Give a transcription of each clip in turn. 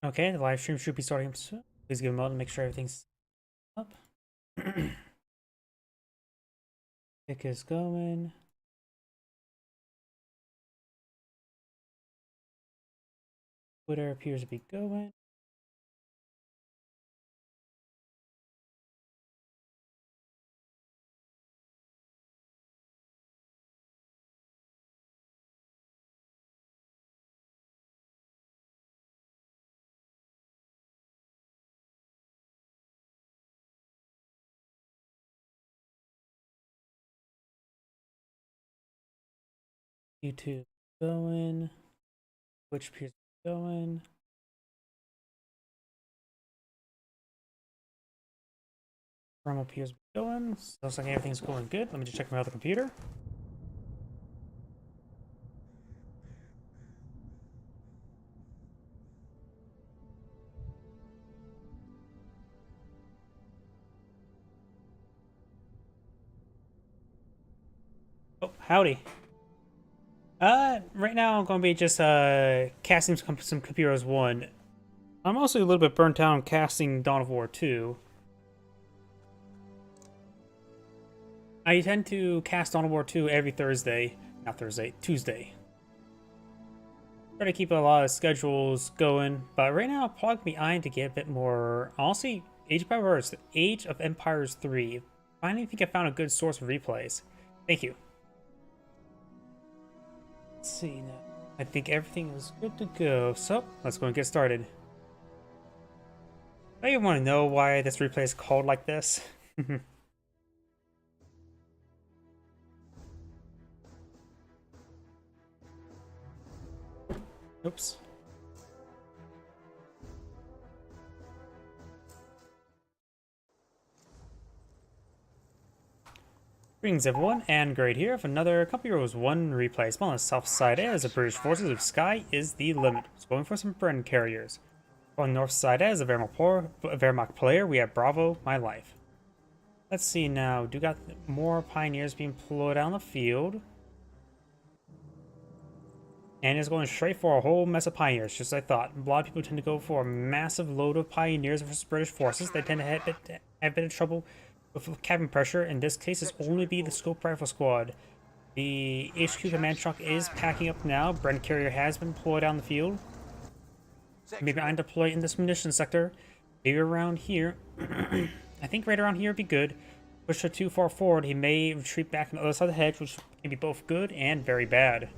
Okay, the live stream should be starting up soon. Please give a moment to make sure everything's up. Pick is going. Twitter appears to be going. YouTube going. Twitch appears to be going. Chrome appears to be going. Looks like everything's going good. Let me just check my other computer. Oh, howdy. Right now I'm going to be just casting some Computer Heroes 1. I'm also a little bit burnt out on casting Dawn of War 2. I tend to cast Dawn of War 2 every Thursday. Not Thursday, Tuesday. Try to keep a lot of schedules going, but right now I'm probably be eyeing to get a bit more. Honestly, Age of Empires 3. Finally think I found a good source of replays. Thank you. Let's see now. I think everything is good to go, so let's go and get started. I even want to know why this replay is called like this. Oops. Greetings everyone, and Great here with another Computer Heroes 1 replay. Spawn on the south side as the British forces of sky is the limit. It's going for some Bren carriers. On the north side as a Wehrmacht player, we have Bravo, My Life. Let's see now, do got more pioneers being pulled down the field. And it's going straight for a whole mess of pioneers, just as I thought. A lot of people tend to go for a massive load of pioneers versus British forces. They tend to have a bit of trouble with cabin pressure. In this case, it's only be the Scope Rifle Squad. The HQ command truck is packing up now. Bren carrier has been deployed down the field. Maybe I deploy in this munition sector. Maybe around here. I think right around here would be good. Push her too far forward, he may retreat back on the other side of the hedge, which can be both good and very bad.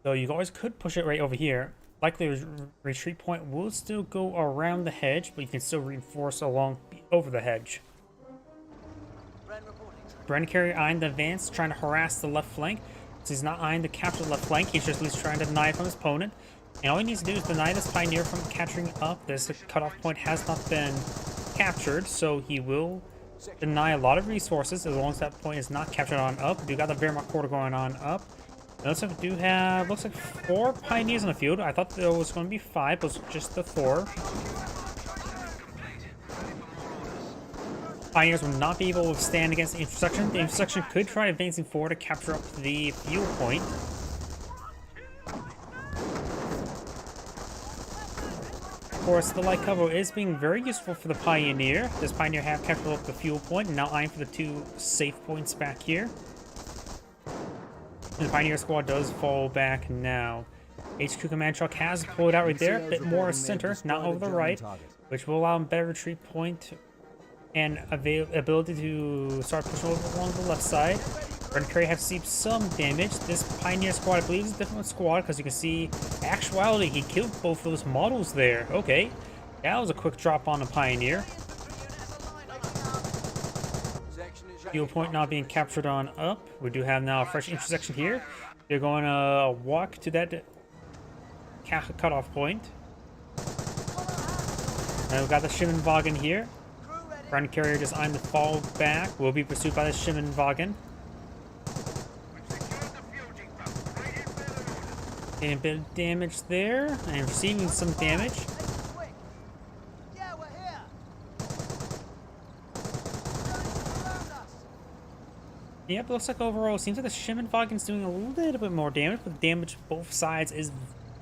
So you guys could push it right over here. Likely retreat point will still go around the hedge, but you can still reinforce along over the hedge. Bren carrier eyeing the advance, trying to harass the left flank. So he's not eyeing to capture the left flank, he's just at least trying to deny it from his opponent. And all he needs to do is deny this pioneer from capturing up. This cutoff point has not been captured, so he will deny a lot of resources as long as that point is not captured on up. We do got the Wehrmacht quarter going on up. Looks like we do have, looks like 4 pioneers on the field. I thought there was going to be 5, but it was just the 4. Pioneers will not be able to stand against the intersection. The intersection could try advancing forward to capture up the fuel point. Of course, the light cover is being very useful for the Pioneer. This Pioneer have captured up the fuel point and now eyeing for the 2 safe points back here. And the Pioneer squad does fall back now. HQ command truck has pulled out right there, a bit more center, not over the right, which will allow him better retreat point and ability to start pushing over along the left side. Bren carrier have received some damage. This Pioneer squad, I believe, is a different squad because you can see, actuality, he killed both those models there. Okay, that was a quick drop on the Pioneer. Fuel point not being captured on up. We do have now a fresh intersection here. They're going to walk to that cutoff point. And we've got the Schimmenwagen here. Bren carrier just eyeing to fall back. Will be pursued by the Schimmenwagen. Getting a bit of damage there and receiving some damage. Yep, looks like overall, it seems like the Schimmelwagen's doing a little bit more damage, but the damage both sides is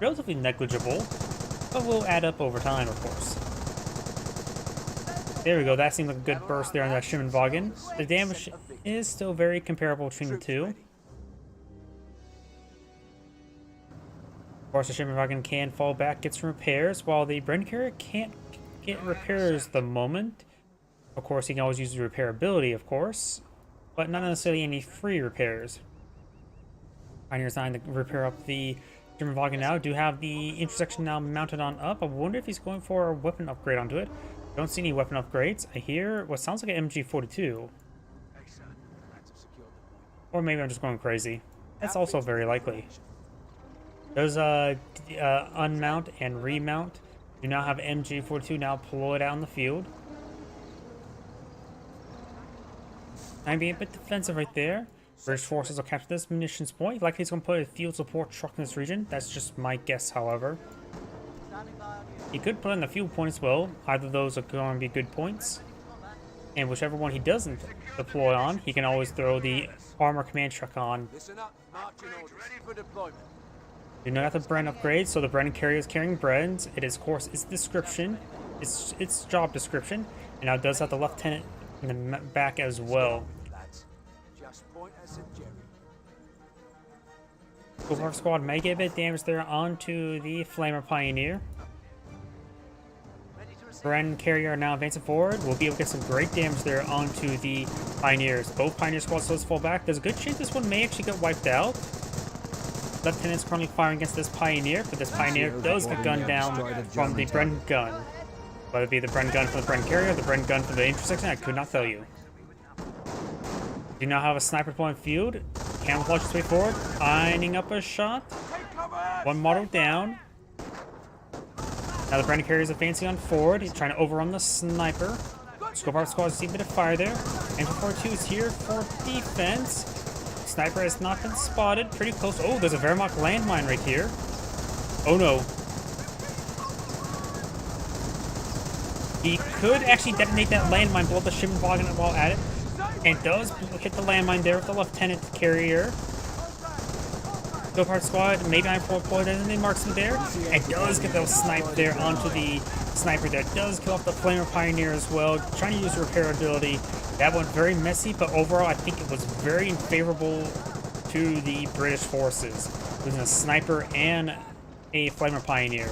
relatively negligible, but will add up over time, of course. There we go, that seemed like a good burst there on that Schimmelwagen. The damage is still very comparable between the two. Of course, the Schimmelwagen can fall back, get some repairs, while the Bren Carrier can't get repairs the moment. Of course, he can always use the repair ability, of course, but not necessarily any free repairs. Pioneer's trying to repair up the Schimmelwagen now. Do have the intersection now mounted on up. I wonder if he's going for a weapon upgrade onto it. Don't see any weapon upgrades. I hear what sounds like an MG42. Or maybe I'm just going crazy. That's also very likely. Does unmount and remount. Do now have MG42 now deployed out in the field. I'm being a bit defensive right there. British forces will capture this munitions point. Likely he's going to put a field support truck in this region. That's just my guess, however. He could put in a fuel point as well. Either of those are going to be good points. And whichever one he doesn't deploy on, he can always throw the armor command truck on. Do not have the Bren upgrade, so the Bren carrier is carrying Brens. It is, of course, its description. Its job description. And now it does have the lieutenant in the back as well. Goldberg squad may get a bit of damage there onto the Flamer Pioneer. Bren carrier are now advancing forward. We'll be able to get some great damage there onto the Pioneers. Both Pioneer squads does fall back. There's a good chance this one may actually get wiped out. Lieutenant's currently firing against this Pioneer, but this Pioneer does get gunned down from the Bren gun. Whether it be the Bren gun from the Bren carrier or the Bren gun from the intersection, I could not tell you. Do now have a sniper deploying field. Camouflage its way forward, lining up a shot. One model down. Now the Bren carrier is advancing on forward. He's trying to overrun the sniper. Scope Art Squad see a bit of fire there. MG42 is here for defense. Sniper has not been spotted. Pretty close. Oh, there's a Wehrmacht landmine right here. Oh no. He could actually detonate that landmine below the Schimmelwagen while at it. And does hit the landmine there with the lieutenant carrier. Gopard squad, maybe I'm deployed as a marksman there. And does get those sniped there onto the sniper there. Does kill off the Flamer Pioneer as well. Trying to use repair ability. That went very messy, but overall I think it was very favorable to the British forces. Losing a sniper and a Flamer Pioneer.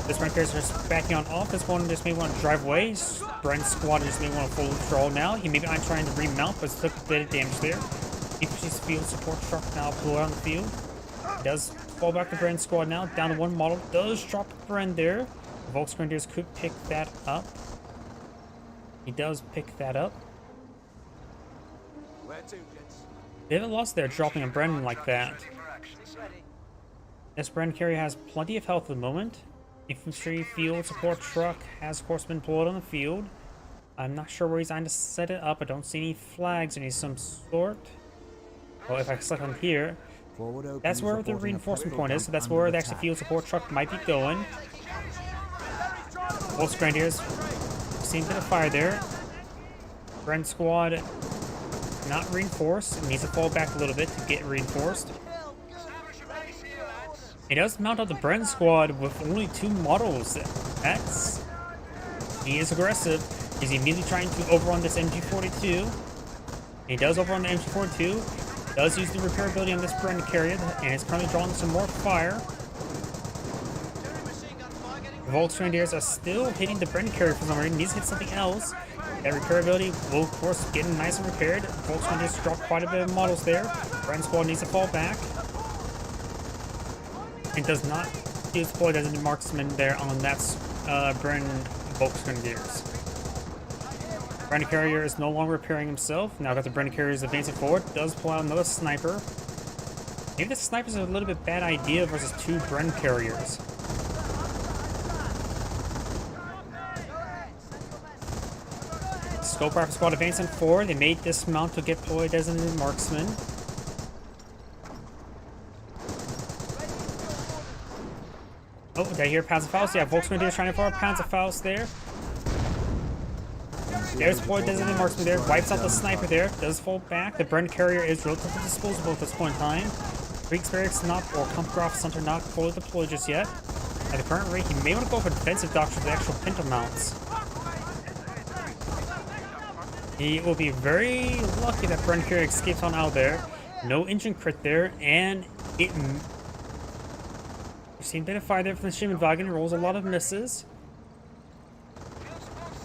This Bren carrier is just backing on off. This one just may want to drive away. Bren squad just may want to full withdrawal now. He may be trying to remount, but took a bit of damage there. HPC's field support truck now pulled out on the field. He does fall back to Bren squad now. Down to one model. Does drop Bren there. The Volksgrenadiers could pick that up. He does pick that up. They haven't lost there dropping a Bren like that. This Bren carrier has plenty of health at the moment. Infantry field support truck has, of course, been pulled on the field. I'm not sure where he's trying to set it up. I don't see any flags or any some sort. Well, if I select on here, that's where the reinforcement point is. So that's where the actual field support truck might be going. Both Grenadiers, seen a bit of fire there. Bren squad not reinforced. It needs to fall back a little bit to get reinforced. He does mount up the Bren squad with only 2 models. He is aggressive. He's immediately trying to overrun this MG42. He does overrun the MG42. Does use the repair ability on this Bren carrier and is currently drawing some more fire. The Volksgrenadiers are still hitting the Bren carrier for some reason. Needs to hit something else. That repair ability will, of course, get nice and repaired. Volksgrenadiers drop quite a bit of models there. Bren squad needs to fall back. And does not use deployed as a marksman there on that Bren Volksgrenadiers. Bren carrier is no longer repairing himself. Now that the Bren carrier is advancing forward, does pull out another sniper. Maybe the sniper's a little bit bad idea versus 2 Bren carriers. Scope Rifle Squad advancing forward. They made dismount to get deployed as a marksman. Oh, did I hear Panzerfaust? Yeah, Volksgrenadiers trying to fire Panzerfaust there. There's Floyd designated marksman there, wipes out the sniper there, does fall back. The Bren carrier is relatively disposable at this point in time. Kriegsberg's not, or Kampfgriff Center not fully deployed just yet. At the current rate, he may want to go for defensive doctrine with the actual pinto mounts. He will be very lucky that Bren carrier escapes on out there. No engine crit there, and it... We've seen a bit of fire there from the Schimmelwagen, rolls a lot of misses.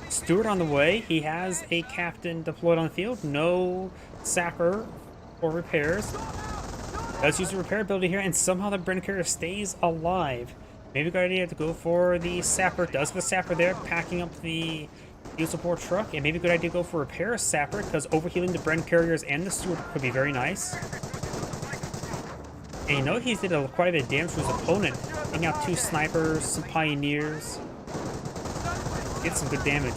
Stewart on the way. He has a captain deployed on the field. No sapper for repairs. Does use the repair ability here, and somehow the Bren carrier stays alive. Maybe a good idea to go for the sapper. Does the sapper there, packing up the field support truck. And maybe a good idea to go for repair sapper, because overhealing the Bren carriers and the Stewart could be very nice. And you know he's did quite a bit of damage to his opponent. Taking out 2 snipers, some pioneers. Get some good damage.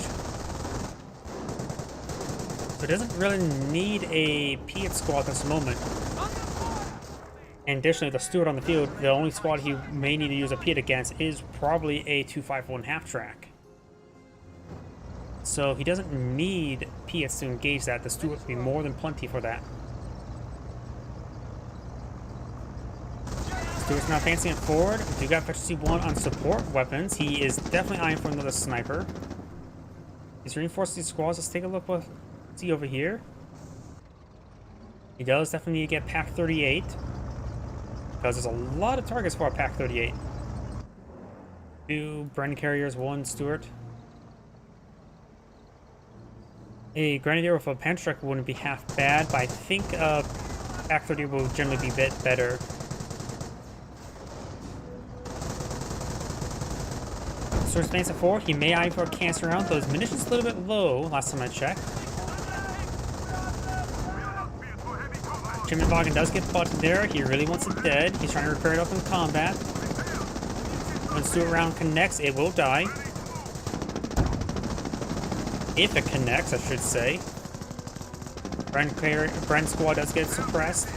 So it doesn't really need a Piet squad at this moment. And additionally, the Stewart on the field, the only squad he may need to use a Piet against is probably a 251 half-track. So he doesn't need Piets to engage that. The Stewart will be more than plenty for that. Stewart's now advancing it forward. We got Efficiency 1 on support weapons. He is definitely eyeing for another sniper. He's reinforced these squads. Let's take a look what see over here. He does definitely need to get Pack 38. Because there's a lot of targets for our Pack 38. 2 Bren carriers, 1 Stewart. A Grenadier with a Pantruck wouldn't be half bad, but I think Pack 38 will generally be a bit better. Stewart's advancing forward. He may eye for a cancer round, though his munition's a little bit low last time I checked. Schimmelwagen does get buttoned there. He really wants it dead. He's trying to repair it up in combat. When Stewart round connects, it will die. If it connects, I should say. Bren squad does get suppressed.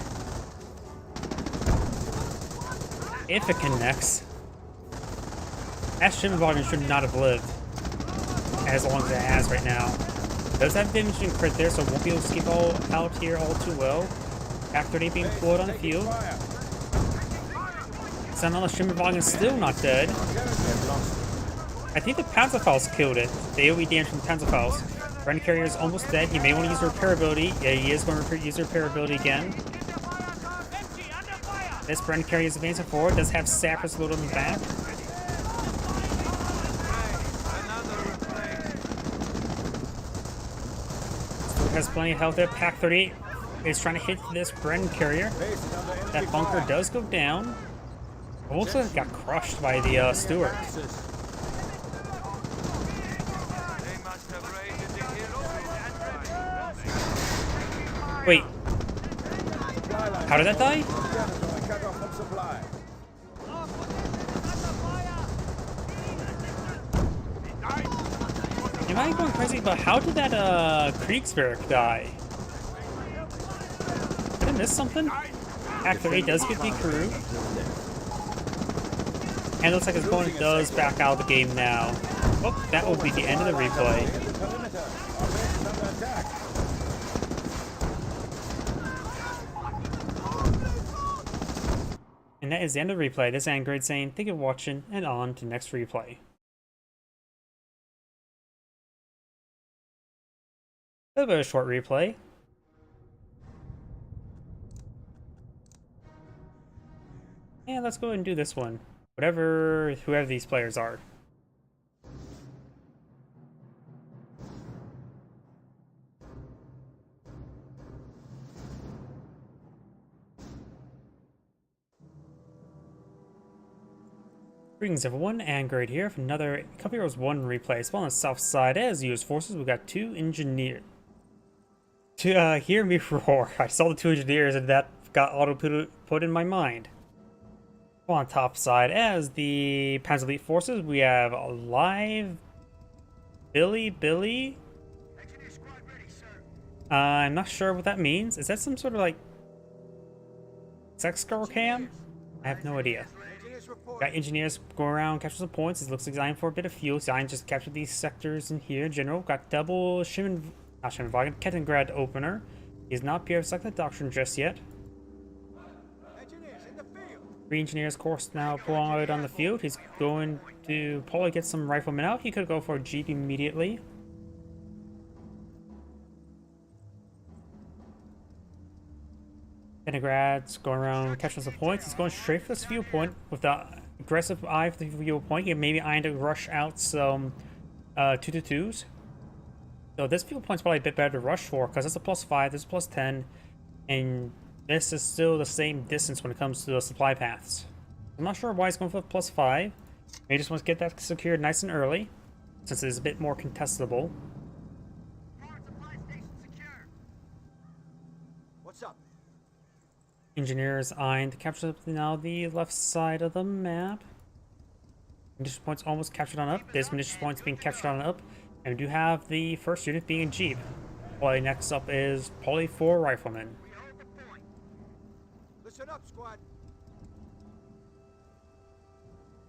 If it connects. That Schimmelwagen should not have lived as long as it has right now. It does have damage and crit there, so it won't be able to skip all out here all too well. Pack 38 being deployed on the field. Somehow the Schimmelwagen is still not dead. I think the Panzerfaust killed it. The AoE damage from the Panzerfaust. Bren carrier is almost dead. He may want to use the repair ability. Yeah, he is going to use the repair ability again. This Bren carrier is advancing forward. Does have sappers loaded on the back. Has plenty of health there. Pack 38 is trying to hit this Bren carrier. That bunker does go down. It looks like it got crushed by the Stewart. Wait. How did that die? Am I going crazy? But how did that Kriegsberg die? Did I miss something? Pack 38 does get the crew. And it looks like his opponent does back out of the game now. Oh, that will be the end of the replay. And that is the end of the replay. This is Angrid saying thank you for watching, and on to the next replay. A little bit of a short replay. And let's go ahead and do this one. Whoever these players are. Greetings everyone, Angrid here for another Company Heroes 1 replay. Spawn on the south side as US forces. We got 2 engineers. To hear me roar. I saw the 2 engineers and that got auto put in my mind. On top side as the Panzer Elite forces, we have Live Billy. I'm not sure what that means. Is that some sort of like sex girl cam? I have no idea. Got engineers going around, capture some points. It looks like Zion for a bit of fuel. Zion just captured these sectors in here in general. Got double not Shimon Kettengrad opener. He's not appeared of the doctrine just yet. Three engineers, of course, now pulling out on the field. He's going to probably get some riflemen out. He could go for a jeep immediately. Kettingrad's going around catching some points. He's going straight for this fuel point with the aggressive eye for the fuel point. He maybe eyeing to rush out some 2-2s. So this fuel point's probably a bit better to rush for because it's a +5, this is +10, and this is still the same distance when it comes to the supply paths. I'm not sure why he's going for the +5. He just wants to get that secured nice and early, since it is a bit more contestable. What's up? Engineers eyeing to capture now the left side of the map. Munition points almost captured on up. This munition points being captured on up. And we do have the first unit being a jeep. Probably next up is probably 4 riflemen. Listen up, squad.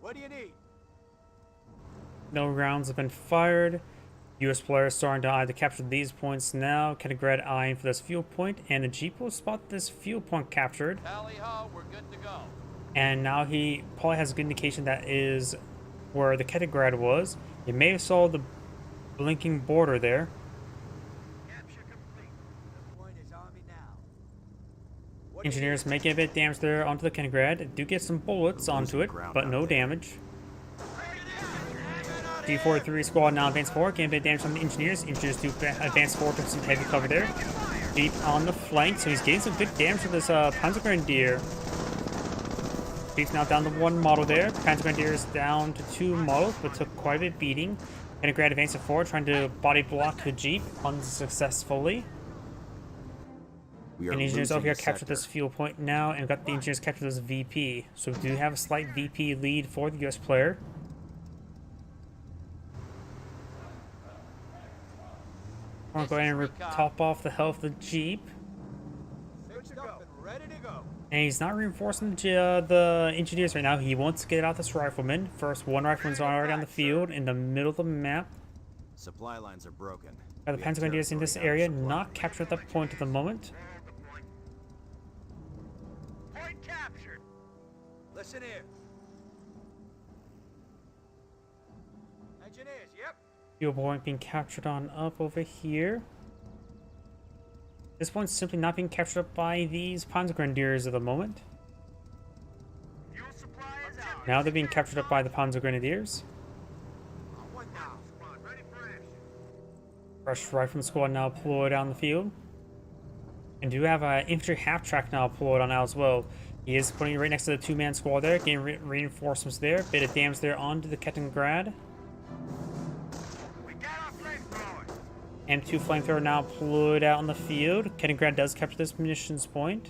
What do you need? No rounds have been fired. US players starting to eye to capture these points now. Kettengrad eyeing for this fuel point, and the jeep will spot this fuel point captured. Tally ho, we're good to go. And now he probably has a good indication that is where the Kettengrad was. He may have saw the blinking border there. Capture complete. The point is on me now. Engineers making a bit of damage there onto the Kettengrad. Do get some bullets onto it, but no damage. D43 squad now advance forward, getting a bit of damage on the engineers. Engineers do advance forward with some heavy cover there. Jeep on the flank, so he's getting some good damage with this Panzergrenadier. Jeep's now down to 1 model there. Panzergrenadier is down to 2 models, but took quite a bit beating. Kettengrad advancing forward, trying to body block the Jeep unsuccessfully. And engineers over here captured this fuel point now, and got the engineers capture this VP. So we do have a slight VP lead for the US player. I'm gonna go ahead and top off the health of the Jeep. Ready to go. And he's not reinforcing the engineers right now. He wants to get out this rifleman. First, 1 rifleman's already on the field in the middle of the map. Supply lines are broken. Got the Panzergrenadiers in this area, not captured at that point at the moment. Point captured. Listen here. Engineers, yep. Fuel point being captured on up over here. This one's simply not being captured up by these Panzergrenadiers at the moment. Now they're being captured up by the Panzergrenadiers. Fresh rifleman squad now deployed on the field. And do have an infantry half-track now deployed on out as well. He is putting it right next to the 2-man squad there, getting reinforcements there. Bit of damage there onto the Kettengrad. M2 flamethrower now deployed out on the field. Kettengrad does capture this munitions point.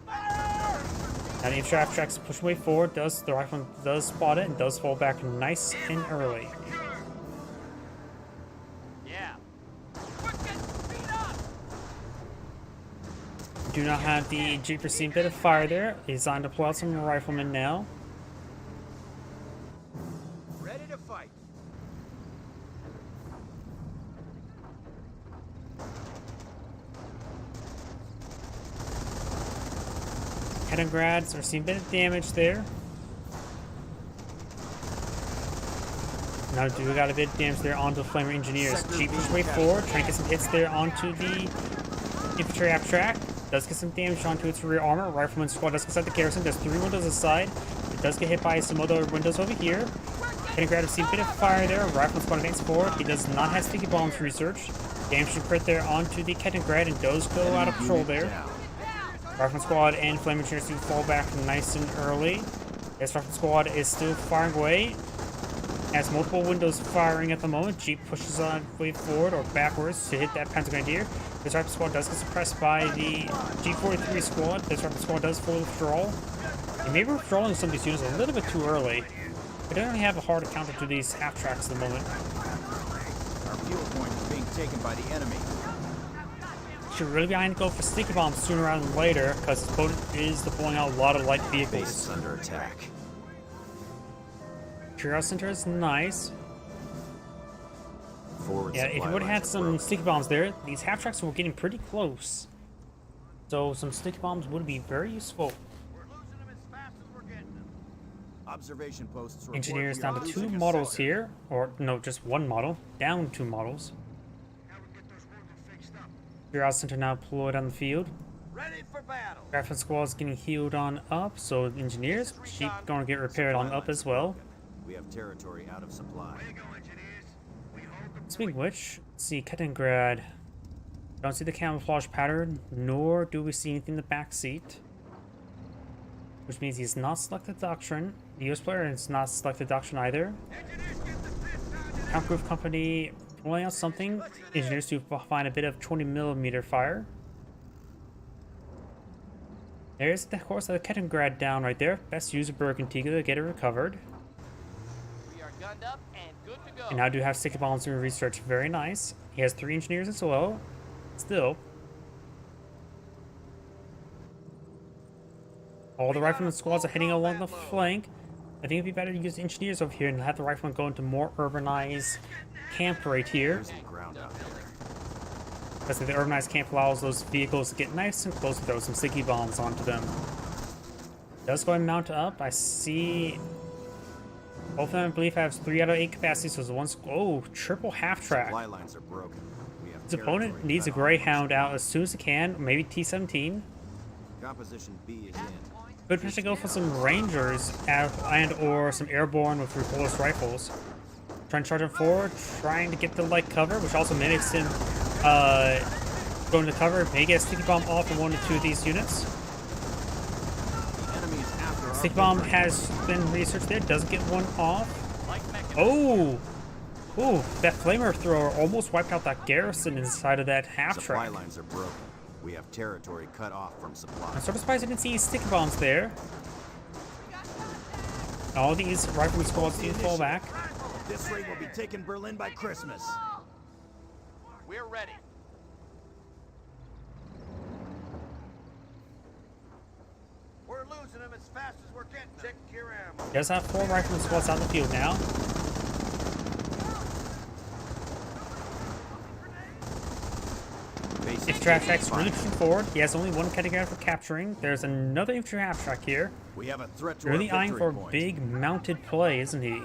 Now the infantry half-track's pushing way forward. The rifleman does spot it and does fall back nice and early. Do not have the Jeep receiving a bit of fire there. He's on to pull out some riflemen now. Ready to fight. Kettengrads are seeing a bit of damage there. Now do got a bit of damage there onto the Flamer Engineers. Jeep pushes way forward, trying to get some hits there onto the infantry half-track. Does get some damage onto its rear armor. Rifleman squad does get inside the garrison. There's 3 windows aside. It does get hit by some other windows over here. Kettengrad has seen a bit of fire there. Rifleman squad advance forward. He does not have sticky bombs research. Damage and crit there onto the Kettengrad and does go out of control there. Rifleman squad and Flame Engineers do fall back nice and early. This Rifleman squad is still firing away. Has multiple windows firing at the moment. Jeep pushes on way forward or backwards to hit that Panzergrenadier. This Rifleman squad does get suppressed by the G43 squad. This Rifleman squad does fully withdraw. And maybe withdrawing some of these units a little bit too early. We don't really have a hard counter to these half-tracks at the moment. Our fuel point is being taken by the enemy. Should really be behind to go for sticky bombs sooner rather than later, because this opponent is deploying out a lot of light vehicles. Base is under attack. Material center is nice. Forward Yeah, if you supply would have lines had are some broken. sticky bombs there, these half tracks were getting pretty close. So some sticky bombs would be very useful. We're losing them as fast as we're getting them. Observation posts report Engineers we are down to losing 2 a models sector. here, or no, just 1 model. Down 2 models. Now we get those wounded fixed up. Material center now deployed on the field. Ready for battle. Graphic squad is getting healed on up, so engineers keep going to get repaired on Supply up lines as are well. broken. We have territory out of supply. Way to go, engineers. We hold the Speaking of which, let's see Kaliningrad. Don't see the camouflage pattern, nor do we see anything in the back seat. Which means he's not selected doctrine. The US player is not selected doctrine either. engineers get the fist on to Count Group Company pulling out something. Engineers to find a bit of 20mm fire. There's, of course, the Kaliningrad down right there. Best use of Bergantiga to get it recovered. We are gunned up and good to go. And now do have sticky bombs in research. Very nice. He has 3 engineers as well. Still. All the rifleman squads are heading along the flank. I think it'd be better to use engineers over here and have the riflemen go into more urbanized camp right here. Losing ground out there. Because the urbanized camp allows those vehicles to get nice and close to throw some sticky bombs onto them. Does go and mount up. I see both of them, I believe, have 3 out of 8 capacity, so the one's triple half track. Supply lines are broken. We have His opponent territory needs a cut off. Greyhound out as soon as he can, maybe T-17. Composition B is in. Could potentially go for some Rangers and or some airborne with repulsor rifles. Trying to charge him forward, trying to get the light cover, which also mimics him going to cover. May get a sticky bomb off of 1 or 2 of these units. The enemy is after our Sticky bomb victory. has been researched there, doesn't get one off. Light mechanism. Oh! Ooh, that flamer thrower almost wiped out that garrison inside of that half Supply track. lines are broken. We have territory cut off from supply. I'm sort of surprised I didn't see any sticky bombs there. All these rifleman squads do fall back. This raid will be taking Berlin by Christmas. We're ready. We're losing them as fast as we're getting them. Check your ammo. Does have 4 rifleman squads out in the field now. Basic If track track's fire. really pushing forward, he has only 1 category for capturing. There's another infantry half track here. We have a threat to Really our eyeing victory for a point. big mounted play, isn't he?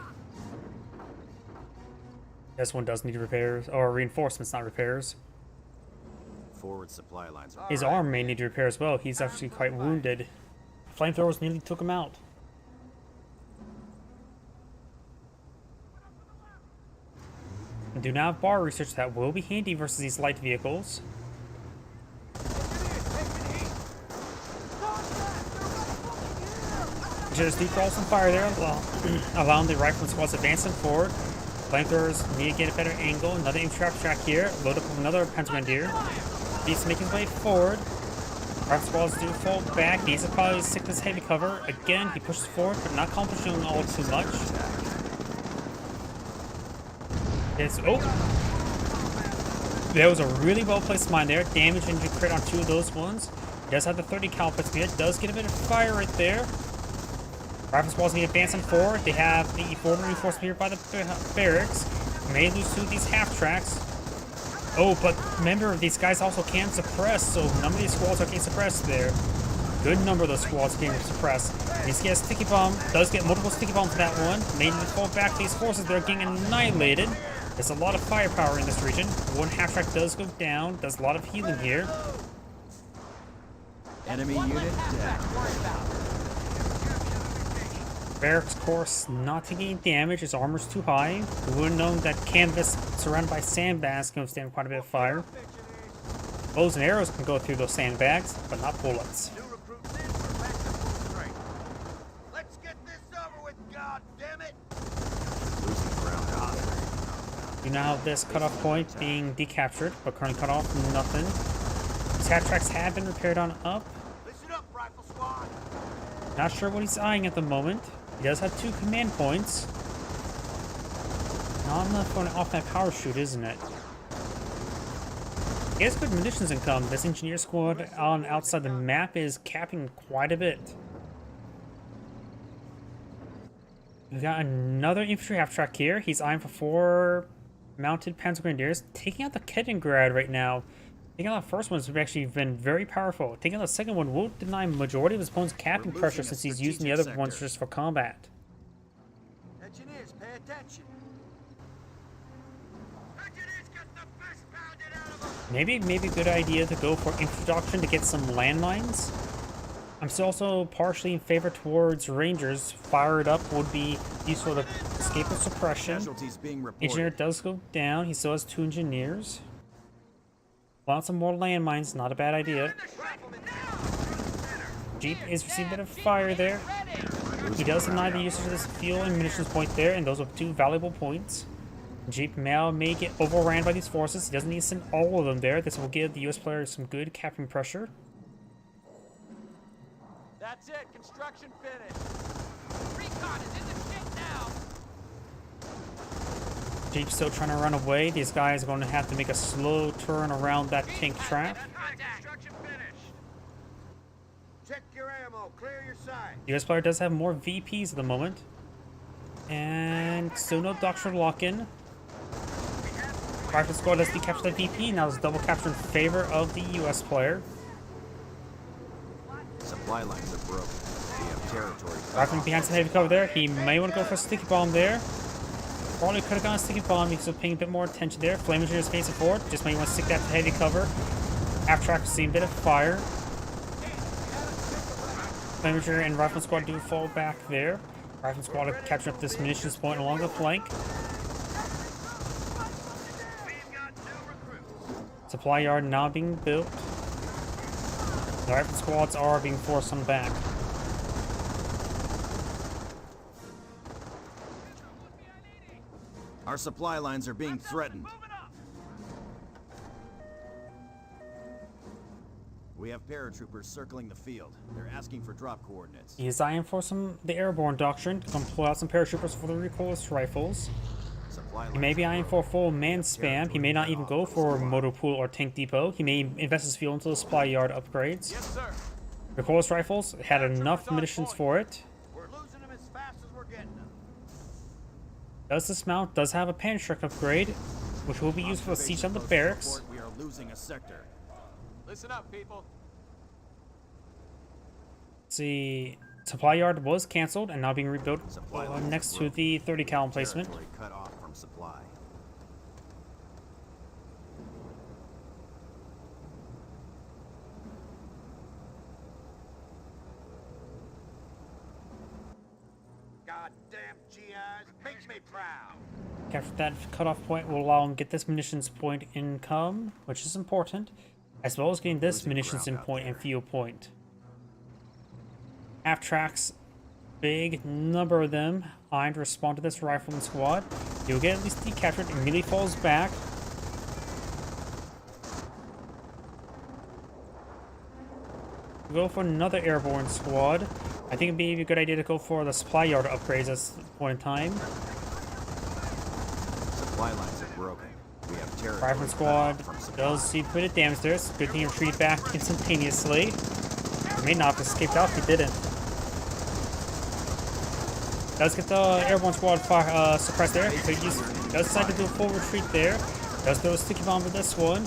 This one does need repairs, or reinforcements, not repairs. Forward supply lines are His arm may need repair as well. He's actually quite wounded. Flamethrowers nearly took him out. And do now have bar research that will be handy versus these light vehicles. Just deep roll some fire there, allowing the rifleman squads advancing forward. Flamethrowers need to get a better angle. Another aim trap track here. Load up with another Pentamandier. Needs to make his way forward. Rifle squads do fall back. Needs to probably stick this heavy cover. Again, he pushes forward, but not accomplishing all too much. It's that was a really well placed mine there. Damage and crit on 2 of those ones. He does have the 30 cal put speed. Does get a bit of fire right there. Rifle squads need advancing forward. They have the forward reinforcement here by the barracks. May lose 2 of these half tracks. Oh, but remember, these guys also can suppress, so none of these squads are getting suppressed there. Good number of those squads getting suppressed. Needs to get a sticky bomb. Does get multiple sticky bombs in that one. May need to fall back these forces. They're getting annihilated. There's a lot of firepower in this region. 1 half track does go down. Does a lot of healing here. enemy unit dead. Barracks course not taking damage. His armor's too high. We would have known that canvas surrounded by sandbags can withstand quite a bit of fire. Bows and arrows can go through those sandbags, but not bullets. New recruits in. We're back to full strength. Let's get this over with, God damn it! Losing ground out there. You now have this cutoff point being decaptured, but currently cut off nothing. These half tracks have been repaired on up. Listen up, rifle squad. Not sure what he's eyeing at the moment. He does have 2 command points. Not enough for an off-net power shoot, isn't it? He has good munitions income. This engineer squad on outside the map is capping quite a bit. We got another infantry half track here. He's eyeing for 4 mounted Panzer Grenadiers, taking out the Kettengrad right now. Taking out the first one's actually been very powerful. Taking out the second one won't deny majority of his opponent's capping We're pressure losing a since he's using the strategic other ones sector. just for combat. Engineers, pay attention. Engineers get the best pounded out of them. Maybe a good idea to go for infantry doctrine to get some landmines. I'm still also partially in favor towards Rangers. Fired up would be useful to escape with suppression. Casualties being reported. Engineer does go down. He still has 2 engineers. Want some more landmines, not a bad idea. Jeep is receiving a bit of fire there. He does deny the usage of this fuel and munitions point there, and those are 2 valuable points. Jeep now may get overran by these forces. He doesn't need to send all of them there. This will give the US players some good capping pressure. That's it. Construction finished. Recon is in the shit now. Jeep's still trying to run away. These guys are going to have to make a slow turn around that tank trap. Construction finished. Check your ammo. Clear your side. The US player does have more VPs at the moment. And still no doctrine lock-in. Rifle squad does decapture that VP. Now it's double capture in favor of the US player. Supply lines are broken. We have territory. cut Rifle off. behind some heavy cover there. He may want to go for a sticky bomb there. Probably could have gone a sticky bomb because of paying a bit more attention there. Flame engineer is facing forward. Just may want to stick that to heavy cover. Half track see a bit of fire. Flame engineer and rifle squad do fall back there. Rifle squad are capturing up this munitions point along the flank. Supply yard now being built. The rifle squads are being forced on back. Our supply lines are being threatened. We have paratroopers circling the field. They're asking for drop coordinates. He is eyeing for the airborne doctrine to come pull out some paratroopers for the recoilless rifles. Supply He may be eyeing for a full man spam. He may not even go for motor pool or tank depot. He may invest his fuel into the supply yard upgrades. Yes, sir. Recoilless rifles had enough munitions for it. We're losing them as fast as we're getting them. Does dismount, does have a Panzerk upgrade, which will be used for the siege on the barracks. We are losing a sector. Listen up, people. Let's see, supply yard was cancelled and now being rebuilt Supply lines are next to broken. the 30 cal emplacement. Territory cut off from supply. Goddamn GIs, makes me proud. After that cutoff point will allow him to get this munitions point income, which is important, as well as getting this Losing munitions in ground out point and there. fuel point. Half tracks, big number of them, eyeing to respond to this rifleman squad. He'll get at least decaptured, immediately falls back. We'll go for another airborne squad. I think it'd be a good idea to go for the supply yard upgrades at this point in time. Supply lines are broken. We have territory Rifle cut squad off from supply. does see a bit of damage there. It's a good thing he retreated back instantaneously. He may not have escaped out if he didn't. Does get the airborne squad suppressed there. So he does decide to do a full retreat there. Does throw a sticky bomb with this one.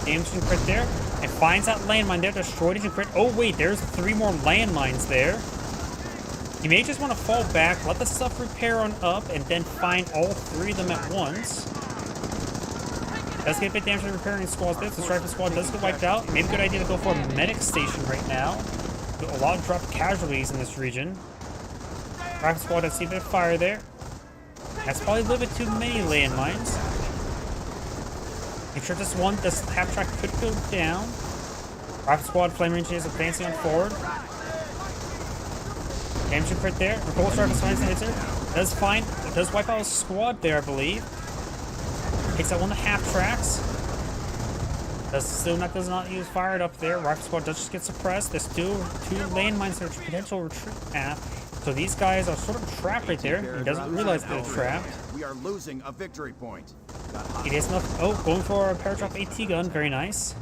Damage and crit there. And finds that landmine there. Destroyed it and crit. Oh wait, there's 3 more landmines there. You may just want to fall back, let the stuff repair on up, and then find all 3 of them at once. Does get a bit damage to repairing squads there. This rifle squad does get wiped out. Maybe a good idea to go for a medic station right now. A lot of drop casualties in this region. Rifle squad does see a bit of fire there. That's probably a little bit too many landmines. Make sure this half track could go down. Rifle squad flame range is advancing on forward. Damage and crit there. Repulse rifle finds the hits does wipe out a squad there, I believe. Takes out one of the half tracks. Does not use fired up there. Rifle squad does just get suppressed. There's two landmines that are potential retreat path. So these guys are sort of trapped right there. He doesn't realize they're trapped. We are losing a victory point. Got hot. He has enough. Oh, going for a paradrop AT gun. Very nice.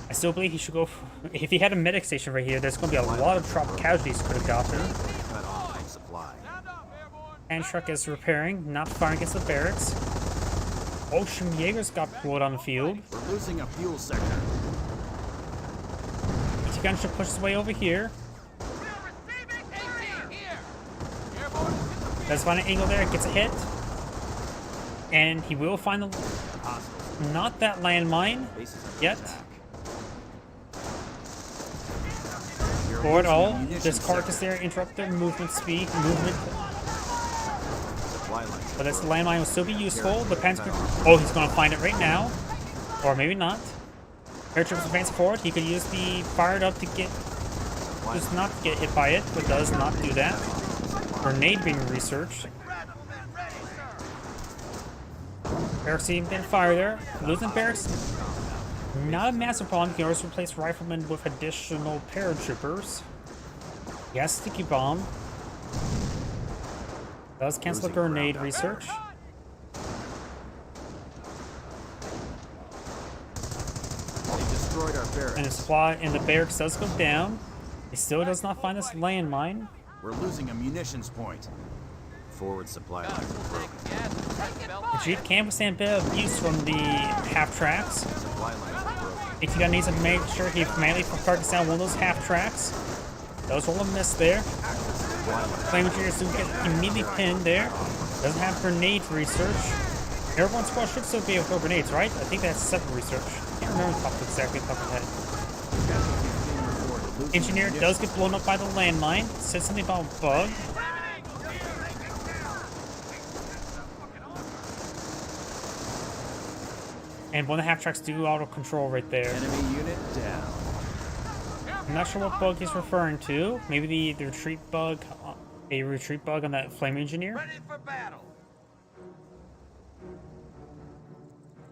I still believe he should go for, if he had a medic station right here, there's going to be a lot of drop casualties could have gotten. Cut off from supply. Sound off, Tank truck is repairing, not firing against the barracks. Jaegers got pulled on the field. We're losing a fuel sector. ET gun should push his way over here. Does find an angle there, gets a hit. And he will find the... Hostiles. Not that landmine Base is under yet. attack. We're Or at losing all. a munitions This carcass sector. there interrupt their movement speed, movement. Supply lines But are this broken. landmine will still be useful. Depends. Oh, he's gonna find it right now. Or maybe not. Paratroopers advance forward. He could use the fired up to get... Just not to get hit by it, but does not do that. Grenade being researched. Barracks team didn't fire there. Losing barracks, not a massive problem. You can always replace riflemen with additional paratroopers. Yes, sticky bomb. Does cancel the Losing ground grenade out. research. They destroyed our And barracks. the supply and the barracks does go down. He still does not find this landmine. We're losing a munitions point. Forward supply lines are broken. The Jeep can withstand a bit of abuse from the half tracks. Supply lines are broken. If you need to make sure he manually targets down one of those half tracks. Those roll a miss there. Supply lines. Flame Engineers do get immediately pinned there. Doesn't have grenade research. Airborne squad should still be able to throw grenades, right? I think that's separate research. Can't remember exactly off the top of my head. Casualties being reported. Losing Engineer munitions. does get blown up by the landmine. Said something about a bug. And one of the half tracks do auto control right there. Enemy unit down. I'm not sure what bug he's referring to. Maybe the retreat bug, a retreat bug on that flame engineer. Ready for battle.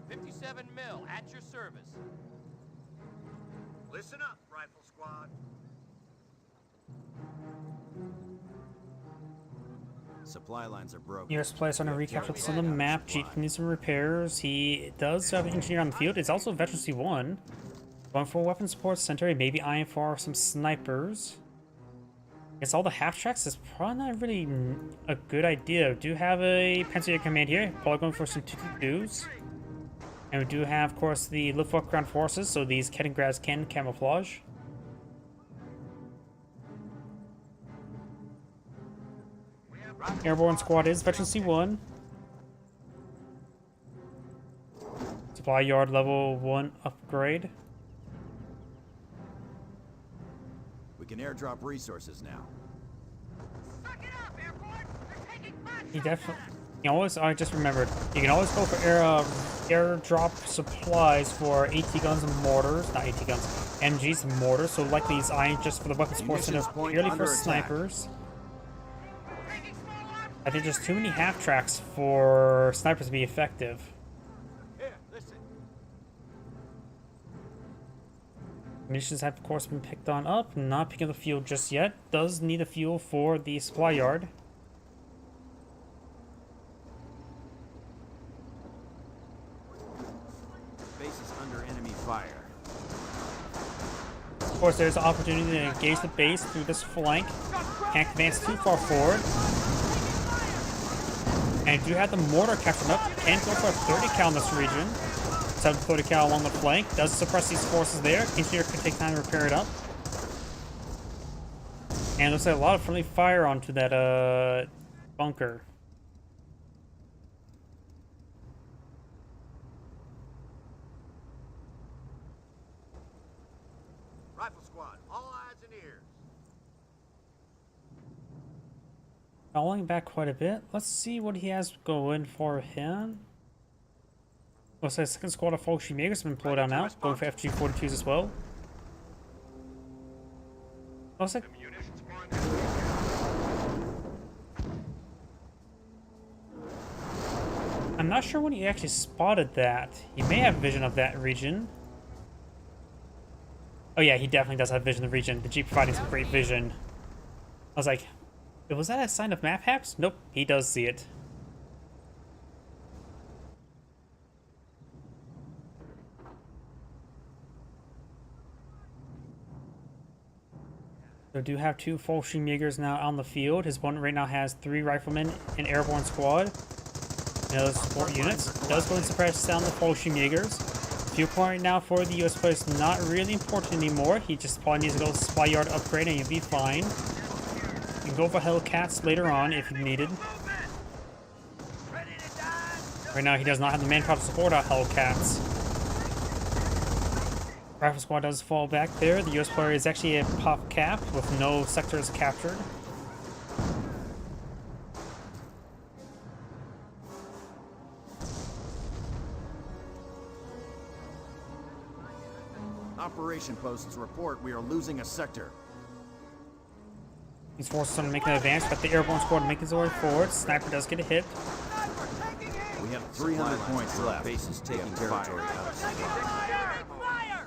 57 mil at your service. Listen up, Rifle Squad. Supply lines are broken. Nearest place on a recapture this on the map. Jeep needs some repairs. He does have an engineer on the field. It's also a veteran C1. Going for a weapon support center. Maybe eyeing for some snipers. It's all the half tracks. Is probably not really a good idea. We do have a Pennsylvania command here. Probably going for some 222s. And we do have, of course, the Luftwaffe ground forces. So these Kettengrads can camouflage. Airborne squad is veteran C1. Supply yard level 1 upgrade. We can airdrop resources now. You definitely. You always. I just remembered. You can always go for airdrop supplies for AT guns and mortars. Not AT guns. MGs and mortars. So likely he's eyeing just for the weapon support center Munitions point purely for under attack. snipers. I think there's too many half tracks for snipers to be effective. Here, listen. Munitions have, of course, been picked on up. Not picking up the fuel just yet. Does need a fuel for the supply yard. Base is under enemy fire. Of course, there's an opportunity to engage the base through this flank. Can't advance too far forward. And do have the mortar captured up. Can go for a 30 cal in this region. 730 cal along the flank. Does suppress these forces there. Engineer could take time to repair it up. And looks like a lot of friendly fire onto that bunker. Rifle Squad, all eyes and ears. Falling back quite a bit. Let's see what he has going for him. Looks like the second squad of Volkswagen has been pulled down now. Going for FG-42s as well. Looks like I'm not sure when he actually spotted that. He may have vision of that region. Oh yeah, he definitely does have vision of the region. The Jeep providing some great vision. I was like, was that a sign of map hacks? Nope, he does see it. So do have 2 Fallschirmjägers now on the field. His opponent right now has 3 riflemen, an airborne squad, and other support units. Does go and suppress down the Fallschirmjägers. Fuel point right now for the US player is not really important anymore. He just probably needs to go supply yard upgrade and you'll be fine. You can go for Hellcats later on if needed. Ready to die? Right now he does not have the manpower to support our Hellcats. Rifle squad does fall back there. The US player is actually a pop cap with no sectors captured. Operation posts report we are losing a sector. These forces are making an advance, but the airborne squad making its way forward. Sniper does get a hit. Sniper, taking aim! We have 300 points left. Bases taking territory fire. out. Fire!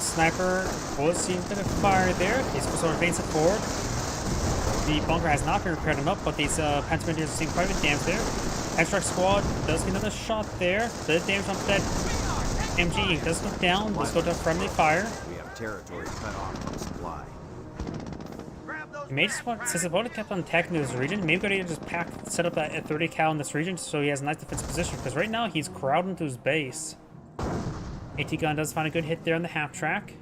Sniper was seeing a bit of fire there. He's sort of advancing forward. The bunker has not been repaired enough, but these Panther are seeing quite a bit of damage there. Extract squad does get another shot there. The damage onto that MG does go down. Does go to friendly fire. We have territory cut off from supply. Grab those He may just want, since his opponent kept on attacking this region, maybe go to just set up a 30 cal in this region so he has a nice defensive position. Because right now he's crowding into his base. AT gun does find a good hit there on the half track.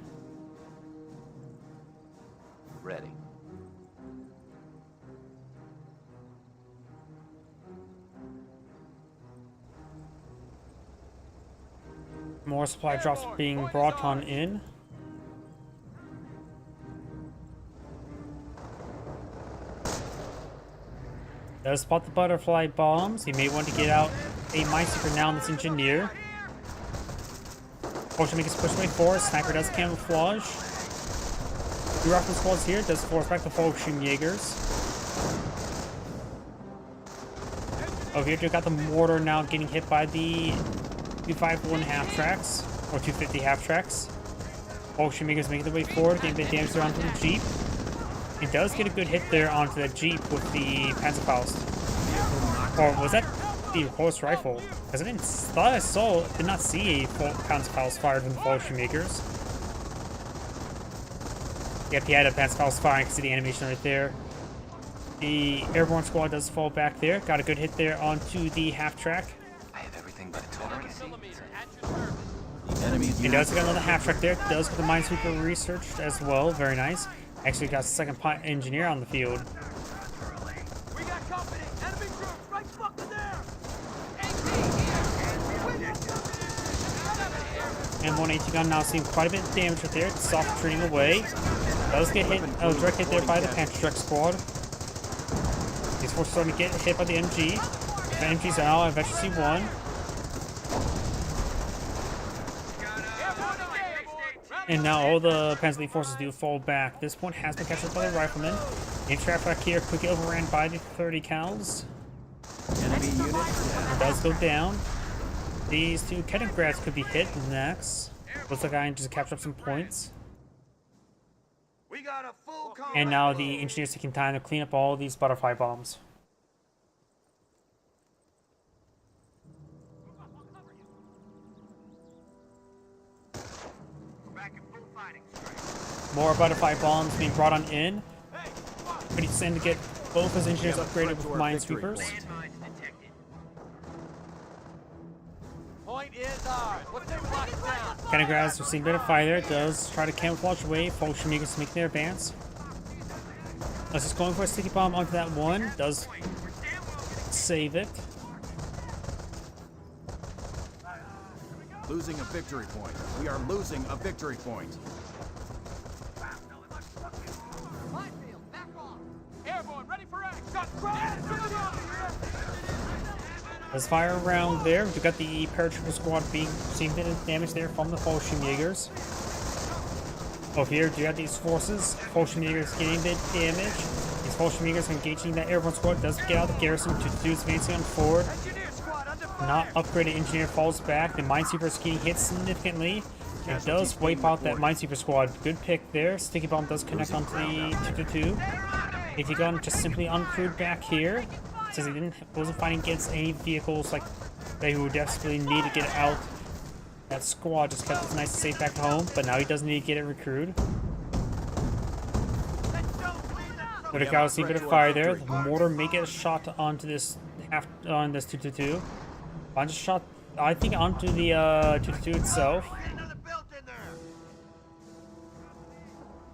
Ready. More supply drops being brought on in. Does spot the butterfly bombs. He may want to get out a minesweeper now on this engineer. Fortune makes his push way forward. Sniper does camouflage. 2 rifle squads here. Does force back the Fallschirmjägers. Over here, you got the mortar now getting hit by the 251 half tracks, or 250 half tracks. Fallschirmjägers making their way forward, getting a bit of damage there onto the Jeep. It does get a good hit there onto that Jeep with the Panzerfaust. Or was that the horse rifle? Because I did not see a Panzerfaust fired from the Fallschirmjägers. Yep, he had a Panzerfaust firing. You can see the animation right there. The airborne squad does fall back there. Got a good hit there onto the half track. I have everything but a tolerance. The enemy's He does get another half track there. Does get the minesweeper researched as well. Very nice. Actually got the second engineer on the field. We got company! Enemy troops right fucking there! And one AT gun now seeing quite a bit of damage right there. Soft retreating away. Does get hit, direct hit there by the Panther Strike squad. These forces starting to get hit by the MG. The MGs are now at Veteran C1. And now all the Panzer forces do fall back. This point has been captured by the riflemen. The trap back here quickly overran by the 30 cals. enemy unit It does go down. These 2 Kettengrads could be hit next. Looks like I just captured up some points. We got a full And now the engineers taking time to clean up all these butterfly bombs. back in full fighting strength. More butterfly bombs being brought on in. Pretty soon to get both those engineers upgraded with minesweepers. Landmines detected. Point is ours. Let's take lock it down. Kettengrads are seeing a bit of fire there. Does try to camouflage away. Fallschirmjägers making their advance. Let's just going for a sticky bomb onto that one. Does save it. losing a victory point. We are losing a victory point. Minefield, back off. Airborne, ready for action. Got crowd. Let's fire around there. We've got the paratrooper squad being seeing a bit of damage there from the Fallschirmjägers. Over here, do you have these forces? Fallschirmjägers getting a bit of damage. These Fallschirmjägers engaging that airborne squad. Does get out of the garrison to do advancing on forward. Engineer squad under fire. Not upgraded engineer falls back. The minesweeper is getting hit significantly. It does wipe out that minesweeper squad. Good pick there. Sticky bomb does connect onto the 222. AT gun just simply uncrewed back here. Since he wasn't fighting against any vehicles like they who desperately need to get out. That squad just kept it nice and safe back home, but now he does need to get it recruited. But a galaxy bit of fire there. The mortar may get a shot onto this on this 222. I just shot, I think, onto the 222 itself. Another built in there.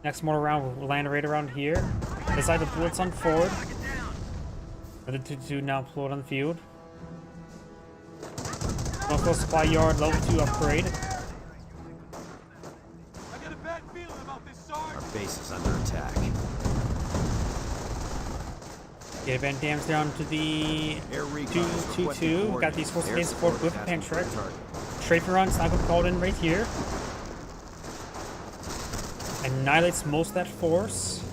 Next mortar round will land right around here. Decide the bullets on forward. Knock it down. The 222 now deployed on the field. Northwest supply yard level 2 upgrade. I got a bad feeling about this, Sarge. Our base is under attack. Get event damage down to the Air recon is 222. Got these force Air base support with a has Pantrek. target. Strafer run, sniper called in right here. Annihilates most of that force.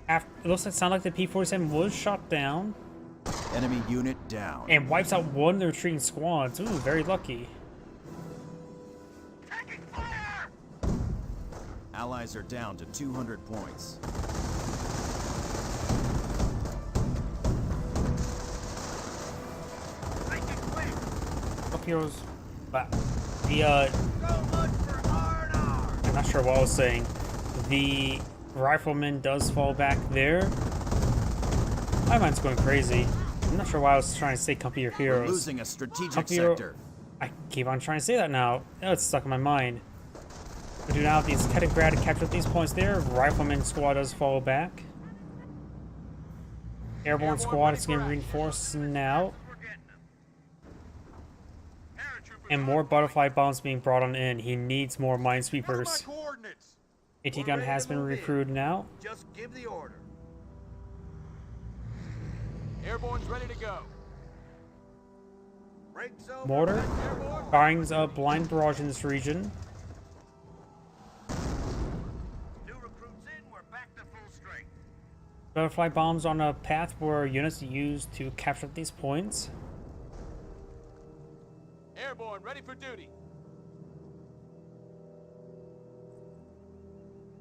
After, it looks like the P-47 was shot down Enemy unit down. and wipes out one of the retreating squads. Ooh, very lucky. Taking fire. Allies are down to 200 points. Making quick. Up heroes. Wow. The Go look for R&R. I'm not sure what I was saying. The rifleman does fall back there. My mind's going crazy. I'm not sure why I was trying to say company your We're heroes. losing a strategic Company hero- sector. I keep on trying to say that now. Oh, it's stuck in my mind. We do now have these Kaliningrad to capture these points there. Rifleman squad does fall back. Airborne squad is getting reinforced now. We're getting them. Paratroopers And more butterfly bombs being brought on in. He needs more minesweepers. coordinates. AT gun has been recruited now. Just give the order. Airborne's ready to go. Brakes over. Mortar. Airborne. Firing a blind barrage in this region. New recruits in. We're back to full strength. Butterfly bombs on a path where units used to capture these points. Airborne, ready for duty.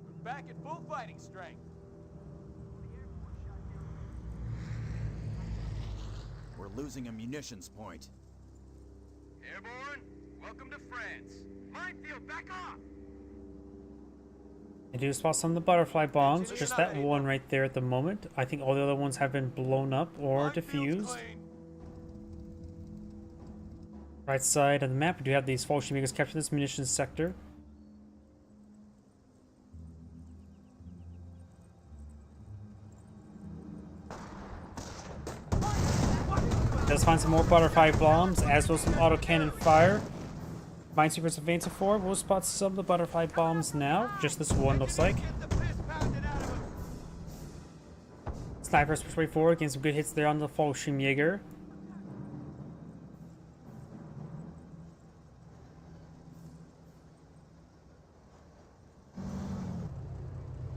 We're back at full fighting strength. We're losing a munitions point. Airborne, welcome to France. Minefield, back off. I do spot some of the butterfly bombs, just that one right there at the moment. I think all the other ones have been blown up or Minefield's diffused. clean. Right side of the map, we do have these false makers capture this munitions sector. Let's find some more butterfly bombs, as well as some autocannon fire. Minesweepers advancing forward. We'll spot some of the butterfly bombs now. Just this one looks like. Get the piss pounded out of him. Snipers push way forward, getting some good hits there on the Fallschirmjäger.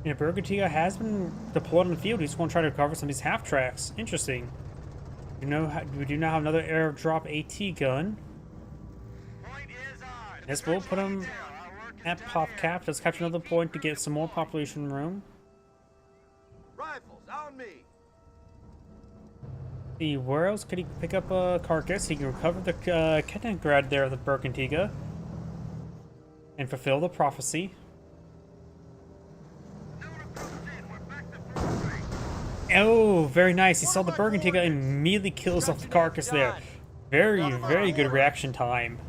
And Burgundia has been deployed on the field. He's going to try to recover some of these half tracks. Interesting. We do now have another airdrop AT gun. Point is ours. This will put him at pop cap. Let's capture another point to get some more population room. Rifles on me. See, where else could he pick up a carcass? He can recover the Kaliningrad there, the Burgundia, and fulfill the prophecy. New recruits in. We're back to full strength. Oh, very nice. He saw the Burgundia and immediately kills off the carcass there. Very, very good reaction time.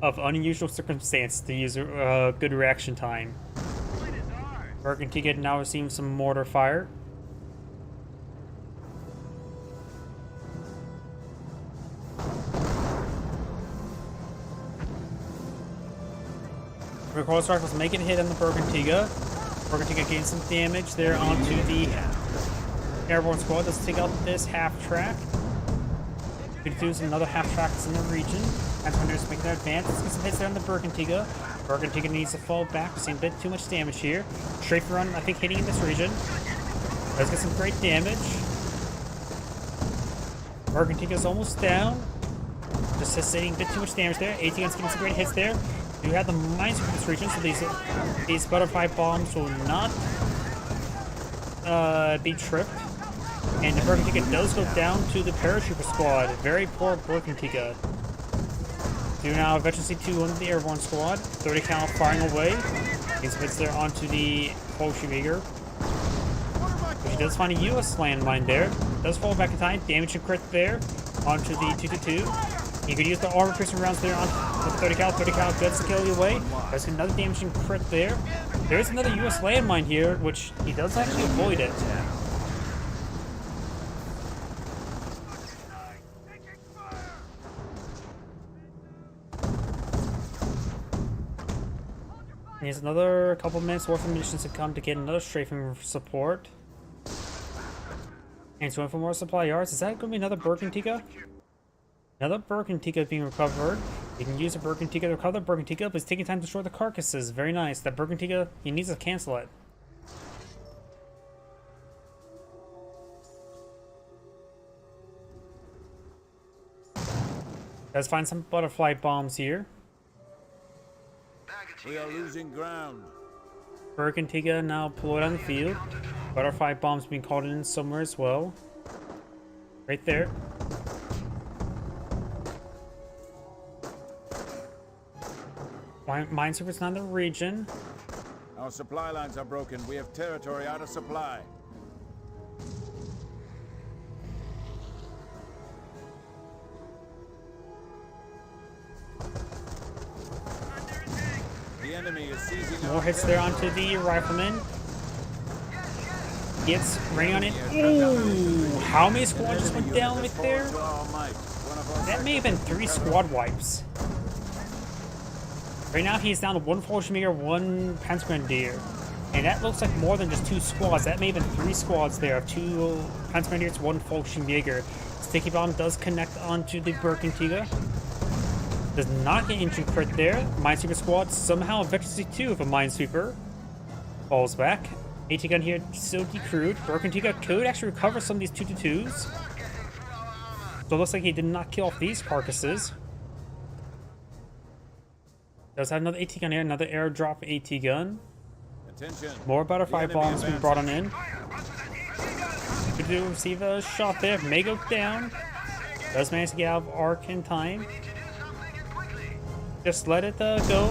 Of unusual circumstance to use a good reaction time. Point is ours. Burgundia now receiving some mortar fire. Recoil rifles make it hit on the Burgundia. Burgundia gains some damage there onto the airborne squad. Let's take out this half track. Could do another half tracks in the region. As Hunters make their advance. Let's get some hits there on the Burgundia. Burgundia needs to fall back. We're seeing a bit too much damage here. Strafer run, I think, hitting in this region. Let's get some great damage. Burgundia's almost down. Just sitting a bit too much damage there. AT guns getting some great hits there. We have the mines from this region, so these butterfly bombs will not be tripped. And the Burgundia does go down to the paratrooper squad. Very poor Burgundia. Do now eventually see 2 on the airborne squad. 30 cal firing away. These hits there onto the Fallschirmjäger. He does find a US landmine there. Does fall back in time. Damage and crit there onto the 222. He could use the armor piercing rounds there on with 30 cal. 30 cal gets the kill away. There's another damage and crit there. There's another US landmine here, which he does actually avoid it. He has another couple minutes worth of munitions to come to get another strafing support. And he's going for more supply yards. Is that going to be another Bergentika? Another Bergentika being recovered. You can use a Bergentika to recover the Bergentika, but it's taking time to destroy the carcasses. Very nice. That Bergentika, he needs to cancel it. Let's find some butterfly bombs here. We are losing ground. Bergentika now deployed on the field. Butterfly bombs being called in somewhere as well. Right there. Minesweeper's not in the region. Our supply lines are broken. We have territory out of supply. The enemy is seizing More hits there onto the rifleman. Gets ring on it. Ooh, how many squads just went down right there? That may have been 3 squad wipes. Right now he's down to 1 Fallschirmjäger, 1 Panzergrenadier. And that looks like more than just 2 squads. That may have been 3 squads there of 2 Panzergrenadiers, 1 Fallschirmjäger. Sticky bomb does connect onto the Bergentika. Does not get injured crit there. Minesweeper squad somehow efficiency 2 of a Minesweeper. Falls back. AT gun here so decrewed. Bergentika could actually recover some of these 222s. So it looks like he did not kill off these carcasses. Does have another AT gun here, another airdrop AT gun. Attention. More butterfly The bombs enemy being brought on in. Could do receive a shot there. May go down. Does manage to get out of arc in time. Just let it go.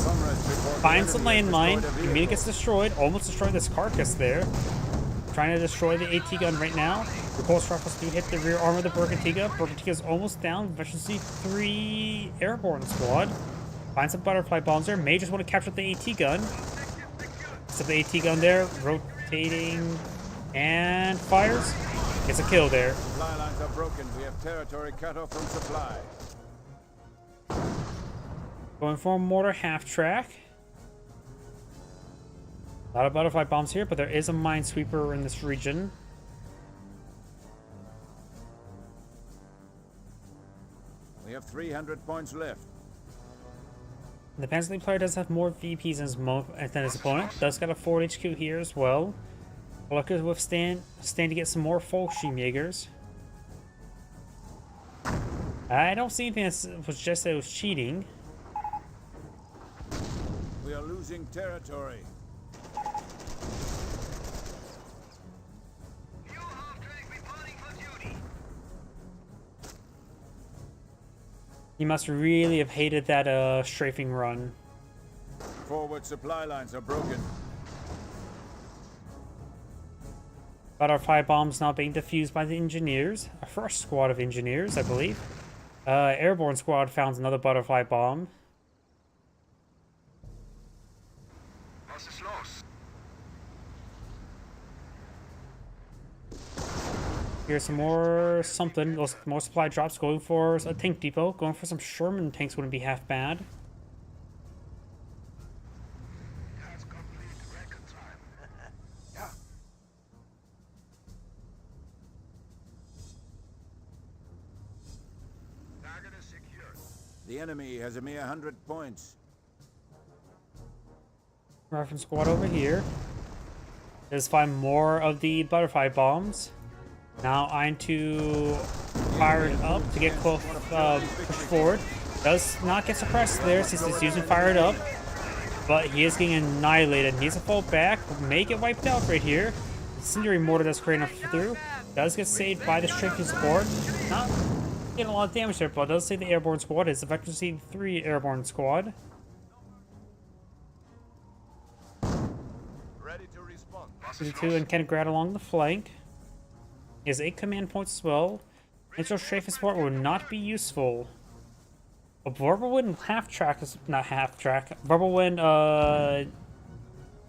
Finds the landmine. Immediately gets destroyed. Almost destroyed this carcass there. Trying to destroy the AT gun right now. The Pulse Rifles do hit the rear arm of the Bergentika. Bergentika is almost down. Efficiency 3 airborne squad. Finds some butterfly bombs there. May just want to capture the AT gun. So the AT gun there. Rotating. And fires. Gets a kill there. Supply lines are broken. We have territory cut off from supply. Going for a mortar half track. A lot of butterfly bombs here, but there is a minesweeper in this region. We have 300 points left. The Panzer League player does have more VPs than his opponent. Does got a forward HQ here as well. Lucky to withstand to get some more Fallschirmjägers. I don't see anything that was just that it was cheating. We are losing territory. He must really have hated that strafing run. Forward supply lines are broken. Butterfly bombs now being defused by the engineers. A first squad of engineers, I believe. Airborne squad found another butterfly bomb. Here's some more something. Those more supply drops. Going for a tank depot. Going for some Sherman tanks wouldn't be half bad. The enemy has a mere 100 points. Reference squad over here. Let's find more of the butterfly bombs. Now I'm to fire it up to get close, push forward. Does not get suppressed there since he's using fire it up. But he is getting annihilated. Needs to fall back. May get wiped out right here. Incendiary mortar does create enough through. Does get saved by the strafing support. Not getting a lot of damage there, but does save the airborne squad. It's effectively 3 airborne squad. Ready to respond. 2 and Kenneth Grad along the flank. He has 8 command points as well. Intro strafing support will not be useful. A Burblewind half track is not half track. Burblewind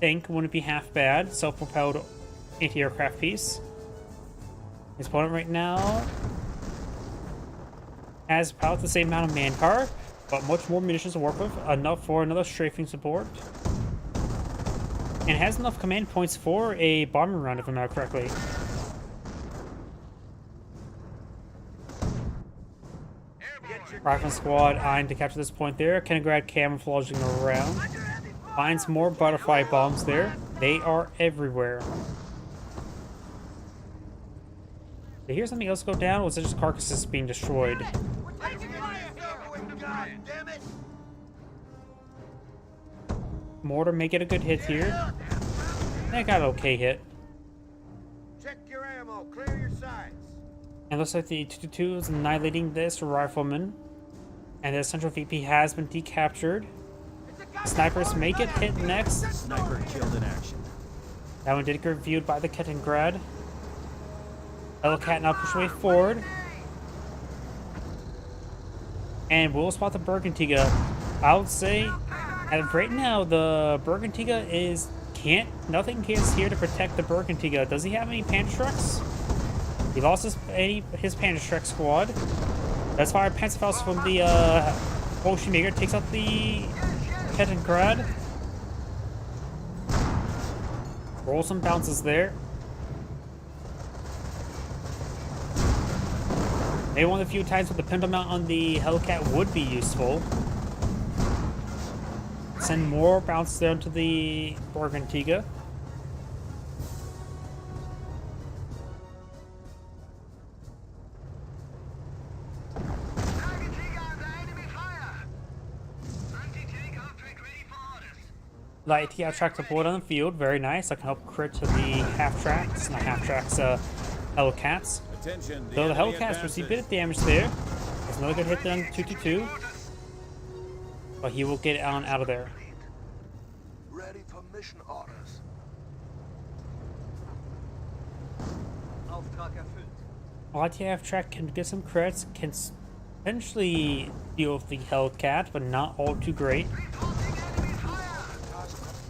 tank wouldn't be half bad. Self-propelled anti-aircraft piece. His opponent right now has about the same amount of manpower, but much more munitions to work with, enough for another strafing support. And has enough command points for a bombing run, if I remember correctly. Rifleman squad eyeing to capture this point there. Kenigrad camouflaging around. Finds more butterfly bombs there. They are everywhere. Did I hear something else go down, or was it just carcasses being destroyed? God damn it! Mortar may get a good hit here. They got an okay hit. Check your ammo, clear your sights. And looks like the 222 is annihilating this rifleman. And the central VP has been decaptured. Snipers may get hit next. Sniper killed in action. That one did get reviewed by the Kettengrad. Hellcat now push way forward. And we'll spot the Bergantiga. I would say, as of right now, the Bergantiga is nothing is here to protect the Bergantiga. Does he have any Panzerschrecks? He lost his Panzerschreck squad. That's fire Panzerfaust from the Bolshevik takes out the Kettengrad. Roll some bounces there. Maybe one of the few times where the pintle mount on the Hellcat would be useful. Send more bounces down to the Bergantiga. Light TF track deployed on the field, very nice. I can help crit to the half tracks, not half tracks, Hellcats. Attention, So the enemy Hellcats receive a bit advances. of damage there. There's another good hit there on the 222. But he will get on out of there. Ready for mission orders. Auftrag erfüllt. LTF track can get some crits, can potentially deal with the Hellcat, but not all too great.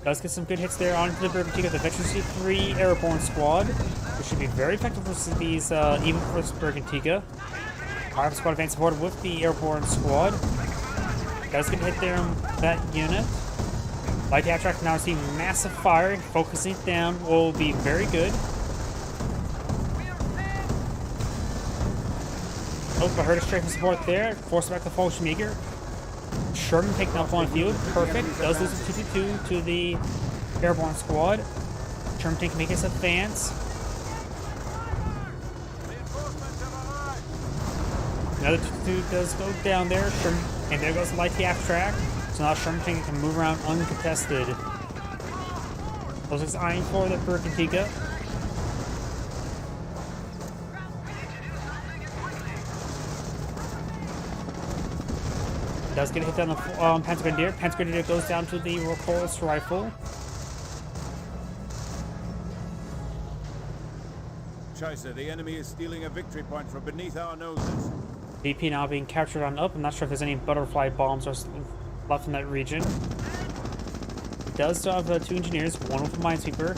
Does get some good hits there onto the Bergantiga, the Veteran C3 Airborne Squad, which should be very effective versus these, even versus Bergantiga. Rifle Squad advanced forward with the Airborne Squad. Does get hit there on that unit. Light Attack Track now seeing massive fire, focusing it down will be very good. Oh, I heard a strafing support there. Force back the Fallschirmjäger. Sherman taking off on field. Perfect. Does lose a 222 to the Airborne Squad. Sherman tank make his advance. Another 222 does go down there. Sherman, and there goes the light TF track. So now Sherman tank can move around uncontested. Those is eyeing for the Bergantiga. Does get hit down the Panzergrenadier. Panzergrenadier goes down to the Rokoros rifle. Scheiße, the enemy is stealing a victory point from beneath our noses. VP now being captured on up. I'm not sure if there's any butterfly bombs left in that region. He does still have 2 engineers, one with a minesweeper.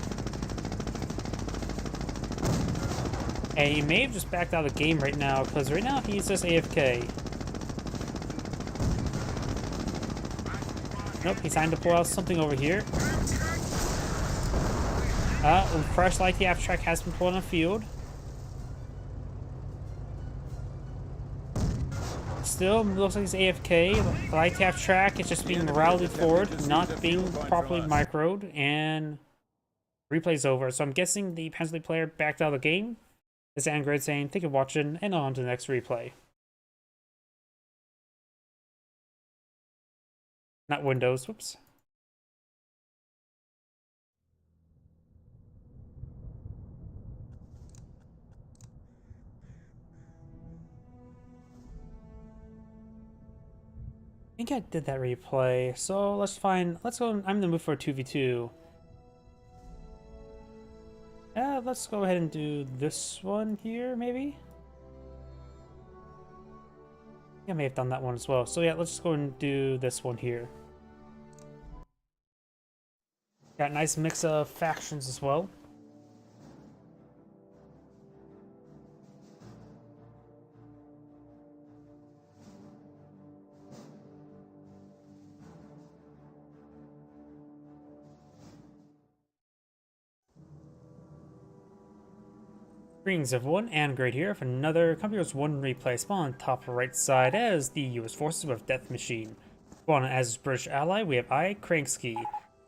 And he may have just backed out of the game right now, because right now he's just AFK. Nope, he's trying to pull out something over here. Fresh light the track has been pulled on the field. Still looks like he's AFK. The light tap track is just being routed forward, not being properly microed, and replay's over. So I'm guessing the Panzer League player backed out of the game. This is Angrid saying thank you for watching, and on to the next replay. Not Windows, whoops. I think I did that replay, so let's go, I'm in the mood for a 2v2. let's go ahead and do this one here, maybe? Yeah, I may have done that one as well. So yeah, let's just go and do this one here. Got a nice mix of factions as well. Greetings everyone, and great here for another Computers 1 replay. Spawn on top right side as the US forces with Death Machine. Spawn as his British ally, we have I, Kranksky.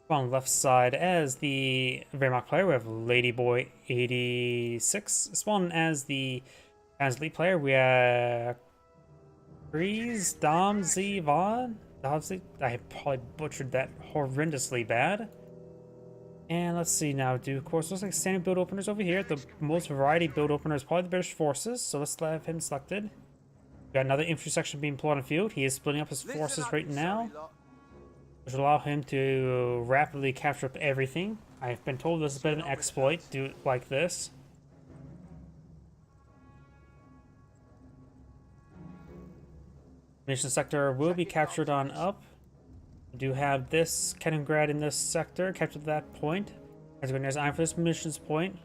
Spawn on left side as the Wehrmacht player, we have Ladyboy 86. Spawn as the Elite player, we have Breeze Dom Z Von. I probably butchered that horrendously bad. And let's see now, of course, looks like standard build openers over here. The most variety build opener is probably the British forces, so let's have him selected. We got another infantry section being plotted on the field. He is splitting up his forces right now, which will allow him to rapidly capture up everything. I've been told this is a bit of an exploit, do it like this. Mission sector will be captured on up. We do have this Kaliningrad in this sector, captured at that point. As we're going for this missions point.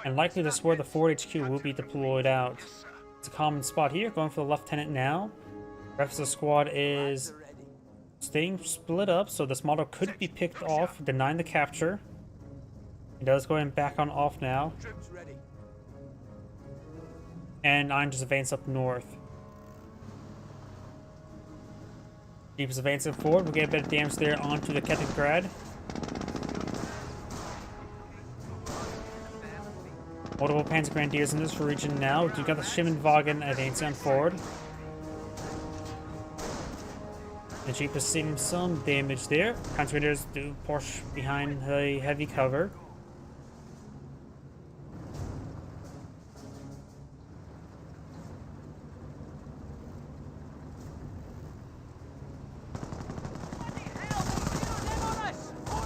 And likely this is where the Ford HQ will be deployed out. It's a common spot here, going for the lieutenant now. The rest of the squad is staying split up, so this model could be picked off, denying the capture. It does go and back on off now. And 9 just advance up north. Jeep is advancing forward. We'll get a bit of damage there onto the Kaliningrad. Multiple Panzer Grenadiers in this region now. We've got the Schimmelwagen advancing on forward. The Jeep is seeing some damage there. Panzer Grenadiers do push behind the heavy cover.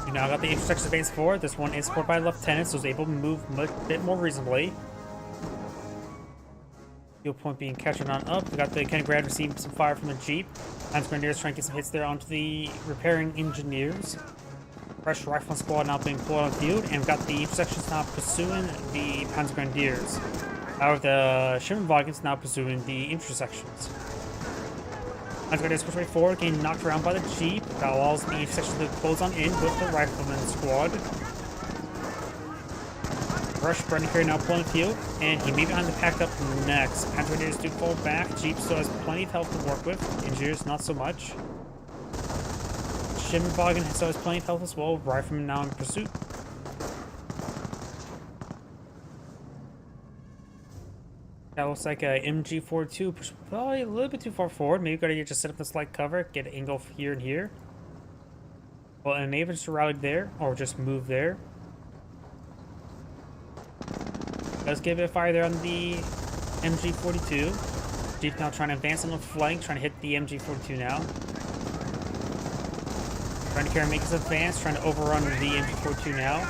We now got the infrastructure advance forward. This one is supported by lieutenants, so it's able to move a bit more reasonably. Fuel point being captured on up. We got the Kaliningrad receiving some fire from the Jeep. Panzer Grenadiers trying to get some hits there onto the repairing engineers. Fresh rifle squad now being pulled on the field, and we've got the sections now pursuing the Panzer Grenadiers. However, the Schimmelwagens now pursuing the intersections. Panzer Grenadiers push right forward, getting knocked around by the Jeep. That allows the intersection to close on in with the rifleman squad. Rush Brendan now pulling the field, and he may be behind the packed up next. Panzer Grenadiers do fall back. Jeep still has plenty of health to work with. Engineers not so much. Schimmelwagen still has plenty of health as well. Rifleman now in pursuit. That looks like a MG42, probably a little bit too far forward. Maybe gotta just set up this light cover, get an angle here and here. Well, and maybe just rally there, or just move there. Let's give it a fire there on the MG42. Jeep now trying to advance on the flank, trying to hit the MG42 now. Trying to make his advance, trying to overrun the MG42 now.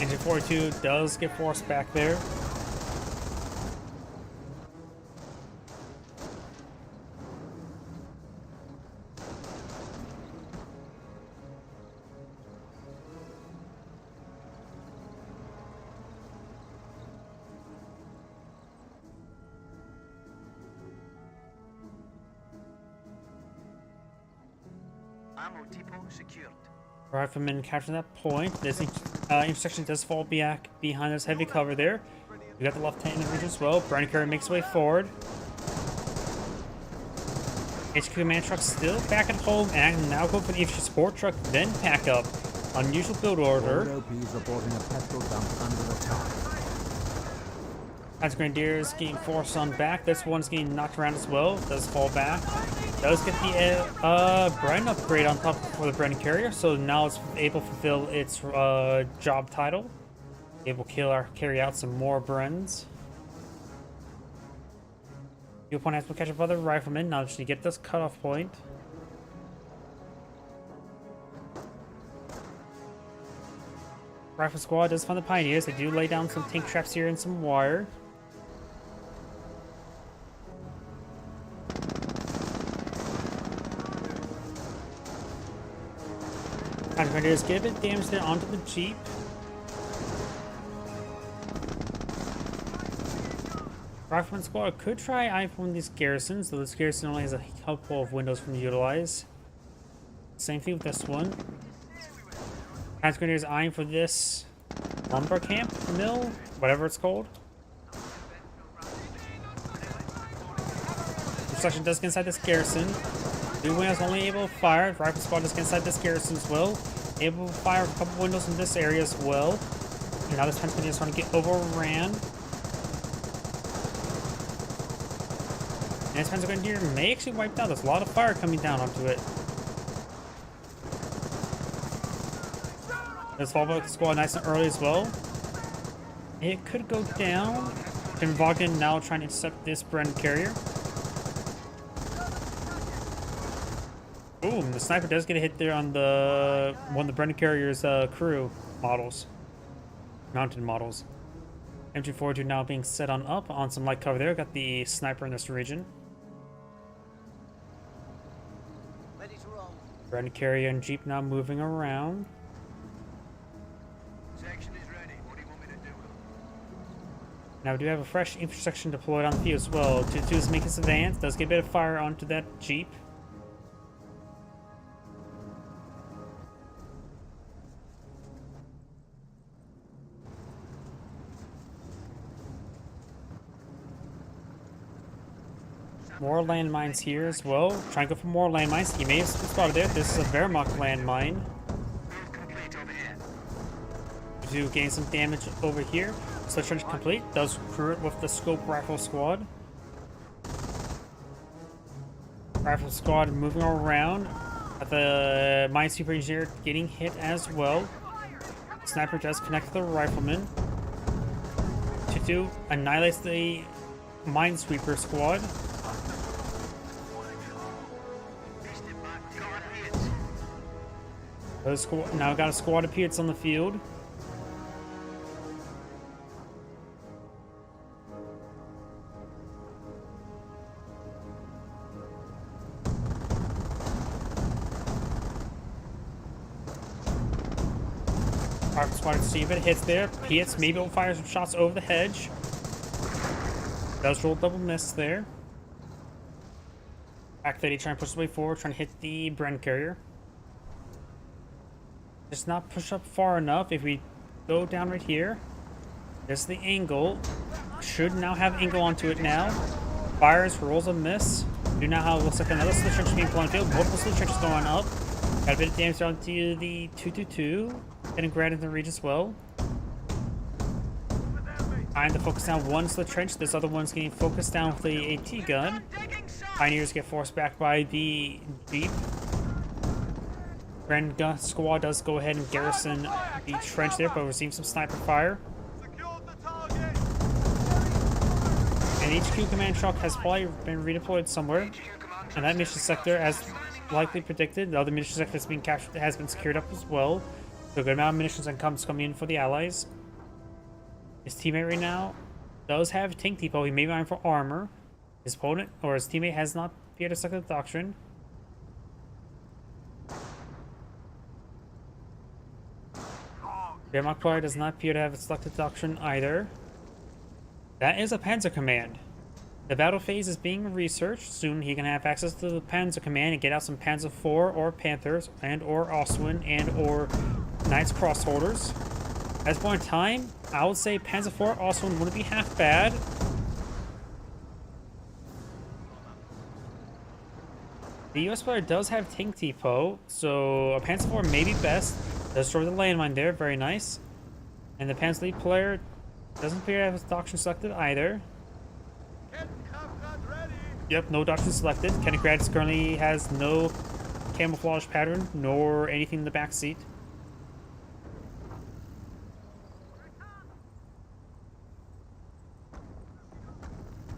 Engine 42 does get forced back there. Ammo depot secured. Rifleman capturing that point. This intersection does fall back behind this heavy cover there. We got the lieutenant in the region as well. Brenniker makes his way forward. HQ command truck still back at home and now go for the infantry support truck, then pack up. Unusual build order. reporting a petrol dump under attack. Panzer Grenadiers getting forced on back. This one's getting knocked around as well. Does fall back. Does get the Bren upgrade on top for the Bren carrier, so now it's able to fulfill its job title. Able to carry out some more Brens. Your opponent has to catch up other riflemen. Now just to get this cutoff point. Rifle squad does find the pioneers. They do lay down some tank traps here and some wire. Grenadiers get a bit damaged there onto the Jeep. Rifleman squad could try eyeing for one of these garrisons, though this garrison only has a couple of windows for them to utilize. Same thing with this one. Grenadiers eyeing for this lumber camp, mill, whatever it's called. Construction does get inside this garrison. Blue windows only able to fire. Rifle squad does get inside this garrison as well. Able to fire a couple windows in this area as well. And now this Pentagon is trying to get overran. And this Pentagon here may actually wipe out. There's a lot of fire coming down onto it. Let's fall back the squad nice and early as well. It could go down. Tim Vaughan now trying to intercept this Bren carrier. Boom, the sniper does get a hit there on the one of the Brendan Carrier's crew models. Mounted models. MG42 now being set up on some light cover there. Got the sniper in this region. Ready to roll. Brendan Carrier and Jeep now moving around. Section is ready. What do you want me to do? Now we do have a fresh infantry section deployed on the field as well. 2-2 is making its advance. Does get a bit of fire onto that Jeep. More landmines here as well. Trying to go for more landmines. He may have spotted there. This is a Wehrmacht landmine. Do gain some damage over here. So trench complete. Does crew it with the scope rifle squad. Rifle squad moving around. At the minesweeper engineer getting hit as well. Sniper does connect to the rifleman. 2-2 annihilates the minesweeper squad. Now got a squad of Pits on the field. Rifle squad see if it hits there. Pits maybe will fire some shots over the hedge. Does roll double miss there. Back 30 trying to push his way forward, trying to hit the Bren carrier. Just not push up far enough. If we go down right here, there's the angle. Should now have angle onto it now. Fires, rolls a miss. Do now have, looks like another slip trench being blown field. Multiple slip trenches going up. Got a bit of damage onto the 222. Getting granted in the reach as well. Trying to focus down one slip trench. This other one's getting focused down with the AT gun. Pioneers get forced back by the Jeep. Grand squad does go ahead and garrison the trench there, but receive some sniper fire. And HQ command truck has probably been redeployed somewhere. And that mission sector, as likely predicted, the other mission sector that's being captured has been secured up as well. So a good amount of munitions and comes coming in for the allies. His teammate right now does have a tank depot. He may be eyeing for armor. His opponent or his teammate has not appeared to select the doctrine. Wehrmacht player does not appear to have selected doctrine either. That is a Panzer Command. The battle phase is being researched. Soon he can have access to the Panzer Command and get out some Panzer IV or Panthers and or Ostwind and or Knights Crossholders. At this point in time, I would say Panzer IV Ostwind wouldn't be half bad. The US player does have tank depot, so a Panzer IV may be best. Does destroy the landmine there, very nice. And the Panzer League player doesn't appear to have his doctrine selected either. Yep, no doctrine selected. Kennegrad currently has no camouflage pattern, nor anything in the back seat.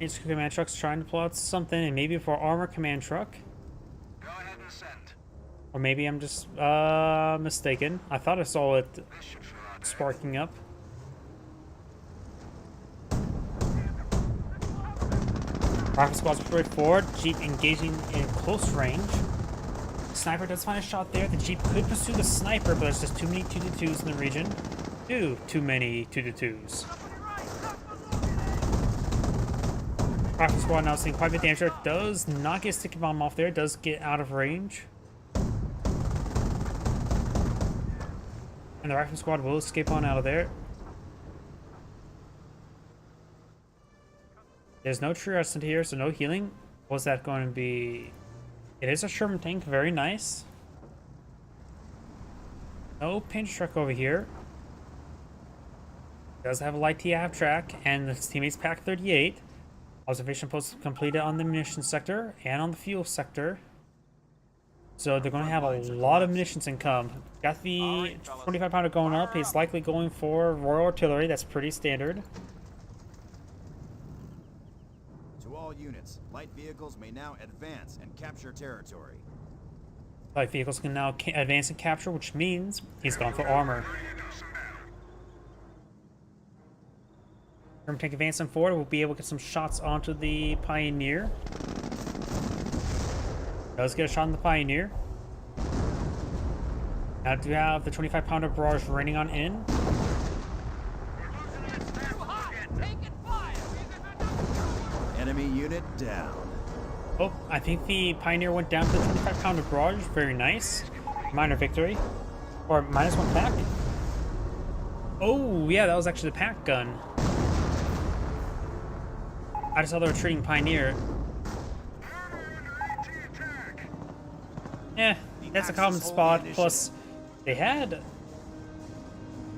HQ command truck's trying to pull out something, and maybe for armor command truck. Go ahead and send. Or maybe I'm just mistaken. I thought I saw it This should fill our day. sparking up. Rifle squad's pushed forward. Jeep engaging in close range. Sniper does find a shot there. The Jeep could pursue the sniper, but there's just too many 2-2s in the region. Too many 2-2s. Rifle squad now seeing quite a bit of damage there. Does not get a sticky bomb off there. Does get out of range. And the rifle squad will escape on out of there. There's no true arson here, so no healing. What's that going to be? It is a Sherman tank, very nice. No pinch truck over here. Does have a light TF track, and the teammates pack 38. Observation posts completed on the munitions sector and on the fuel sector. So they're going to have a lot of munitions income. Got the 25 pounder going up. He's likely going for Royal Artillery. That's pretty standard. To all units, light vehicles may now advance and capture territory. Light vehicles can now advance and capture, which means he's gone for armor. Sherman tank advancing forward. We'll be able to get some shots onto the Pioneer. Does get a shot on the Pioneer. Now do have the 25 pounder barrage raining on in. Too hot! Taking fire! Enemy unit down. Oh, I think the Pioneer went down to the 25 pounder barrage. Very nice. Minor victory. Or -1 pack. Oh, yeah, that was actually the pack gun. I just saw the retreating Pioneer. Yeah, that's a common spot. Plus, they had...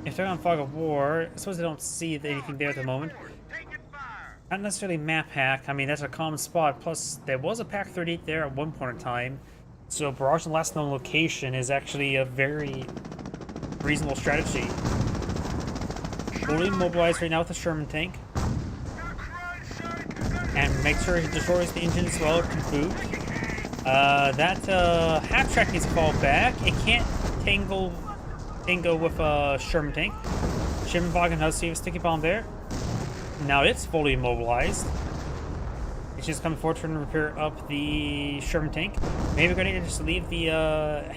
If they're on Fog of War, I suppose they don't see anything there at the moment. Not necessarily map hack. I mean, that's a common spot. Plus, there was a Pack 38 there at one point in time. So, barrage and last known location is actually a very reasonable strategy. Fully mobilized right now with the Sherman tank. And make sure he destroys the engine as well to boot. That half track needs to fall back. It can't tango with a Sherman tank. Schimmelwagen does see a sticky bomb there. Now it's fully immobilized. It's just coming forward trying to repair up the Sherman tank. Maybe we're going to just leave the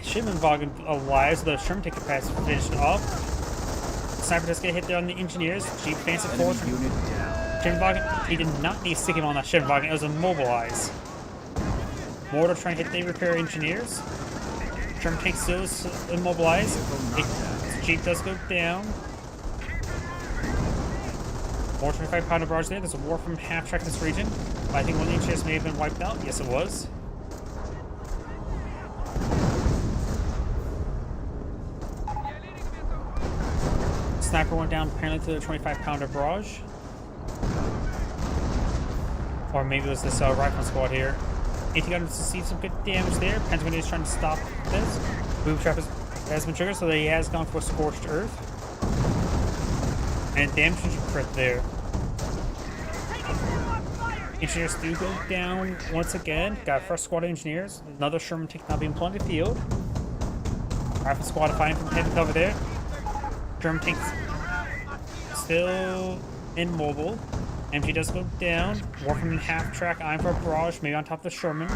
Schimmelwagen alive so the Sherman tank capacity finished off. Sniper does get hit there on the engineers. Jeep advances forward. Enemy unit down. Schimmelwagen, he did not need to stick him on that Schimmelwagen. It was immobilized. Mortar trying to hit the repair engineers. Sherman tank still is immobilized. Jeep does go down. More 25 pounder barrage there. There's a war from half track in this region. But I think one of the engineers may have been wiped out. Yes, it was. Sniper went down apparently to the 25 pounder barrage. Or maybe it was this rifle squad here. AT gun to see some good damage there. Pentagon is trying to stop this. Boom trap has been triggered, so that he has gone for Scorched Earth. And damage crit there. Engineers do go down once again. Got first squad of engineers. Another Sherman tank now being plugged in the field. Rifle squad fighting from head to cover there. Sherman tank still immobile. MG does go down. Working in half track, eyeing for a barrage, maybe on top of the Sherman.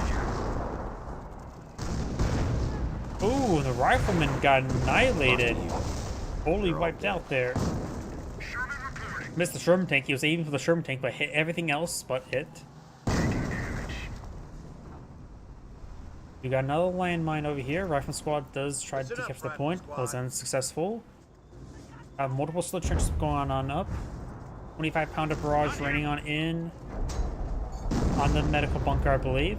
Ooh, the rifleman got annihilated. Totally wiped out there. Missed the Sherman tank. He was aiming for the Sherman tank, but hit everything else but it. We got another landmine over here. Rifle squad does try to catch the point. Was unsuccessful. Multiple slit trenches going on up. 25 pounder barrage raining on in. On the medical bunker, I believe.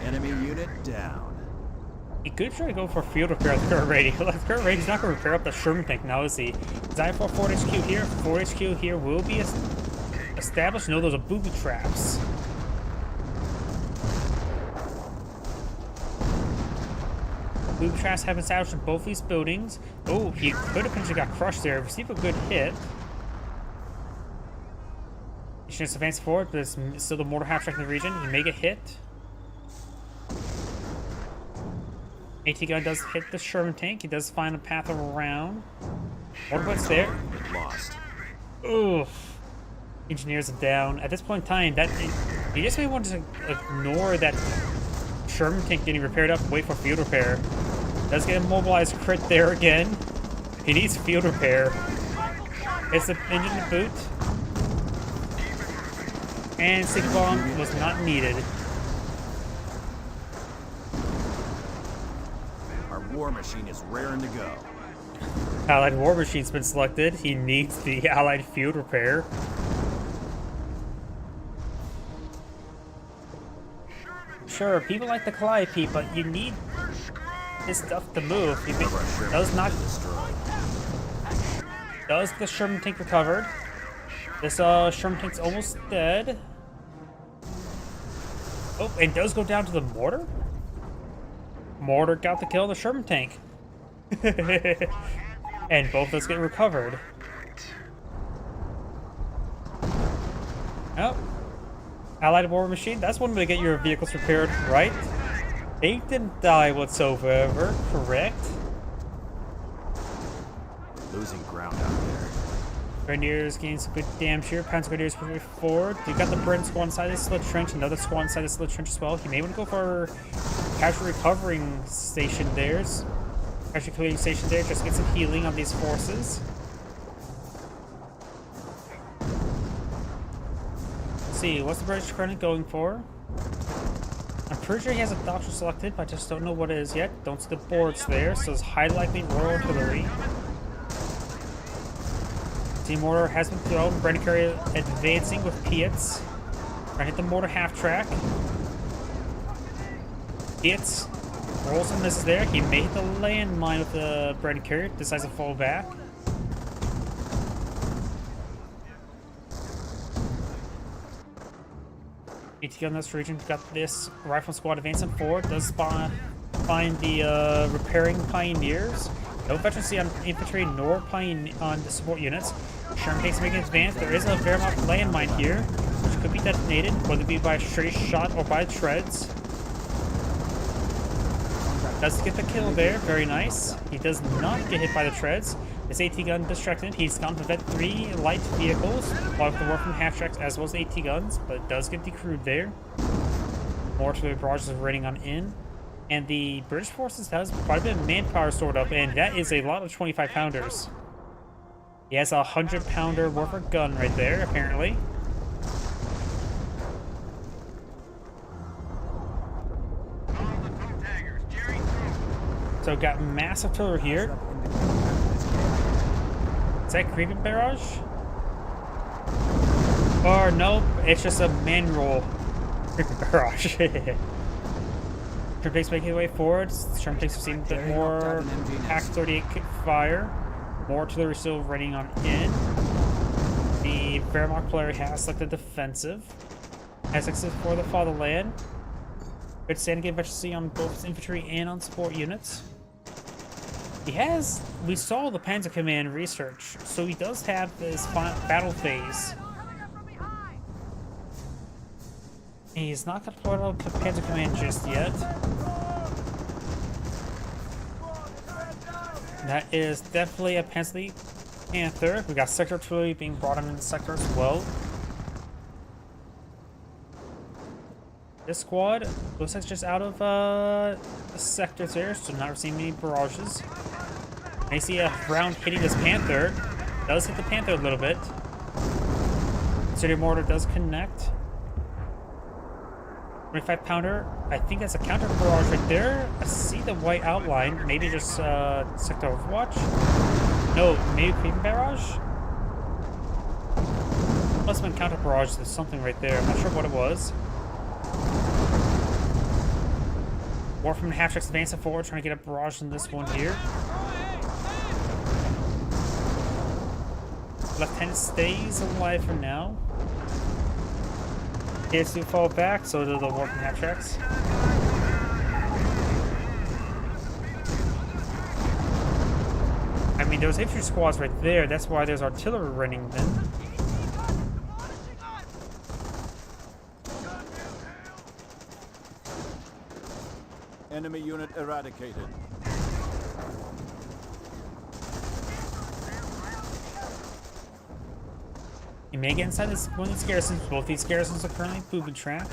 Enemy unit down. He could try to go for field repair at the current rating. The current rating's not going to repair up the Sherman tank now, is he? Design for Fort HQ here. Fort HQ here will be established. No, those are booby traps. Booby traps have been established in both these buildings. Oh, he could have potentially got crushed there. Received a good hit. He's just advancing forward, but there's still the mortar half-track in the region. He may get hit. AT gun does hit the Sherman tank. He does find a path around. Mortar bullets there. Lost. Oof. Engineers are down. At this point in time, that you just may want to ignore that Sherman tank getting repaired up. Wait for field repair. Does get immobilized crit there again. He needs field repair. It's the engine to boot. And sticky bomb was not needed. Our war machine is raring to go. Allied war machine's been selected. He needs the Allied field repair. Sure, people like the Calliope, but you need this stuff to move. He does not. Does the Sherman tank recovered? This Sherman tank's almost dead. Oh, and does go down to the mortar? Mortar got the kill on the Sherman tank. And both of us get recovered. Oh. Allied war machine, that's one way to get your vehicles repaired, right? They didn't die whatsoever, correct? Losing ground out there. Grenadiers gain some good damage here. Panzer Grenadiers moving forward. You got the British squad inside the slit trench, another squad inside the slit trench as well. You may want to go for casual recovering station there. Casual clearing station there, just to get some healing on these forces. Let's see, what's the British currently going for? I'm pretty sure he has a doctor selected, but I just don't know what it is yet. Don't see the boards there, so it's highly likely Royal Artillery. Team mortar has been thrown. Brennan carrier advancing with Pietz. Trying to hit the mortar half track. Pietz rolls and misses there. He may hit the landmine with the Brennan carrier. Decides to fall back. AT gun in this region. Got this rifle squad advancing forward. Does find the repairing pioneers. No veterancy on infantry nor on the support units. Sherman tanks making advance. There is a Wehrmacht landmine here, which could be detonated, whether it be by a straight shot or by treads. Does get the kill there, very nice. He does not get hit by the treads. His AT gun distracted. He's gone to vet 3 light vehicles, while with the work from half tracks as well as AT guns, but it does get decrewed there. More artillery barrages are raining on in. And the British forces has quite a bit of manpower stored up, and that is a lot of 25 pounders. He has a 100-pounder worth of gun right there, apparently. So got massive artillery here. Is that creeping barrage? Or nope, it's just a manual creeping barrage. Sherman tanks making their way forward. Sherman tanks have seen a bit more PaK-38 fire. More artillery still raining on in. The Wehrmacht player has selected defensive. Has exited for the fatherland. Good standing efficiency on both his infantry and on support units. He has, we saw the Panzer Command research, so he does have this battle phase. He's not going to put out Panzer Command just yet. That is definitely a Pensley Panther. We got sector artillery being brought in the sector as well. This squad looks like it's just out of the sectors there, so not receiving any barrages. I see a round hitting this Panther. Does hit the Panther a little bit. City mortar does connect. 25-pounder. I think that's a counter barrage right there. I see the white outline. Maybe just sector overwatch. No, maybe creeping barrage. Must have been counter barrage. There's something right there. I'm not sure what it was. Warframe half tracks advancing forward, trying to get a barrage in this one here. Lieutenant stays alive for now. Kids do fall back, so do the Warframe half tracks. I mean, those infantry squads right there, that's why there's artillery running then. Enemy unit eradicated. You may get inside this one of these garrisons. Both these garrisons are currently booby trapped.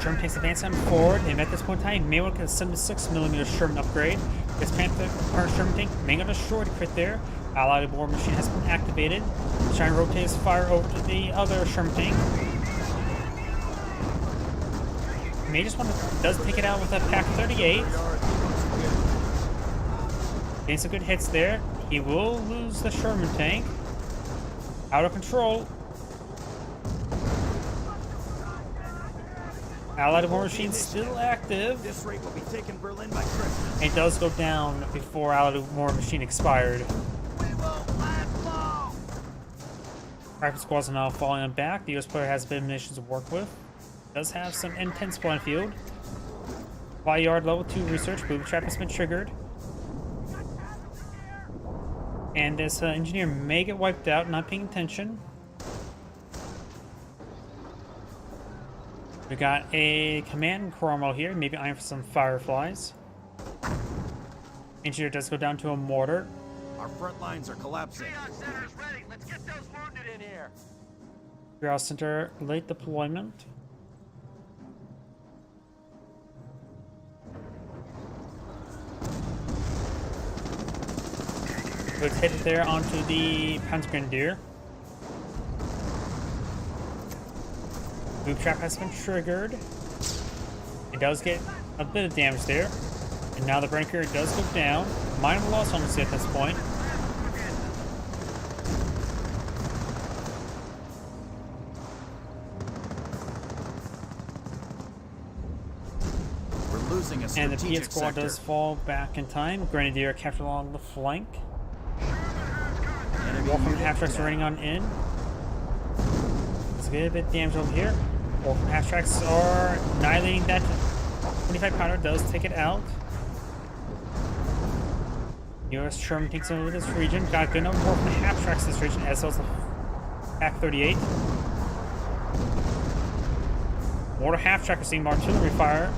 Sherman takes advance on forward, and at this point in time, may want to get a 76mm Sherman upgrade. This Panther current Sherman tank may get destroyed crit there. Allied war machine has been activated. Trying to rotate his fire over to the other Sherman tank. May just want to does take it out with a Pack 38. Getting some good hits there. He will lose the Sherman tank. Out of control. Allied war machine still active. This rate will be taking Berlin by Christmas. It does go down before Allied war machine expired. We won't last long. Rifle squads are now falling on back. The US player has a bit of munitions to work with. Does have some intense spawn field. Fly yard level 2 research. Booby trap has been triggered. And this engineer may get wiped out, not paying attention. We got a command Cromwell here, maybe eyeing for some fireflies. Engineer does go down to a mortar. Our front lines are collapsing. Triage center's ready. Let's get those wounded in here. Triage center late deployment. Good hit there onto the Panzergrenadier. Boom trap has been triggered. It does get a bit of damage there. And now the burn carrier does go down. Minor loss honestly at this point. We're losing a And the strategic PF squad sector. does fall back in time. Grenadier captured along the flank. Enemy Wolfram unit half-tracks down. running on in. Let's get a bit of damage over here. Wolfram half-tracks are annihilating that 25 pounder, does take it out. US Sherman takes over this region. Got good number of Wolfram half-tracks this region, as well as the Pack 38. Mortar half-track are seeing more artillery fire.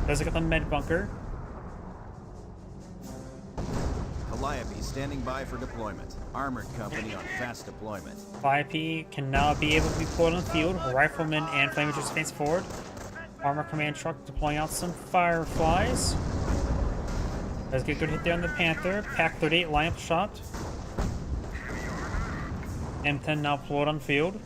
Does look at the med bunker. Calliope standing by for deployment. Armored company on fast deployment. VIP can now be able to be pulled on the field. Riflemen and flamingers advance forward. Armor command truck deploying out some fireflies. Does get a good hit there on the Panther. Pack 38 lineup shot. M10 now deployed on field.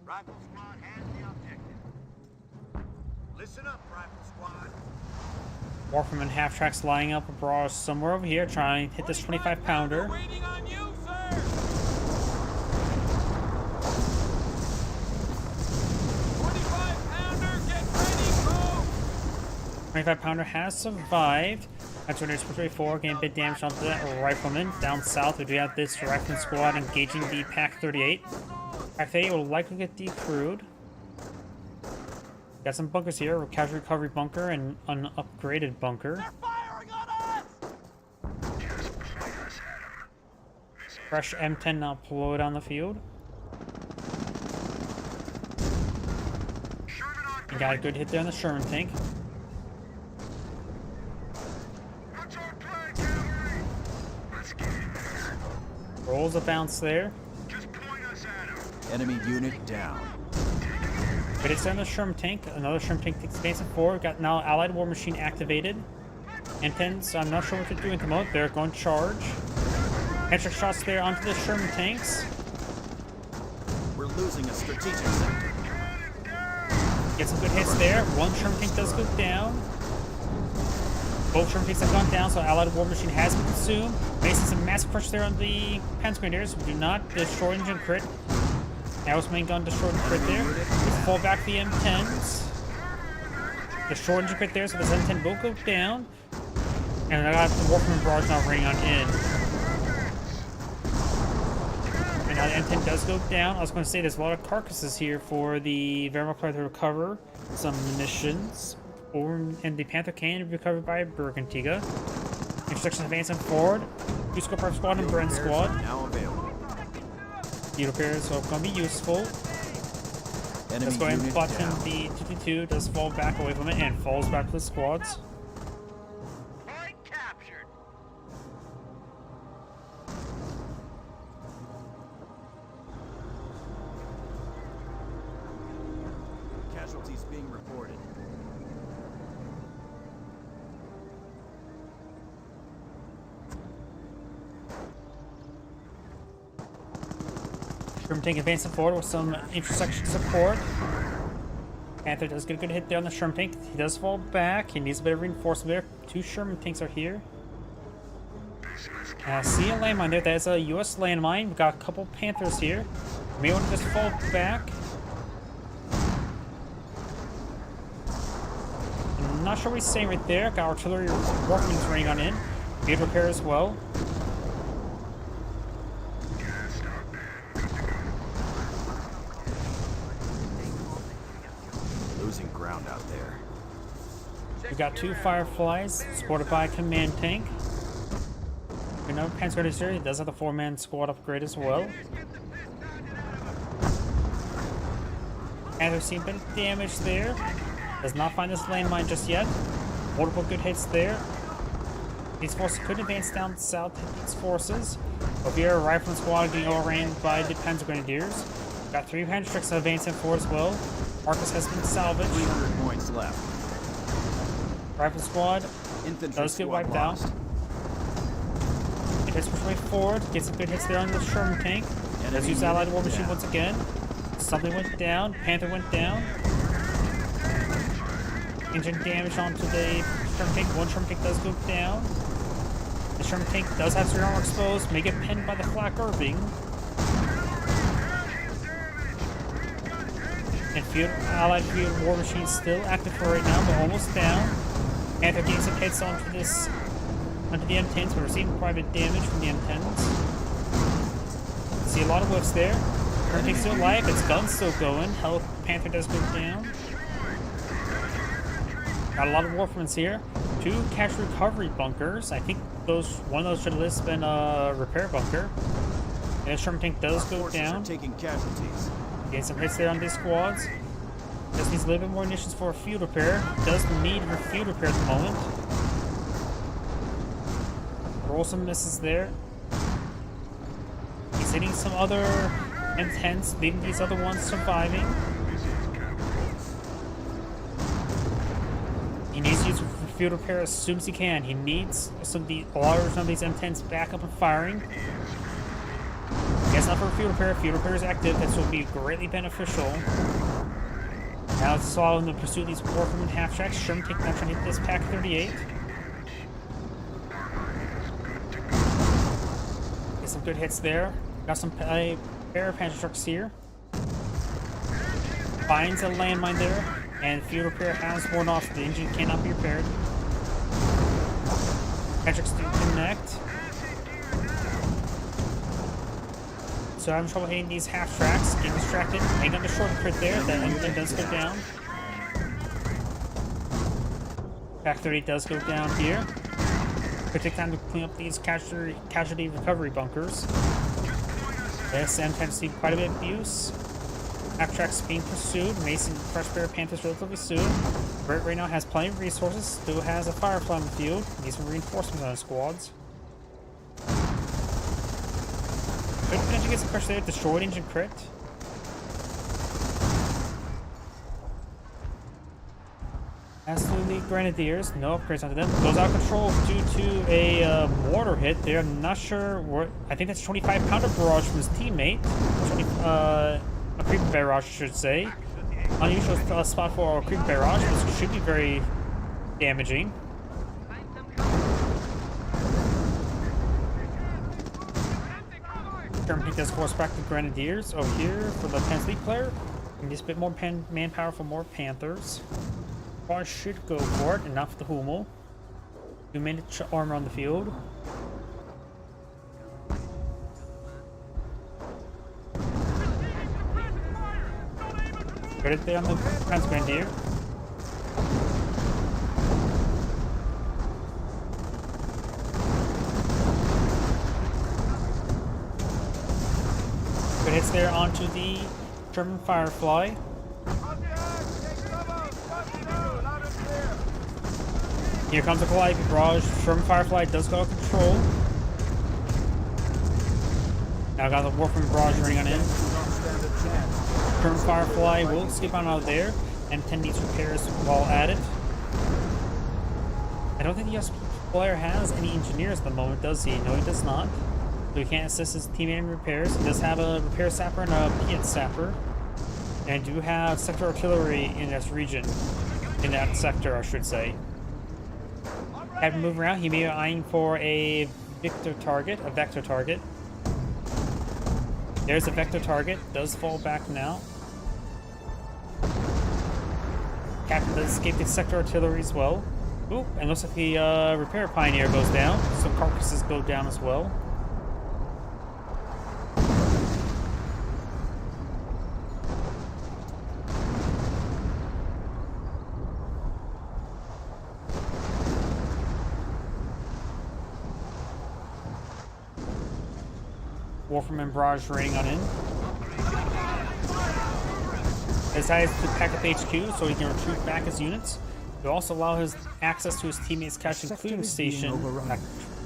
Rifle squad has the objective. Listen up, rifle squad. Warfram and half tracks lining up abroad somewhere over here, trying to hit this 25 pounder. Waiting on you, sir. 25-pounder, get ready, folks. 25 pounder has survived. That's when there's 4 getting a bit damage onto that rifleman. Down south, we do have this rifleman squad engaging the Pack 38. Pack 38 will likely get decrewed. Got some bunkers here, a casualty recovery bunker and an upgraded bunker. They're firing on us. Fresh M10 now deployed on the field. You got a good hit there on the Sherman tank. What's our plan, cavalry? Let's get in there. Rolls a bounce there. Just point us at him. Enemy unit down. But it's on the Sherman tank. Another Sherman tank takes advancing forward. Got now Allied War Machine activated. M10s, I'm not sure what they're doing at the moment. They're going to charge. Extra shots there onto the Sherman tanks. We're losing a strategic sector. Get some good hits there. One Sherman tank does go down. Both Sherman tanks have gone down, so Allied War Machine has been consumed. Facing some massive pressure there on the Panzer Grenadiers. We do not destroy engine crit. Arrow's main gun destroyed and crit there. Let's fall back the M10s. Destroyed engine crit there, so this M10 will go down. And I got the Warframe barrage now raining on in. And now the M10 does go down. I was going to say there's a lot of carcasses here for the Wehrmacht to recover. Some munitions. And the Panther can be recovered by Bergantiga. Instructions advancing forward. Two Scope Prep Squad and Bren Squad. Now available. Field repairs are going to be useful. Enemy Let's go ahead and unit button down. the 222 does fall back away from it and falls back to the squads. Point captured. Casualties being reported. Sherman tank advancing forward with some intersection support. Panther does get a good hit there on the Sherman tank. He does fall back. He needs a bit of reinforcement there. Two Sherman tanks are here. See a landmine there. That is a US landmine. We've got a couple Panthers here. May want to just fall back. I'm not sure what he's saying right there. Got artillery workmen's raining on in. Field repair as well. Losing ground out there. We've got two Fireflies, supported by a command tank. Another Panzer Grenadier, he does have the 4-man squad upgrade as well. And we've seen a bit of damage there. Does not find this landmine just yet. Multiple good hits there. These forces could advance down south to these forces. But we are a rifleman squad getting overran by the Panzer Grenadiers. Got 3 Hendricks advancing forward as well. Marcus has been salvaged. 300 points left. Rifle squad Infantry does get squad wiped lost. out. It hits push way forward, gets some good hits there on the Sherman tank. Does Enemy use Allied unit War Machine down. once again. Something went down, Panther went down. Engine damage onto the Sherman tank. One Sherman tank does go down. The Sherman tank does have some armor exposed, may get pinned by the Flak Irving. And Allied Field War Machine still active for right now, but almost down. Panther getting some hits onto the M10s. We're receiving private damage from the M10s. See a lot of whiffs there. Sherman tank's still alive, its gun's still going. Health Panther does go down. Got a lot of Warframes here. 2 cash recovery bunkers. I think one of those should have been a repair bunker. And the Sherman tank does go Forces down. are taking casualties. Getting some hits there on these squads. Just needs a little bit more munitions for a field repair. Does need a field repair at the moment. Roll some misses there. He's hitting some other M10s, leaving these other ones surviving. He needs to use field repair as soon as he can. He needs a lot of these M10s back up and firing. Guess not for field repair. Field repair is active. This will be greatly beneficial. Now it's all in the pursuit of these Warframe and half-tracks. Sherman tank now trying to hit this Pack 38. Get some good hits there. Got some pair of Panzer trucks here. Finds a landmine there. And field repair has worn off. The engine cannot be repaired. Patrick's do connect. So I'm having trouble hitting these half tracks. Getting distracted. Hang on the short crit there. That engine does go down. Pack 30 does go down here. Could take time to clean up these casualty recovery bunkers. This M tends to see quite a bit of abuse. Half tracks being pursued. Mason Fresh Bear Panthers relatively soon. Bert right now has plenty of resources. Still has a Firefly on the field. Needs some reinforcements on his squads. Could potentially get some pressure there. Destroyed engine crit. Absolutely Grenadiers. No upgrades onto them. Goes out of control due to a mortar hit there. I'm not sure what. I think that's 25 pounder barrage from his teammate. A creep barrage, I should say. Unusual spot for a creep barrage, which should be very damaging. Germany does force back the Grenadiers over here for the Panzer League player. And just a bit more manpower for more Panthers. Barrage should go for it, and not for the Hummel. 2-minute armor on the field. Put it there on the Panzer Grenadier. Good hits there onto the German Firefly. Here comes the Calliope Barrage. German Firefly does go out of control. Now got the Warframe Barrage running on in. German Firefly will skip on out of there and attend these repairs while at it. I don't think the US player has any engineers at the moment, does he? No, he does not. So he can't assist his teammate in repairs. He does have a repair sapper and a Piet sapper. And do have sector artillery in this region. In that sector, I should say. Have him move around. He may be eyeing for a vector target. There's a vector target. Does fall back now. Captain does escape the sector artillery as well. Oop, and looks like the repair pioneer goes down. Some carcasses go down as well. Warframe and Barrage raining on in. Decides to pack up HQ so he can retreat back his units. It'll also allow his access to his teammates' casualty clearing station. Not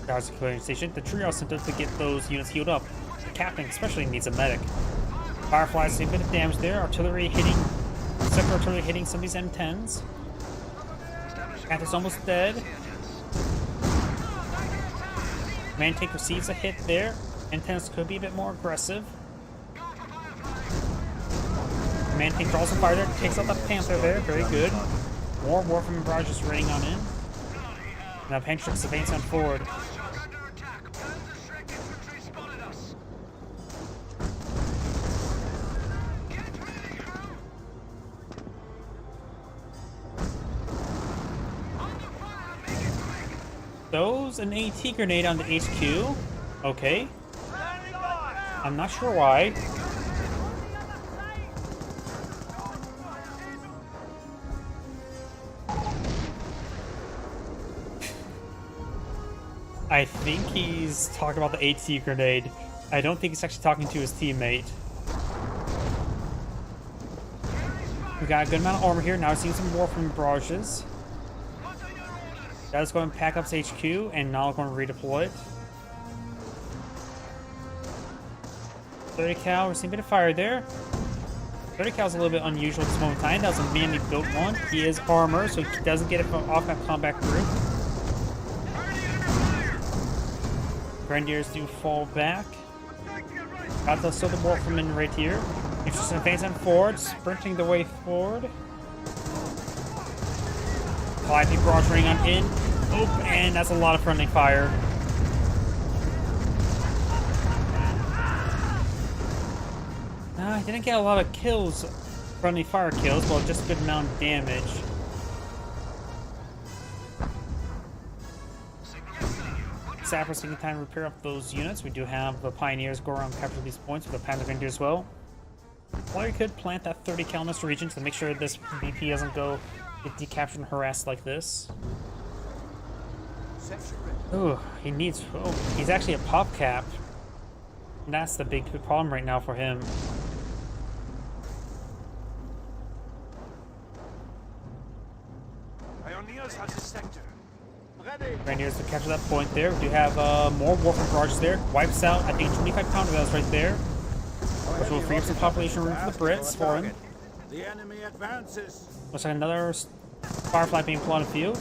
casualty clearing station. The Trios Center to get those units healed up. The captain especially needs a medic. Fireflies see a bit of damage there. Artillery hitting. Sector artillery hitting some of these M10s. Panther's almost dead. Mantank receives a hit there. M10s could be a bit more aggressive. Mantank draws some fire there, takes out the Panther there, very good. More Warframe Barrages raining on in. Now Pantrix advance on forward. Throws an AT grenade on the HQ. Okay. I'm not sure why. I think he's talking about the AT grenade. I don't think he's actually talking to his teammate. We got a good amount of armor here. Now we're seeing some more from Barrages. That's going to pack up his HQ and now going to redeploy it. 30 cal, we're seeing a bit of fire there. 30 cal is a little bit unusual at this moment in time. That was a manually built one. He is armor, so he doesn't get it off that combat group. Grenadiers do fall back. Got the Silver Warframe right here. Interesting advance forward, sprinting the way forward. Calliope Barrage running on in. Oh, and that's a lot of friendly fire. I didn't get a lot of kills, friendly fire kills, but just a good amount of damage. Sappers taking time to repair up those units. We do have the Pioneers go around and capture these points with the Panzer Grenadier as well. Or you could plant that 30 cal in this region to make sure this VP doesn't go get decaptured and harassed like this. Ooh, he needs. Oh, he's actually a pop cap. And that's the big problem right now for him. Pioneers has the sector. Grenadiers to capture that point there. We do have more Warframe Barrages there. Wipes out, I think, 25 pounder bells right there. Which will free up some population room for the Brits for him. The enemy advances. Looks like another Firefly being pulled on the field.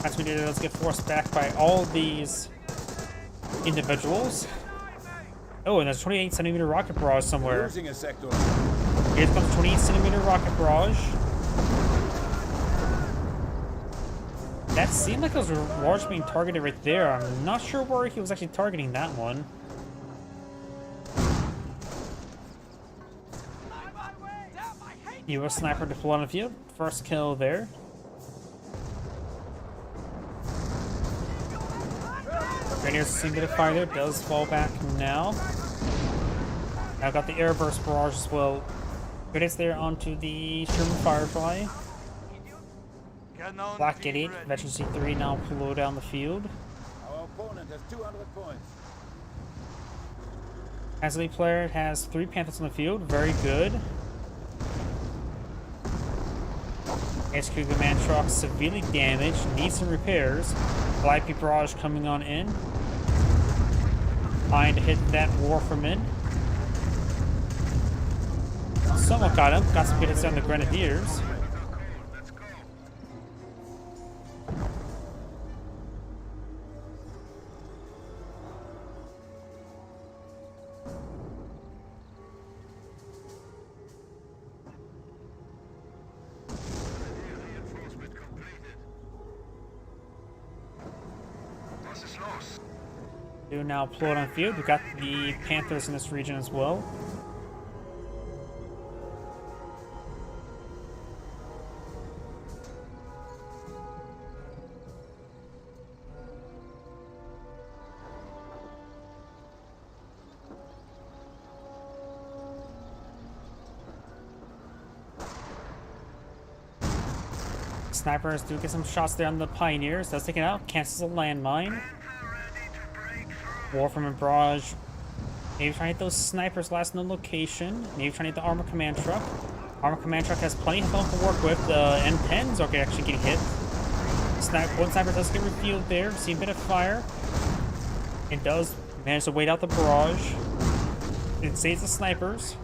That's when let's get forced back by all these individuals. Oh, and there's a 28 centimeter rocket barrage somewhere. Losing a sector. Here comes 28 centimeter rocket barrage. That seemed like it was large being targeted right there. I'm not sure where he was actually targeting that one. US sniper deployed on the field. First kill there. Grenadiers seeing a bit of fire there. Does fall back now. Now got the airburst barrage as well. Grenades there onto the Sherman Firefly. Cannon Black team Idiot, ready. Veteran C3 now below down the field. Our opponent has 200 points. As a player, it has 3 Panthers on the field. Very good. HQ Command Truck severely damaged. Needs some repairs. IP Barrage coming on in. Trying to hit that Warframin. Someone got him. Got some good hits on the Grenadiers. Reinforcement completed. Was ist los? Do now plot on field. We got the Panthers in this region as well. Snipers do get some shots there on the Pioneers. Does take it out. Cancels a landmine. Warframe and Barrage. Maybe trying to hit those snipers last known location. Maybe trying to hit the Armor Command Truck. Armor Command Truck has plenty of health to work with. The M10s are actually getting hit. One sniper does get revealed there. See a bit of fire. It does manage to wait out the barrage. It saves the snipers.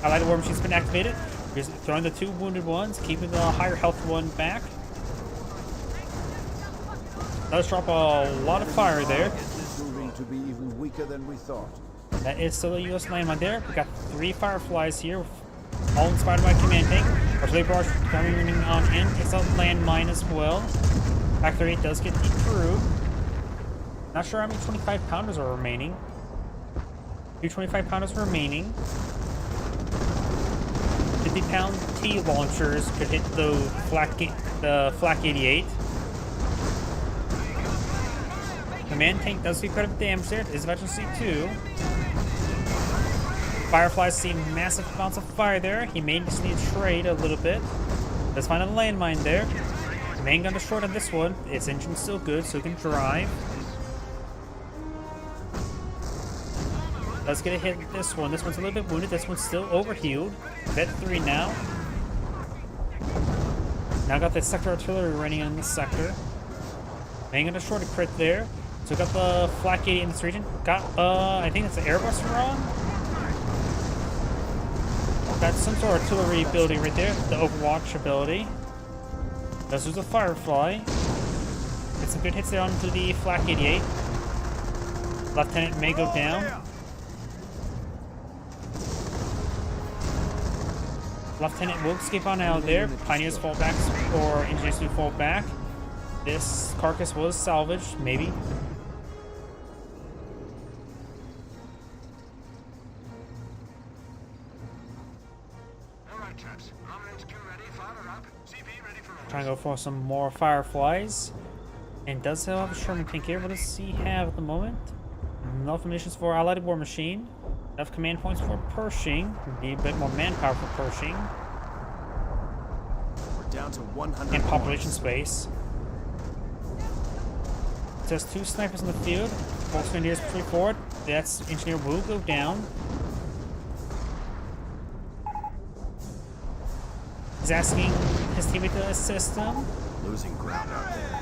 Allied War Machine's been activated. Just throwing the 2 wounded ones, keeping the higher health one back. Does drop a lot of fire there. Proving to be even weaker than we thought. That is still a US landmine there. We got 3 Fireflies here, all inspired by Command Tank. Artillery barrage coming on in. It's a landmine as well. Factor 8 does get decrewed. Not sure how many 25 pounders are remaining. 2 25 pounders remaining. 50-pound T launchers could hit the Flak 88. Command Tank does see quite a bit of damage there. It is Veteran C2. Fireflies see massive amounts of fire there. He may just need to trade a little bit. Does find a landmine there. Main gun destroyed on this one. Its engine's still good, so it can drive. Does get a hit with this one. This one's a little bit wounded. This one's still overhealed. Vet 3 now. Now got the sector artillery running in this sector. Main gun destroyed a crit there. So got the Flak 80 in this region. Got, I think it's the Airbuster on. Got some sort of artillery ability right there. The Overwatch ability. Does use a Firefly. Get some good hits there onto the Flak 88. Lieutenant may go down. Lieutenant will escape on out of there. Pioneers fall back, or engineers do fall back. This carcass was salvaged, maybe. Alright, chaps. Armor HQ ready, fire up. CP ready for Trying to go for some more Fireflies. And does have a Sherman tank here. What does he have at the moment? Enough munitions for Allied War Machine. Enough command points for Pershing. Need a bit more manpower for Pershing. We're down to 100 And population points. space. There's 2 snipers in the field. Both engineers push forward. That's engineer will go down. He's asking his teammate to assist him. Losing ground out there.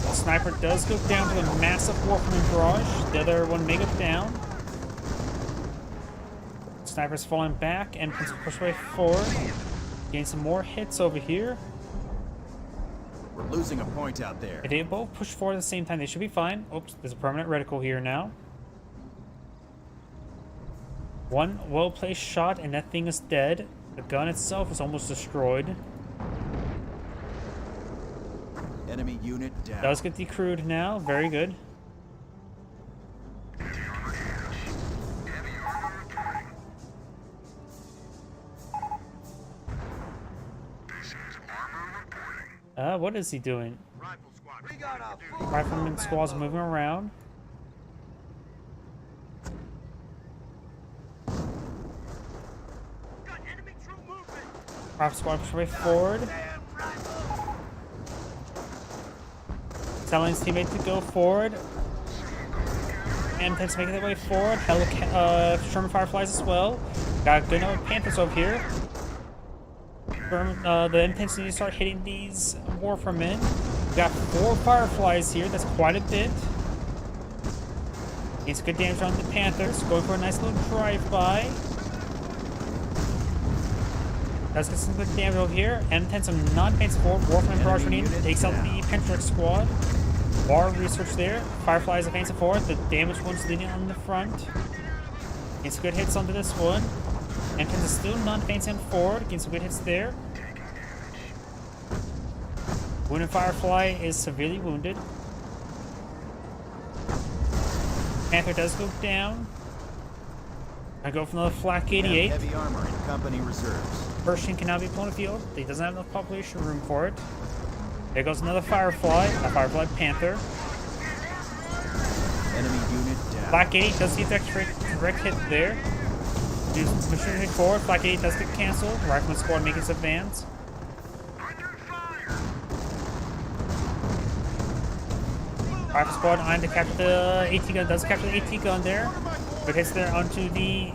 The sniper does go down to a massive Warframe barrage. The other one may go down. Sniper's falling back and push way forward. Gain some more hits over here. We're losing a point out there. If they both push forward at the same time, they should be fine. Oops, there's a permanent reticle here now. One well-placed shot and that thing is dead. The gun itself is almost destroyed. Enemy unit down. Does get decrewed now. Very good. Heavy armor What is he doing? Rifle squad. We got a full Rifleman combat squad's load. moving around. Got enemy troop movement. Rifle squad push way forward. Damn rifle. Telling his teammate to go forward. M10's making their way forward. Sherman Fireflies as well. Got a good number of Panthers over here. The M10s need to start hitting these Warframen. We got 4 Fireflies here. That's quite a bit. Needs good damage on the Panthers. Going for a nice little drive-by. Does get some good damage over here. M10s are not advancing forward. Warframen barrage running in. Takes out the Pentric squad. More research there. Fireflies advancing forward. The damaged one's leading on the front. Getting some good hits onto this one. M10s is still not advancing forward. Getting some good hits there. Wounded Firefly is severely wounded. Panther does go down. I go for another flak We have 88. heavy armor in company reserves. Pershing cannot be blown field. He doesn't have enough population room for it. There goes another Firefly. A Firefly Panther. Enemy unit down. Flak 8 does get the direct hit there. Pushing it forward. Flak 8 does get cancelled. Rifleman squad making its advance. Under fire. Rifle squad eyeing to capture the AT gun. Does capture the AT gun there. But hits there onto the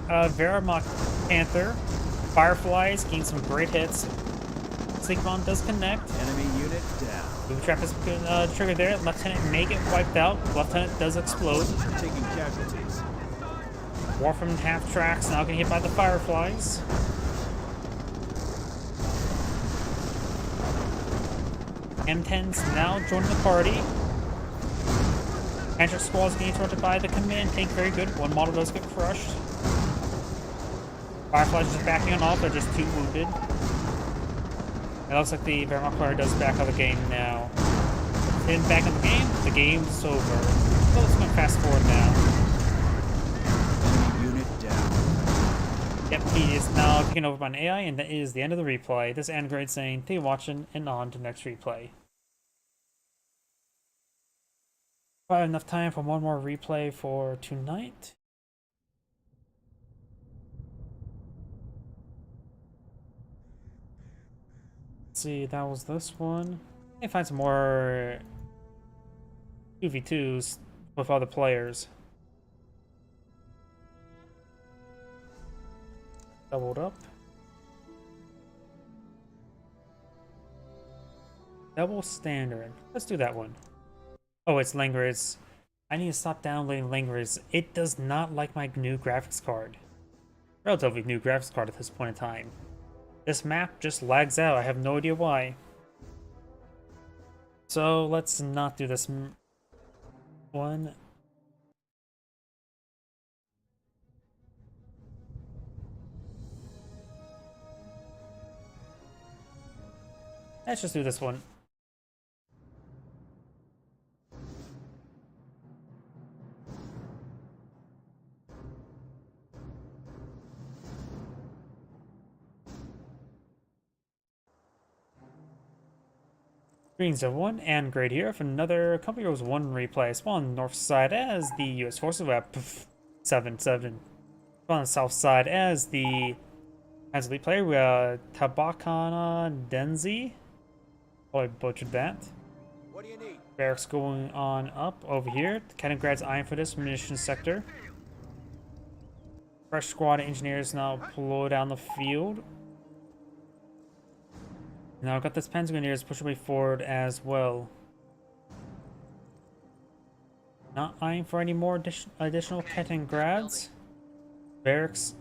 Wehrmacht Panther. Fireflies gain some great hits. Sigmund does connect. Enemy unit down. Booby trap is triggered there. Lieutenant may get wiped out. Lieutenant does explode. We're taking casualties. Warframen half tracks now getting hit by the Fireflies. M10's now joining the party. Panther squad's getting interrupted by the command tank. Very good. One model does get crushed. Fireflies just backing on off. They're just 2 wounded. It looks like the Wehrmacht player does back out of the game now. Him back in the game, the game's over. So let's go fast forward now. Enemy unit down. Yep, he is now taken over by an AI, and that is the end of the replay. This is Android saying, thank you for watching, and on to the next replay. I have enough time for one more replay for tonight. Let's see, that was this one. I can find some more 2v2s with other players. Doubled up. Double standard. Let's do that one. Oh, it's Langris. I need to stop downloading Langris. It does not like my new graphics card. Relatively new graphics card at this point in time. This map just lags out. I have no idea why. So let's not do this one. Let's just do this one. Greetings everyone, and Great here for another Company Heroes 1 replay. Spawn on the north side as the US Forces at 7-7. Spawn on the south side as the elite player, we have Tabakana Denzi. Probably butchered that. What do you need? Barracks going on up over here. Kaliningrad's eyeing for this munitions sector. Fresh squad of engineers now pull down the field. Now I've got this Pentagoners pushing way forward as well. Not eyeing for any more additional Kaliningrads. Barracks,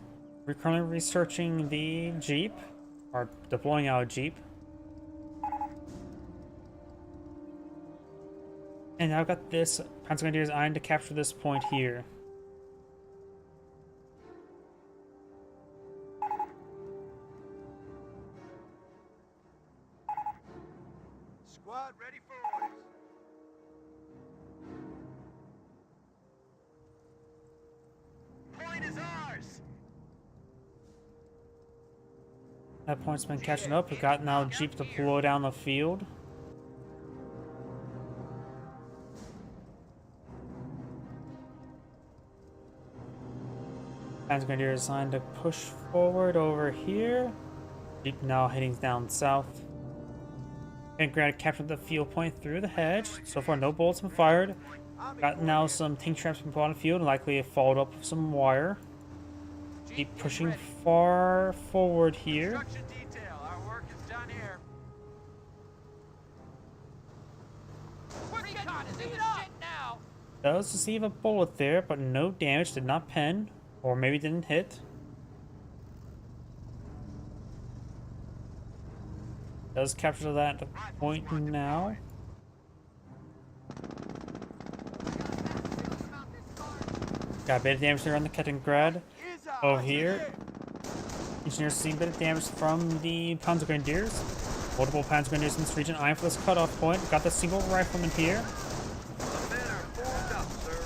we're currently researching the Jeep, or deploying our Jeep. And now I've got this Pentagoners eyeing to capture this point here. Squad ready for orders. Point is ours. That point's been catching up. We got now Jeep deployed down the field. Panzer Grenadier is assigned to push forward over here. Jeep now heading down south. And Grad captured the field point through the hedge. So far, no bullets been fired. Got now some tank traps been put on the field, and likely followed up with some wire. Keep pushing far forward here. Construction detail. Our work is done here. Recon is in the shit now. Does receive a bullet there, but no damage. Did not pen, or maybe didn't hit. Does capture that point now. Got a bit of damage there on the Kettengrad. Over here, engineers see a bit of damage from the Panzer Grenadiers. Multiple Panzer Grenadiers in this region eyeing for this cutoff point. Got the single rifleman here.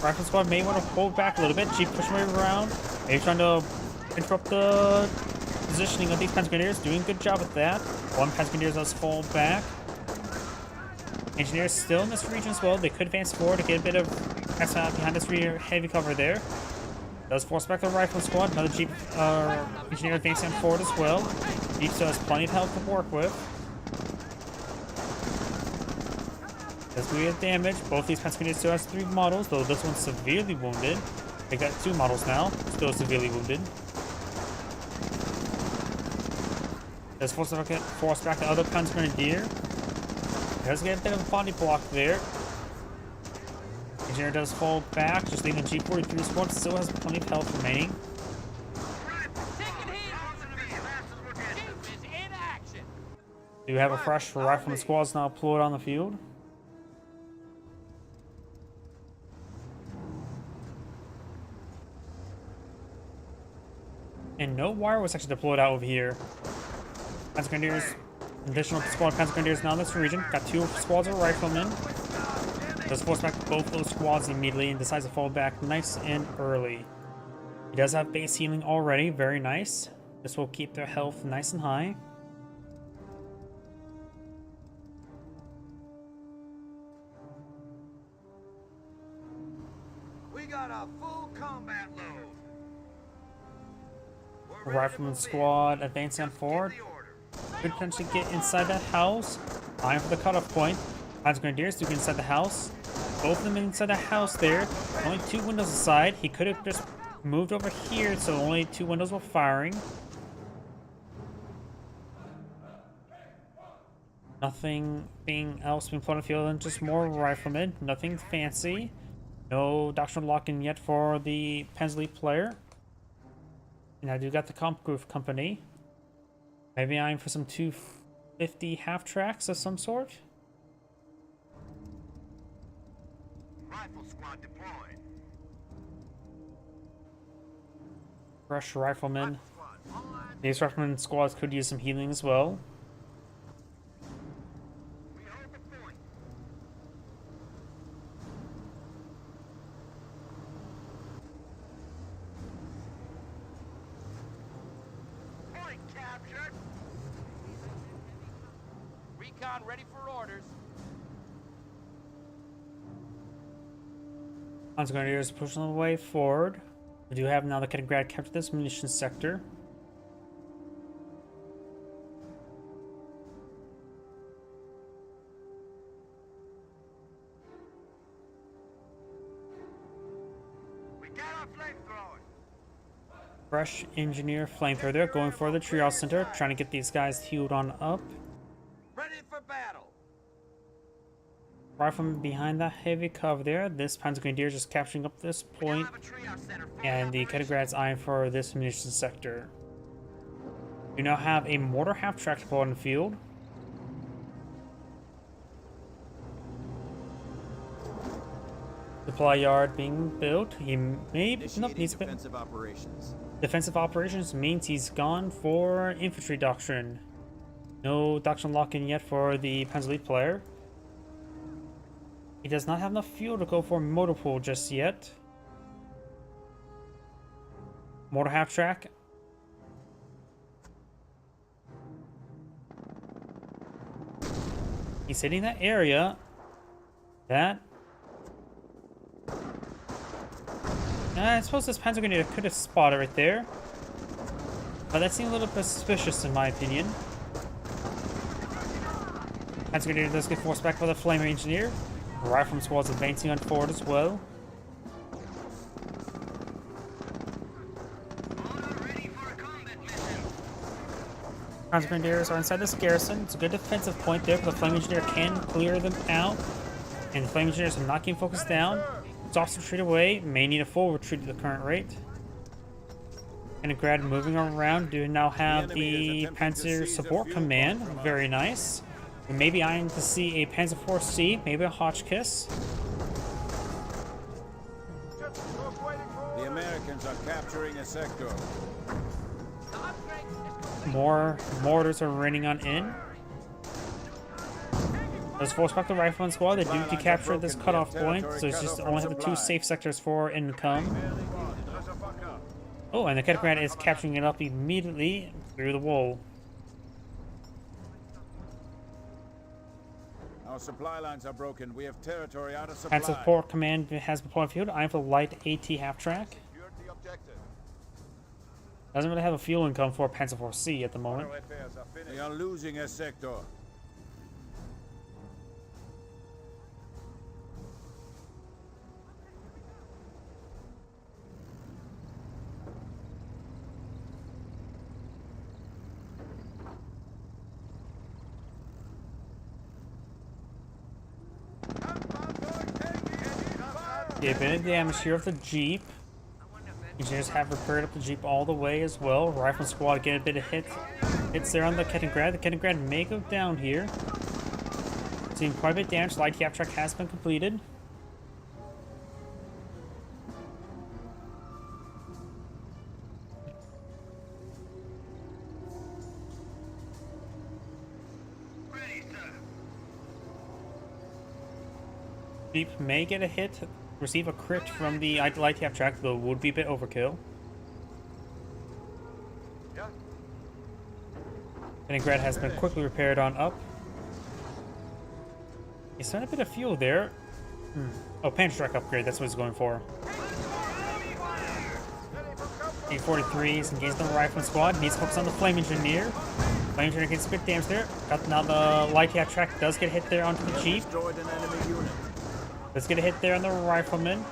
Rifle squad may want to hold back a little bit. Jeep pushing way around. Maybe trying to interrupt the positioning of these Panzer Grenadiers. Doing a good job at that. One Panzer Grenadier does fall back. Engineers still in this region as well. They could advance forward to get a bit of behind this heavy cover there. Does force back the rifle squad. Another Jeep engineer advancing forward as well. Jeep still has plenty of health to work with. Does we get damage. Both these Panzer Grenadiers still has 3 models, though this one's severely wounded. They got 2 models now, still severely wounded. Does force back the other Panzer Grenadier. Does get a bit of a body block there. Engineer does fall back, just leaving the G43 squad, still has plenty of health remaining. Taking heat. Jeep is in action. Do have a fresh rifleman squads now deployed on the field. And no wire was actually deployed out over here. Panzer Grenadiers, additional squad Panzer Grenadiers now in this region. Got 2 squads of riflemen. Does force back both those squads immediately and decides to fall back nice and early. He does have base healing already, very nice. This will keep their health nice and high. We got a full combat load. Rifleman squad advancing forward. Could potentially get inside that house. Eyeing for the cutoff point. Panzer Grenadiers do get inside the house. Both of them inside the house there. Only 2 windows aside. He could have just moved over here, so only 2 windows were firing. Nothing being else being put on the field than just more riflemen. Nothing fancy. No doctrinal lock-in yet for the Panzer Elite player. And I do got the comp group company. Maybe I'm for some 250 half tracks of some sort. Rifle squad deployed. Fresh riflemen. Squad online. These riflemen squads could use some healing as well. We hold the point. Point captured. Recon ready for orders. Panzer Grenadiers pushing the way forward. We do have now the Kettengrad captured this munitions sector. We got our flamethrower. Fresh engineer flamethrower there, going for the triage center, trying to get these guys healed on up. Ready for battle. Rifleman behind that heavy cover there. This Panzer Grenadier just capturing up this point, Have a triage center fully and the Kettengrad's eyeing for this munitions sector. We now have a mortar half track deployed on the field. Supply yard being built. He may nope, Initiating needs defensive operations. defensive operations means he's gone for infantry doctrine. No doctrine lock-in yet for the Panzer Elite player. He does not have enough fuel to go for motor pool just yet. Mortar half track. He's hitting that area. That. I suppose this Panzer Grenadier could have spotted right there. But that seemed a little bit suspicious in my opinion. Panzer Grenadier does get forced back by the Flame Engineer. Rifleman squad's advancing on forward as well. Panzer Grenadiers are inside this garrison. It's a good defensive point there, but the Flame Engineer can clear them out. And the Flame Engineers are not getting focused down. It's also retreat away. May need a full retreat at the current rate. Leningrad moving around. Do now have the Panzer Support Command. Very nice. We may be eyeing to see a Panzer IV C, maybe a Hotchkiss. The Americans are capturing a sector. More mortars are raining on in. Let's force back the Rifleman squad. They do decapture this cutoff point, so it's just only have the 2 safe sectors for income. Oh, and the Leningrad is capturing it up immediately through the wall. Our supply lines are broken. We have territory out of supply. Panzer Support Command has been deployed field. I have a light AT half track. Doesn't really have a fuel income for Panzer IV C at the moment. We are losing a sector. The bit of damage here of the Jeep. Engineers have repaired up the Jeep all the way as well. Rifleman squad get a bit of hits there on the Leningrad. The Leningrad may go down here. Seeing quite a bit of damage. Light half track has been completed. Jeep may get a hit, receive a crit from the light half track, though would be a bit overkill. Leningrad has been quickly repaired on up. He's found a bit of fuel there. Oh, Panzer Track upgrade, that's what he's going for. A-43s engaged on the Rifleman squad, needs to focus on the Flame Engineer. Flame Engineer gets a bit damage there. Now the light half track does get hit there onto the Jeep. Destroyed an enemy unit. Let's get a hit there on the Rifleman.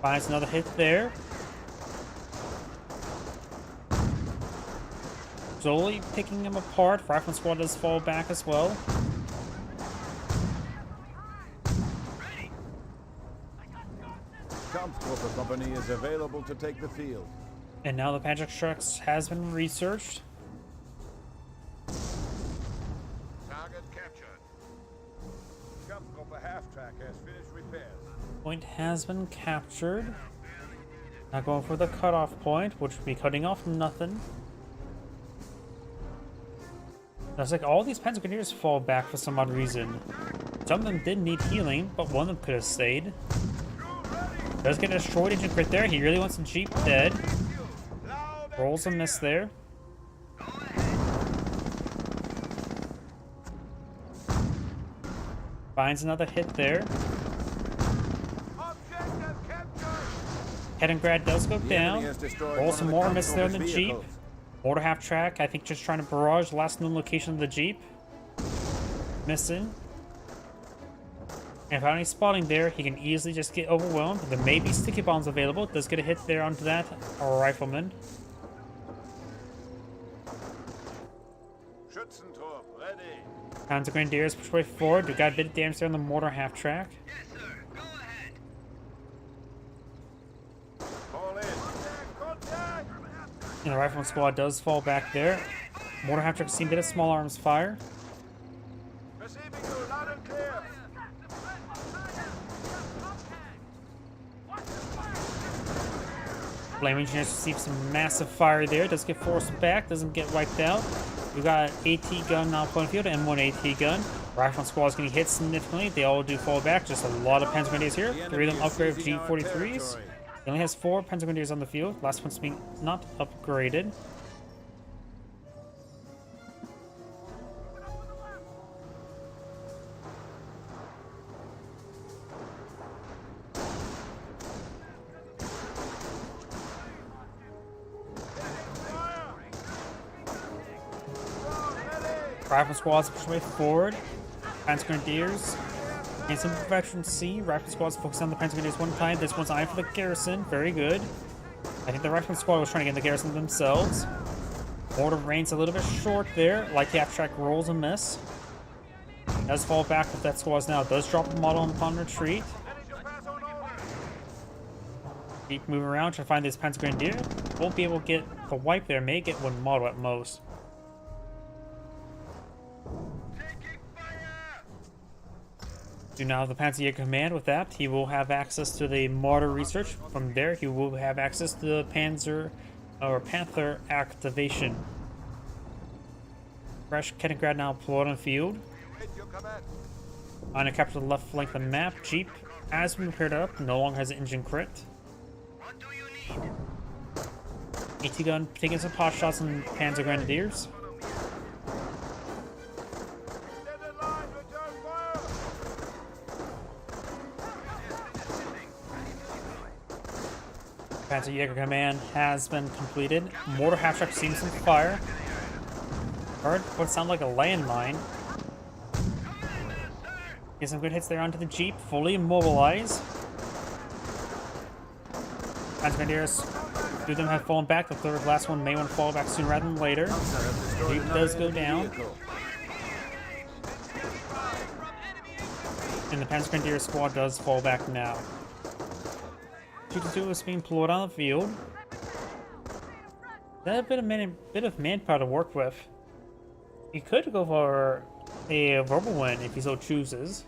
Finds another hit there. Slowly picking him apart. Rifleman squad does fall back as well. Kampfgruppe Company is available to take the field. And now the Panzer Trucks has been researched. Target captured. Kampfgruppe half-track has finished repairs. Point has been captured. Now going for the cutoff point, which would be cutting off nothing. Looks like all these Panzer Grenadiers fall back for some odd reason. Some of them did need healing, but one of them could have stayed. Does get a destroyed engine crit there. He really wants the Jeep dead. Rolls a miss there. Finds another hit there. Leningrad does go down. Rolls some more, miss there on the Jeep. Mortar half track, I think just trying to barrage the last known location of the Jeep. Missing. And without any spotting there, he can easily just get overwhelmed. There may be sticky bombs available. Does get a hit there onto that Rifleman. Schützentrupp, ready. Panzer Grenadiers push way forward. We got a bit of damage there on the mortar half track. Yes, sir. Go ahead. Fall in. Contact! And the Rifleman squad does fall back there. Mortar half track seen a bit of small arms fire. Receiving you loud and clear. Flame Engineers receive some massive fire there. Does get forced back, doesn't get wiped out. We got AT gun now playing field and one AT gun. Rifleman squad is getting hit significantly. They all do fall back. Just a lot of Panzer Grenadiers here. 3 of them upgraded with G43s. He only has 4 Panzer Grenadiers on the field. Last one's being not upgraded. Rifle squads push way forward. Panzer Grenadiers gain some veteran C. Rifle squads focus on the Panzer Grenadiers one time. This one's eyeing for the garrison. Very good. I think the Rifle squad was trying to get in the garrison themselves. Mortar range a little bit short there. Light the abstract rolls a miss. Does fall back with that squad now. Does drop a model upon retreat. Keep moving around trying to find this Panzer Grenadier. Won't be able to get the wipe there. May get one model at most. Do now have the Panzer command. With that, he will have access to the mortar research. From there, he will have access to the Panther activation. Fresh Kenigrad now plot on field. On a capture the left flank of the map. Jeep has been paired up. No longer has an engine crit. What do you need? AT gun taking some pot shots on Panzer Grenadiers. Panzer Jaeger command has been completed. Mortar half-track seeing some fire. Heard what sounded like a landmine. Get some good hits there onto the Jeep, fully immobilized. Panzer Grenadiers, two of them have fallen back. The third last one may want to fall back sooner rather than later. Jeep does go down. And the Panzer Grenadier squad does fall back now. 2-2 is being deployed on the field. That's a bit of manpower to work with. He could go for a verbal win if he so chooses.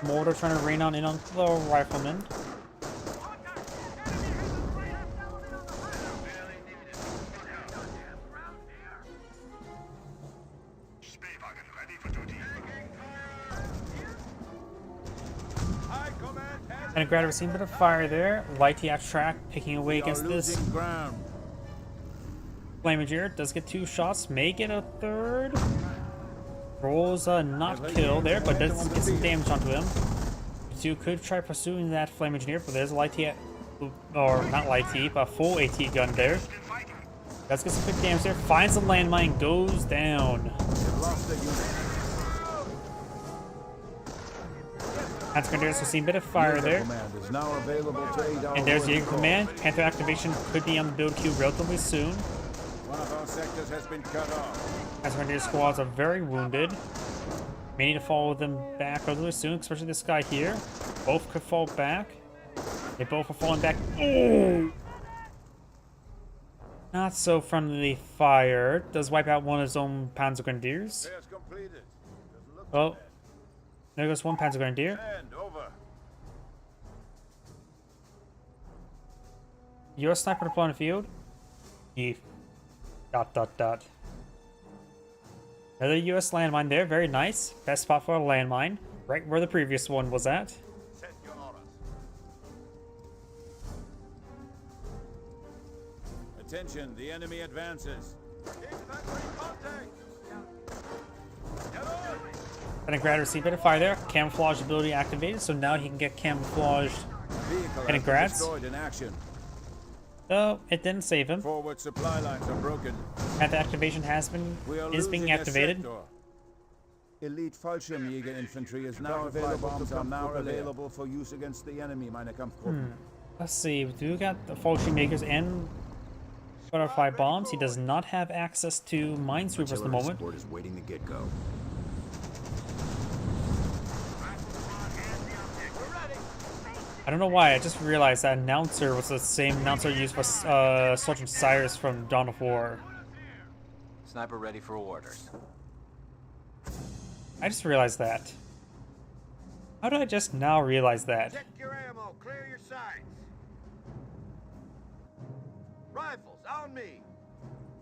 Mortar trying to rain on in on the rifleman. And Grad receiving a bit of fire there. Light the track picking away against this. Flamager does get 2 shots, may get a third. Rolls not kill there, but does get some damage onto him. 2 could try pursuing that Flame Engineer, but there's a light T, or not light T, but full AT gun there. Does get some good damage there. Finds the landmine, goes down. Panzer Grenadiers will see a bit of fire there. And there's Jaeger Command. Panther activation could be on the build queue relatively soon. One of our sectors has been cut off. Panzer Grenadier squads are very wounded. May need to follow them back relatively soon, especially this guy here. Both could fall back. They both are falling back. Oh! Not so friendly fire. Does wipe out one of his own Panzer Grenadiers. Oh. There goes one Panzer Grenadier. US sniper deployed on the field. Yeet. ... Another US landmine there, very nice. Best spot for a landmine. Right where the previous one was at. Attention, the enemy advances. Kenigrad received a bit of fire there. Camouflage ability activated, so now he can get camouflaged. Kenigrads. Though it didn't save him. Forward supply lines are broken. Panther activation is being activated. Elite Fallschirmjäger infantry is now available. Bombs are now available for use against the enemy, meine Kampfgruppen. Let's see. We got the Fallschirm makers and butterfly bombs. He does not have access to minesweepers at the moment. Support is waiting to get go. I don't know why, I just realized that announcer was the same announcer used for Sergeant Cyrus from Dawn of War. Sniper ready for orders. I just realized that. How did I just now realize that? Check your ammo, clear your sights. Rifles, on me.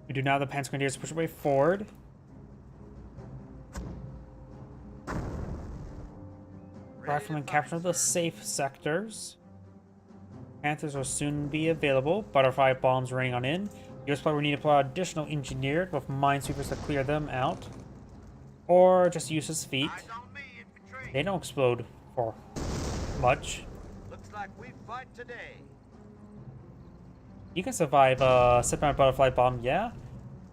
We do now the Panzer Grenadiers push away forward. Riflemen capture the safe sectors. Panthers will soon be available. Butterfly bombs raining on in. US player will need to pull out additional engineer with minesweepers to clear them out. Or just use his feet. Eyes on me, infantry. They don't explode for much. Looks like we fight today. You can survive stepping on a butterfly bomb, yeah?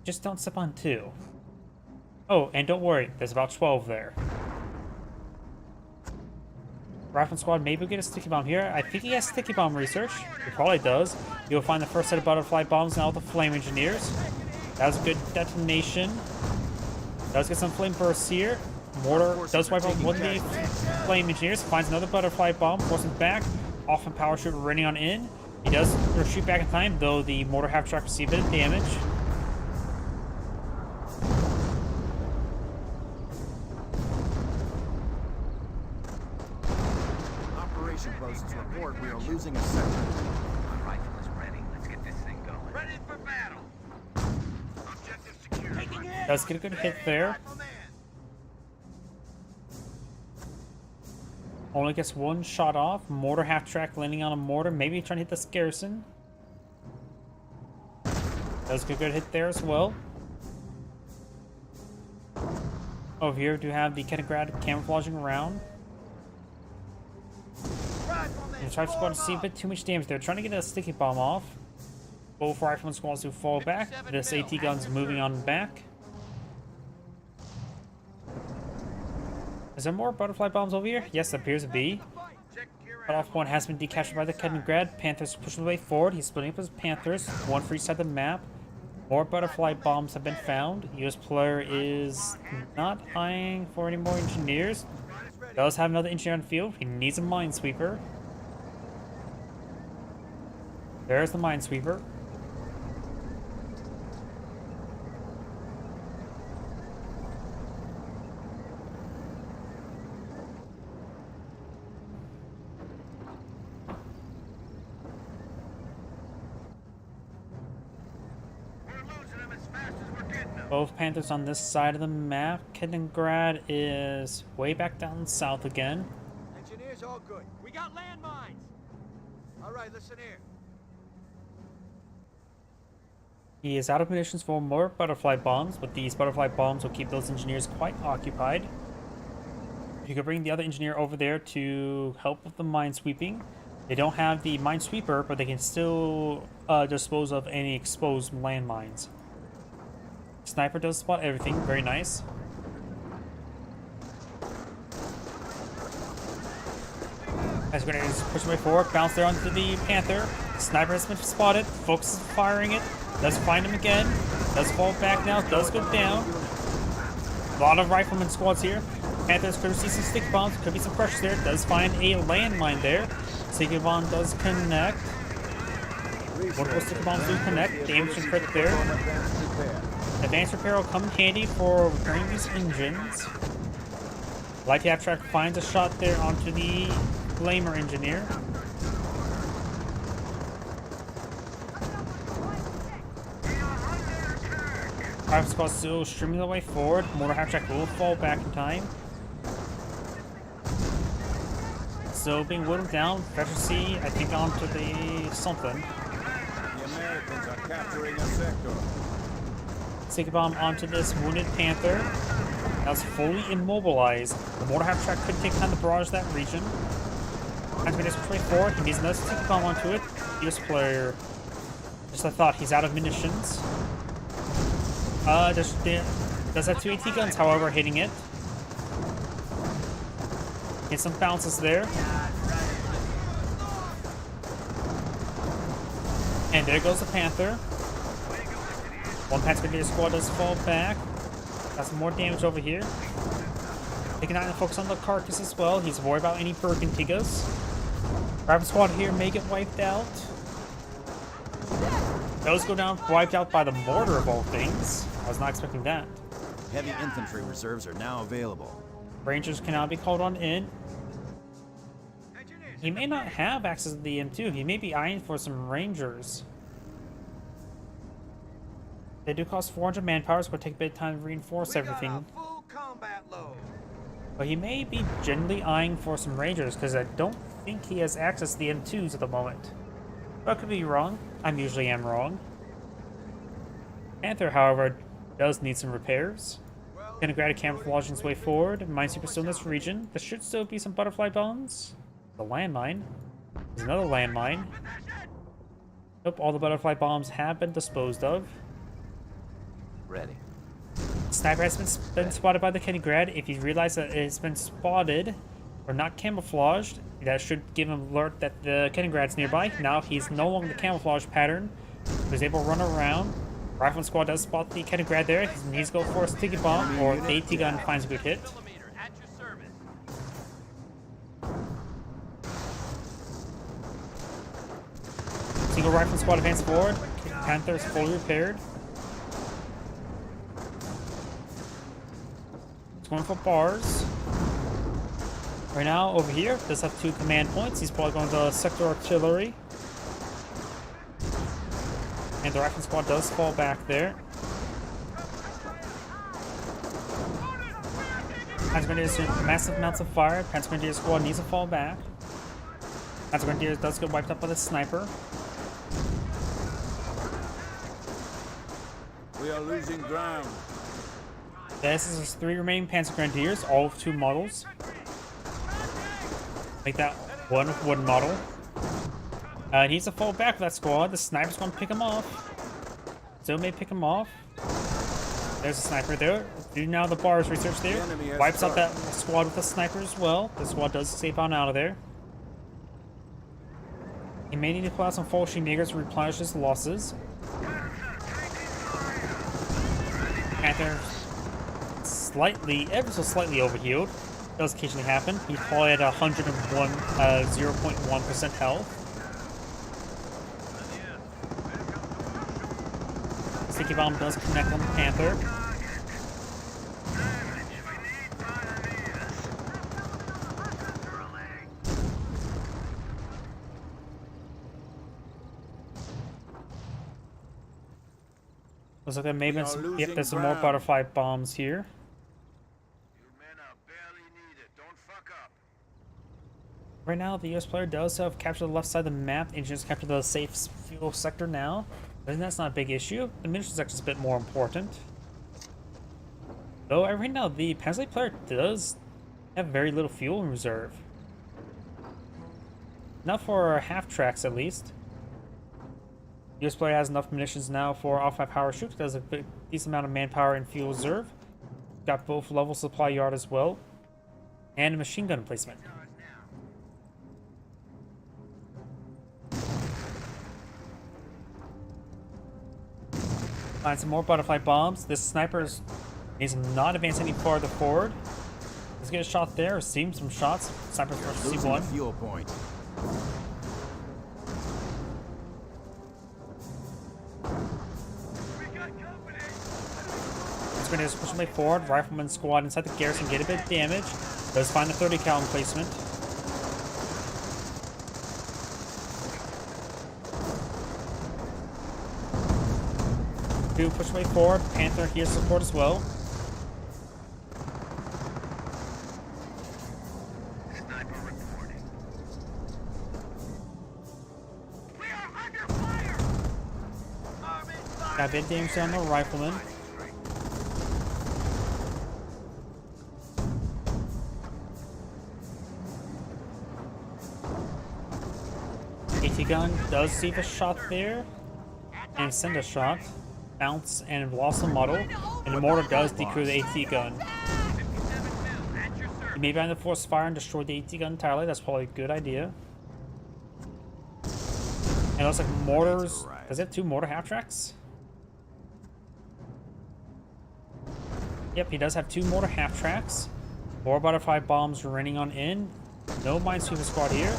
Just don't step on 2. Oh, and don't worry, there's about 12 there. Rifleman squad, maybe we'll get a sticky bomb here. I think he has sticky bomb research. He probably does. You'll find the first set of butterfly bombs now with the flame engineers. That was a good detonation. Does get some flame bursts here. Mortar does wipe out one of the flame engineers. Finds another butterfly bomb, forces him back. Off and power shoot running on in. He does retreat back in time, though the mortar half-track received a bit of damage. Operation posts report we are losing a sector. My rifle is ready. Let's get this thing going. Ready for battle. Objective secure. Taking it. Does get a good hit there. Rifleman. Only gets one shot off. Mortar half-track landing on a mortar. Maybe trying to hit this garrison. Does get a good hit there as well. Over here, we do have the Kenigrad camouflaging around. Rifleman. The Tribe Squad see a bit too much damage. They're trying to get a sticky bomb off. Both Rifleman squads do fall back. This AT gun's moving on back. Is there more butterfly bombs over here? Yes, there appears to be. Check your Cutoff point has been decaptured by the Kenigrad. Panthers pushing the way forward. He's splitting up his Panthers, one for each side of the map. More butterfly bombs have been found. US player is not eyeing for any more engineers. Does have another engineer on the field. He needs a minesweeper. There's the minesweeper. We're losing them as fast as we're getting them. Both Panthers on this side of the map. Kenigrad is way back down south again. Engineers all good. We got landmines. All right, listen here. He is out of munitions for more butterfly bombs, but these butterfly bombs will keep those engineers quite occupied. You could bring the other engineer over there to help with the minesweeping. They don't have the minesweeper, but they can still dispose of any exposed landmines. Sniper does spot everything, very nice. As grenades push their way forward, bounce there onto the Panther. Sniper has been spotted, focuses firing it, does find him again, does fall back now, does go down. A lot of rifleman squads here. Panthers could see some stick bombs, could be some pressure there, does find a landmine there. Sticky bomb does connect. Multiple sticky bombs do connect, damage and crit there. Advanced repair will come in handy for repairing these engines. Light half-track finds a shot there onto the Flamer engineer. Rifle squad still streaming the way forward. Mortar half-track will fall back in time. Still being whittled down. Pressure C, I think, onto the something. The Americans are capturing a sector. Sticky bomb onto this wounded Panther. That's fully immobilized. The mortar half-track could take time to barrage that region. Time to get this way forward. He needs another sticky bomb onto it. US player, just a thought, he's out of munitions. Does have 2 AT guns, however, hitting it. Get some bounces there. And there goes the Panther. One Panther Grenadier squad does fall back. Got some more damage over here. Taking out and focus on the carcass as well. He's worried about any Bergantigas. Rifle squad here may get wiped out. Those go down, wiped out by the mortar of all things. I was not expecting that. Heavy infantry reserves are now available. Rangers can now be called on in. Engineers. He may not have access to the M2. He may be eyeing for some Rangers. They do cost 400 manpower, so it'll take a bit of time to reinforce We got everything. a full combat load. But he may be generally eyeing for some Rangers, because I don't think he has access to the M2s at the moment. But I could be wrong. I usually am wrong. Panther, however, does need some repairs. Kenigrad camouflaging its way forward. Minesweeper still in this region. There should still be some butterfly bombs. The landmine. There's another landmine. Nope, all the butterfly bombs have been disposed of. Ready. Sniper has been spotted by the Kenigrad. If you realize that it's been spotted or not camouflaged, that should give him an alert that the Kenigrad's nearby. Now he's no longer the camouflage pattern. He's able to run around. Rifleman squad does spot the Kenigrad there. He needs to go for a sticky bomb, or the AT gun finds a good hit. Millimeter at your service. Single Rifleman squad advance forward. Panther is fully repaired. It's going for bars. Right now, over here, does have 2 command points. He's probably going to sector artillery. And the Rifleman squad does fall back there. Panzer massive amounts of fire. Panzer squad needs to fall back. Panzer does get wiped up by the sniper. We are losing ground. This is his 3 remaining Panzer Grenadiers, all of 2 models. Make that one with wooden model. He needs to fall back with that squad. The sniper's going to pick him off. Still may pick him off. There's a sniper there. Do now the bars research there. Wipes out that squad with the sniper as well. The squad does escape on out of there. He may need to pull out some Fallschirm Jägers to replenish his losses. Panther ever so slightly overhealed. Does occasionally happen. He's probably at 101, 0.1% health. Sticky bomb does connect on the Panther. Looks like there may have been some, yep, there's some more butterfly bombs here. You men are barely needed. Don't fuck up. Right now, the US player does have captured the left side of the map and just captured the safe fuel sector now. But that's not a big issue. The munitions sector is a bit more important. Though, right now, the Panzer player does have very little fuel in reserve. Not for half tracks, at least. The US player has enough munitions now for off-5 power shoot. Does a decent amount of manpower and fuel reserve. Got both level supply yard as well. And a machine gun emplacement. Find some more butterfly bombs. This sniper needs to not advance any farther forward. Let's get a shot there. Receive some shots. Sniper's first C1. Fuel point. It's going to push way forward. Rifleman squad inside the garrison get a bit of damage. Does find the 30 cal emplacement. Push way forward. Panther here support as well. Sniper reporting. We are under fire. Army fire. Got a bit of damage on the rifleman. AT gun does see the shot there and send a shot. Bounce and lost the model, and the mortar does decrease the AT gun. You may find the force fire and destroy the AT gun entirely. That's probably a good idea. And it looks like mortars. Does it have 2 mortar half tracks? Yep, he does have 2 mortar half tracks. 4 butterfly bombs raining on in. No minesweeper squad here.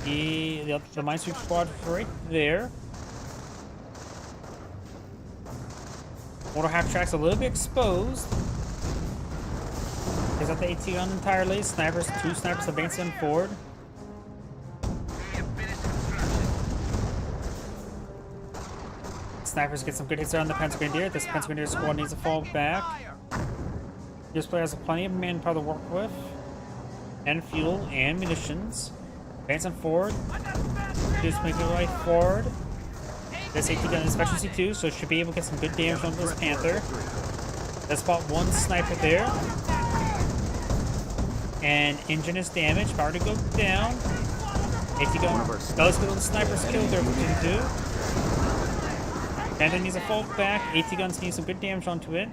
The minesweeper squad right there. Mortar half track's a little bit exposed. Is that the AT gun entirely? Snipers, 2 snipers advancing forward. Snipers get some good hits there on the Panzer Grenadier. This Panzer Grenadier squad needs to fall back. This player has plenty of manpower to work with, and fuel and munitions. Advancing forward. Just make it right forward. This AT gun is efficiency 2, so it should be able to get some good damage on this Panther. Let's spot one sniper there. And engine is damaged, power to go down. AT gun does get all the snipers killed there, which do. Panther needs a fall back. AT guns need some good damage onto it.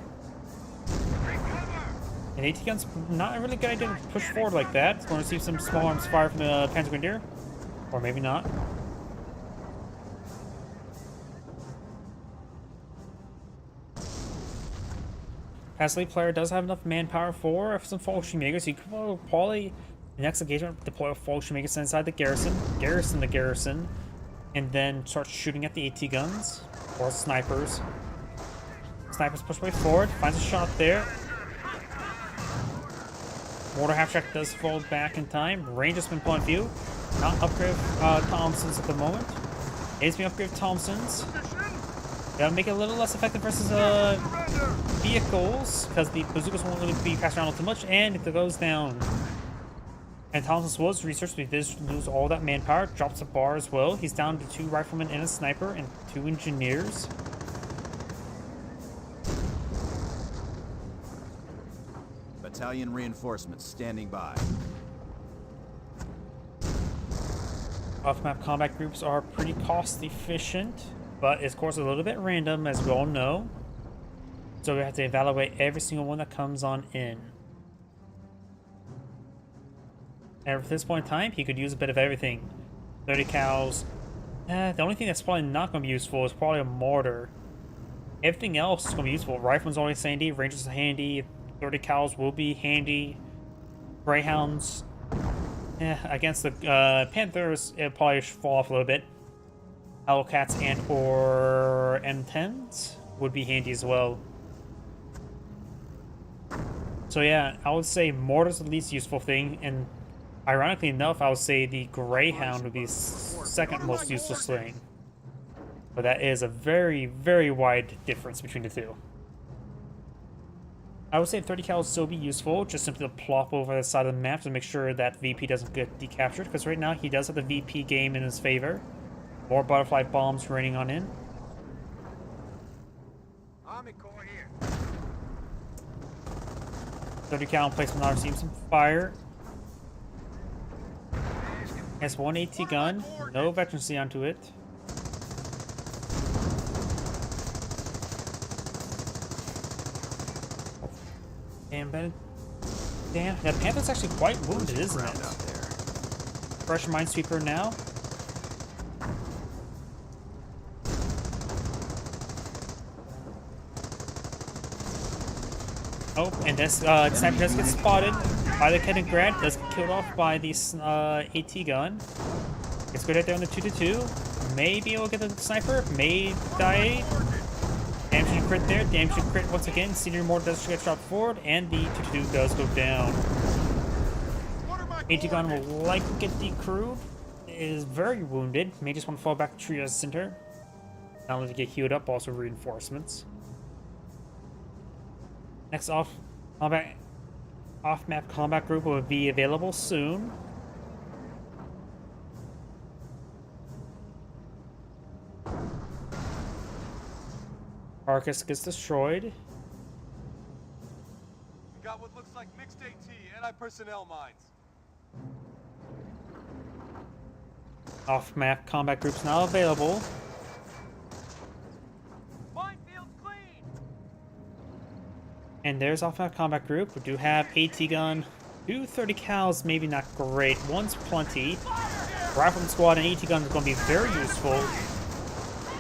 And AT gun's not a really good idea to push forward like that. It's going to receive some small arms fire from the Panzer Grenadier. Or maybe not. Pasley player does have enough manpower for some Fallschirmjägers. He could probably, the next engagement, deploy a Fallschirmjägers inside the garrison, garrison the garrison, and then start shooting at the AT guns or snipers. Snipers push way forward, finds a shot there. Mortar half-track does fall back in time. Range has been point of view. Not upgrade Thompsons at the moment. It is being upgraded Thompsons. That'll make it a little less effective versus vehicles, because the bazookas won't really be passed around too much, and it goes down. And Thompson's was researched, but he did lose all that manpower, drops the bar as well. He's down to 2 riflemen and a sniper, and 2 engineers. Battalion reinforcements standing by. Off-map combat groups are pretty cost efficient, but it's of course a little bit random, as we all know. So we have to evaluate every single one that comes on in. And at this point in time, he could use a bit of everything. 30 cows. The only thing that's probably not going to be useful is probably a mortar. Everything else is going to be useful. Rifleman's always handy, Rangers are handy, 30 cows will be handy. Greyhounds, against the Panthers, it'll probably fall off a little bit. Hellcats and or M10s would be handy as well. So yeah, I would say mortar's the least useful thing, and ironically enough, I would say the Greyhound would be the second most useless thing. But that is a very, very wide difference between the two. I would say 30 cal would still be useful, just simply to plop over the side of the map to make sure that VP doesn't get decaptured, because right now he does have the VP game in his favor. More butterfly bombs raining on in. Army Corps here. 30 cal in place will not receive some fire. Has one AT gun, no veterancy onto it. And damn, that Panther's actually quite wounded, isn't it? Fresh Minesweeper now. Oh, and this sniper does get spotted by the Kaliningrad, does get killed off by the AT gun. It's good right there on the 2-2. Maybe we'll get the sniper, may die. Damage and crit there, damage and crit once again. Senior mortar does get shot forward, and the 2-2 does go down. AT gun will likely get decrewed. Is very wounded, may just want to fall back to Trios Center. Not only to get healed up, also reinforcements. Next off-map combat group will be available soon. Arcus gets destroyed. We got what looks like mixed AT, anti-personnel mines. Off-map combat groups now available. Minefield's clean. And there's off-map combat group. We do have AT gun. 230 cals, maybe not great. One's plenty. Rifleman squad and AT gun is going to be very useful.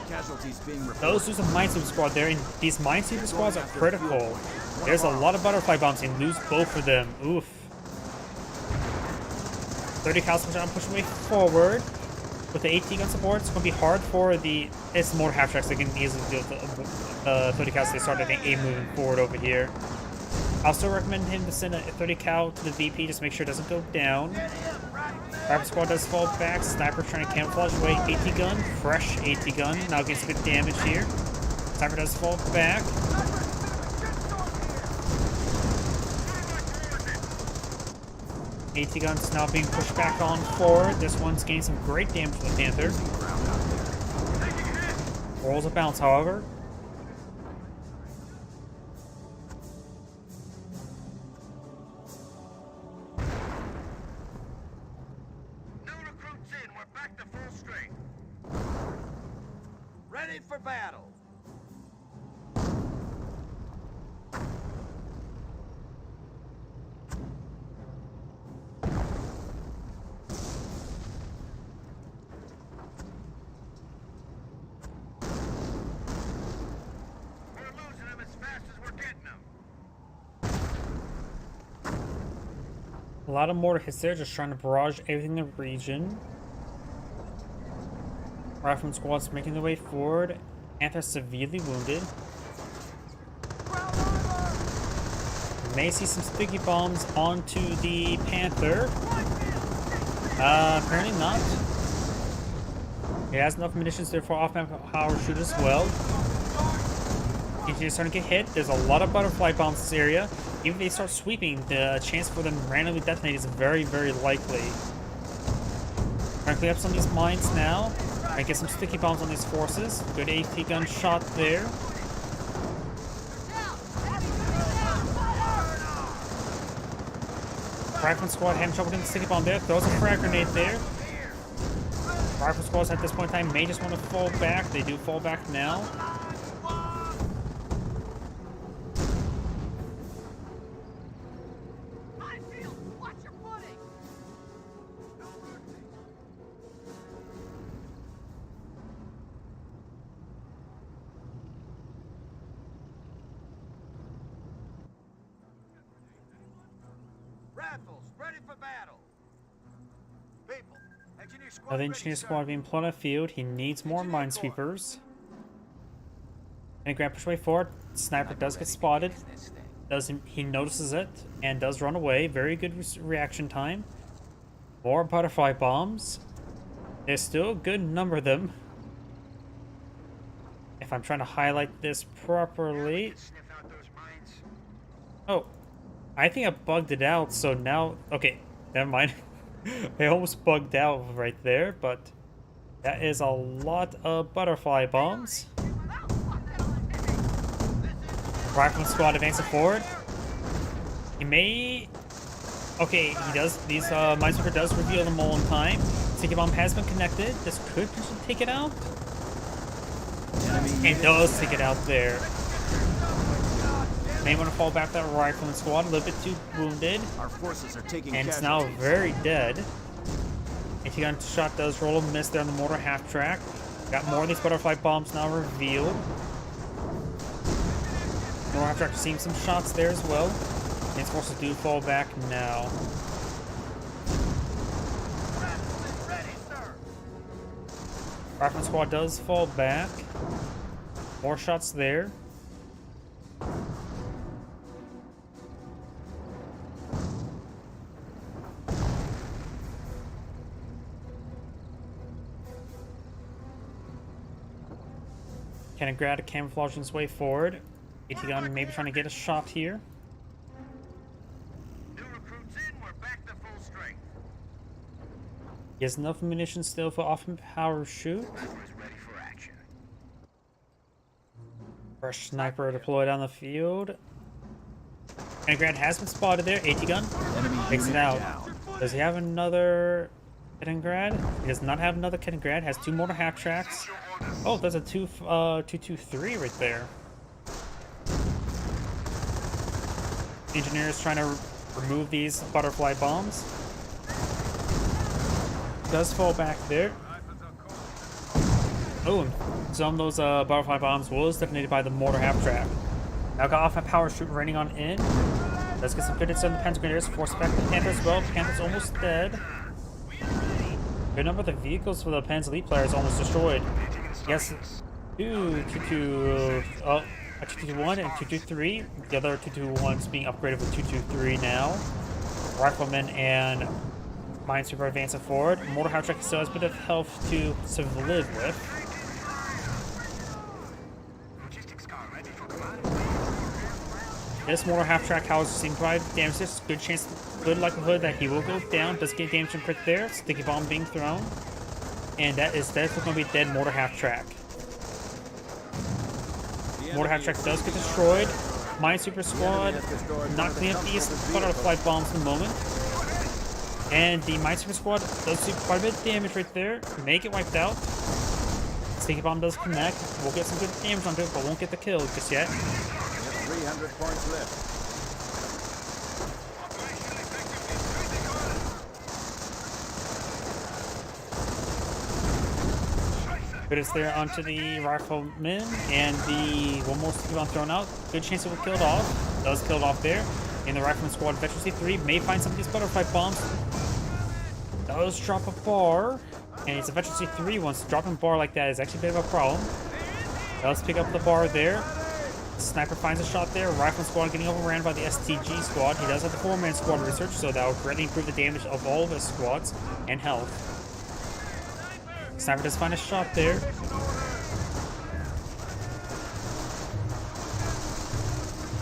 Casualties being reported. Those who's a Minesweeper squad there, and these Minesweeper squads are critical. There's a lot of butterfly bombs, and lose both of them. Oof. 30 cals pushing way forward. With the AT gun support, it's going to be hard for the... It's more half-tracks, they can easily deal with the 30 cals. They start, I think, moving forward over here. I'll still recommend him to send a 30 cal to the VP, just make sure it doesn't go down. Rifle squad does fall back. Sniper trying to camouflage away. AT gun, fresh AT gun. Now gets a bit damage here. Sniper does fall back. AT gun's now being pushed back on forward. This one's getting some great damage from the Panther. Rolls a bounce, however. New recruits in. We're back to full strength. Ready for battle. We're losing them as fast as we're getting them. A lot of mortar hits there, just trying to barrage everything in the region. Rifleman squad's making their way forward. Panther severely wounded. May see some sticky bombs onto the Panther. Apparently not. He has enough munitions there for off-map power shoot as well. He's starting to get hit. There's a lot of butterfly bombs in this area. Even if they start sweeping, the chance for them randomly detonate is very, very likely. Trying to clean up some of these mines now. Trying to get some sticky bombs on these forces. Good AT gun shot there. Rifleman squad having trouble getting the sticky bomb there. Throws a frag grenade there. Rifle squads at this point in time may just want to fall back. They do fall back now. Watch your footing! Rifles, ready for battle. People, engineer squad. Another ready, engineer sir. squad being plotted field. He needs more minesweepers. And grab push way forward. Sniper does get spotted. He notices it and does run away. Very good reaction time. More butterfly bombs. There's still a good number of them. If I'm trying to highlight this properly. Sniff out those mines. Oh, I think I bugged it out. So now, okay, never mind. I almost bugged out right there, but that is a lot of butterfly bombs. Rifleman squad advancing forward. He may. Okay, he does. These Minesweeper does reveal them all in time. Sticky bomb has been connected. This could potentially take it out. And does take it out there. May want to fall back that Rifleman squad. A little bit too wounded. Our forces are taking And it's now casualties. very dead. Anti-gun shot does roll a miss there on the mortar half track. Got more of these butterfly bombs now revealed. Mortar half track seeing some shots there as well. His forces do fall back now. Ready, sir. Rifleman squad does fall back. More shots there. Kanagrad camouflaging his way forward. AT gun maybe trying to get a shot here. New recruits in. We're back to full strength. He has enough munitions still for off-power shoot. Sniper's ready for action. Fresh sniper deployed on the field. Kanagrad has been spotted there. AT gun Enemy takes it unit out. down. Does he have another Kanagrad? He does not have another Kanagrad. Has two mortar half tracks. Oh, there's a 223 right there. Engineer is trying to remove these butterfly bombs. Does fall back there. Oh, and some of those butterfly bombs was detonated by the mortar half track. Now got off my power shoot raining on in. Let's get some good hits on the Panther. Force back the Panther as well. Panther's almost dead. Good number of the vehicles for the Pan's elite player is almost destroyed. Yes, 221 and 223. The other 221's being upgraded with 223 now. Riflemen and Minesweeper advancing forward. Mortar half track still has a bit of health to live with. Logistics car ready for command. This mortar half track house seems to provide damage. There's good chance, good likelihood that he will go down. Does get damage from crit there. Sticky bomb being thrown. And that is definitely going to be a dead mortar half track. Mortar half track does get destroyed. Minesweeper squad not clean up these butterfly bombs in the moment. And the Minesweeper squad does do quite a bit of damage right there. May get wiped out. Sticky bomb does connect. We'll get some good damage onto it, but won't get the kill just yet. We have 300 points left. But it's there onto the rifleman, and the one more sticky bomb thrown out. Good chance it will kill it off. Does kill it off there. And the rifleman squad, Veteran C3, may find some of these butterfly bombs. Does drop a bar, and it's a Veteran C3 once dropping a bar like that is actually a bit of a problem. Does pick up the bar there. Sniper finds a shot there. Rifleman squad getting overran by the STG squad. He does have the 4-man squad research, so that will greatly improve the damage of all of his squads and health. Sniper does find a shot there.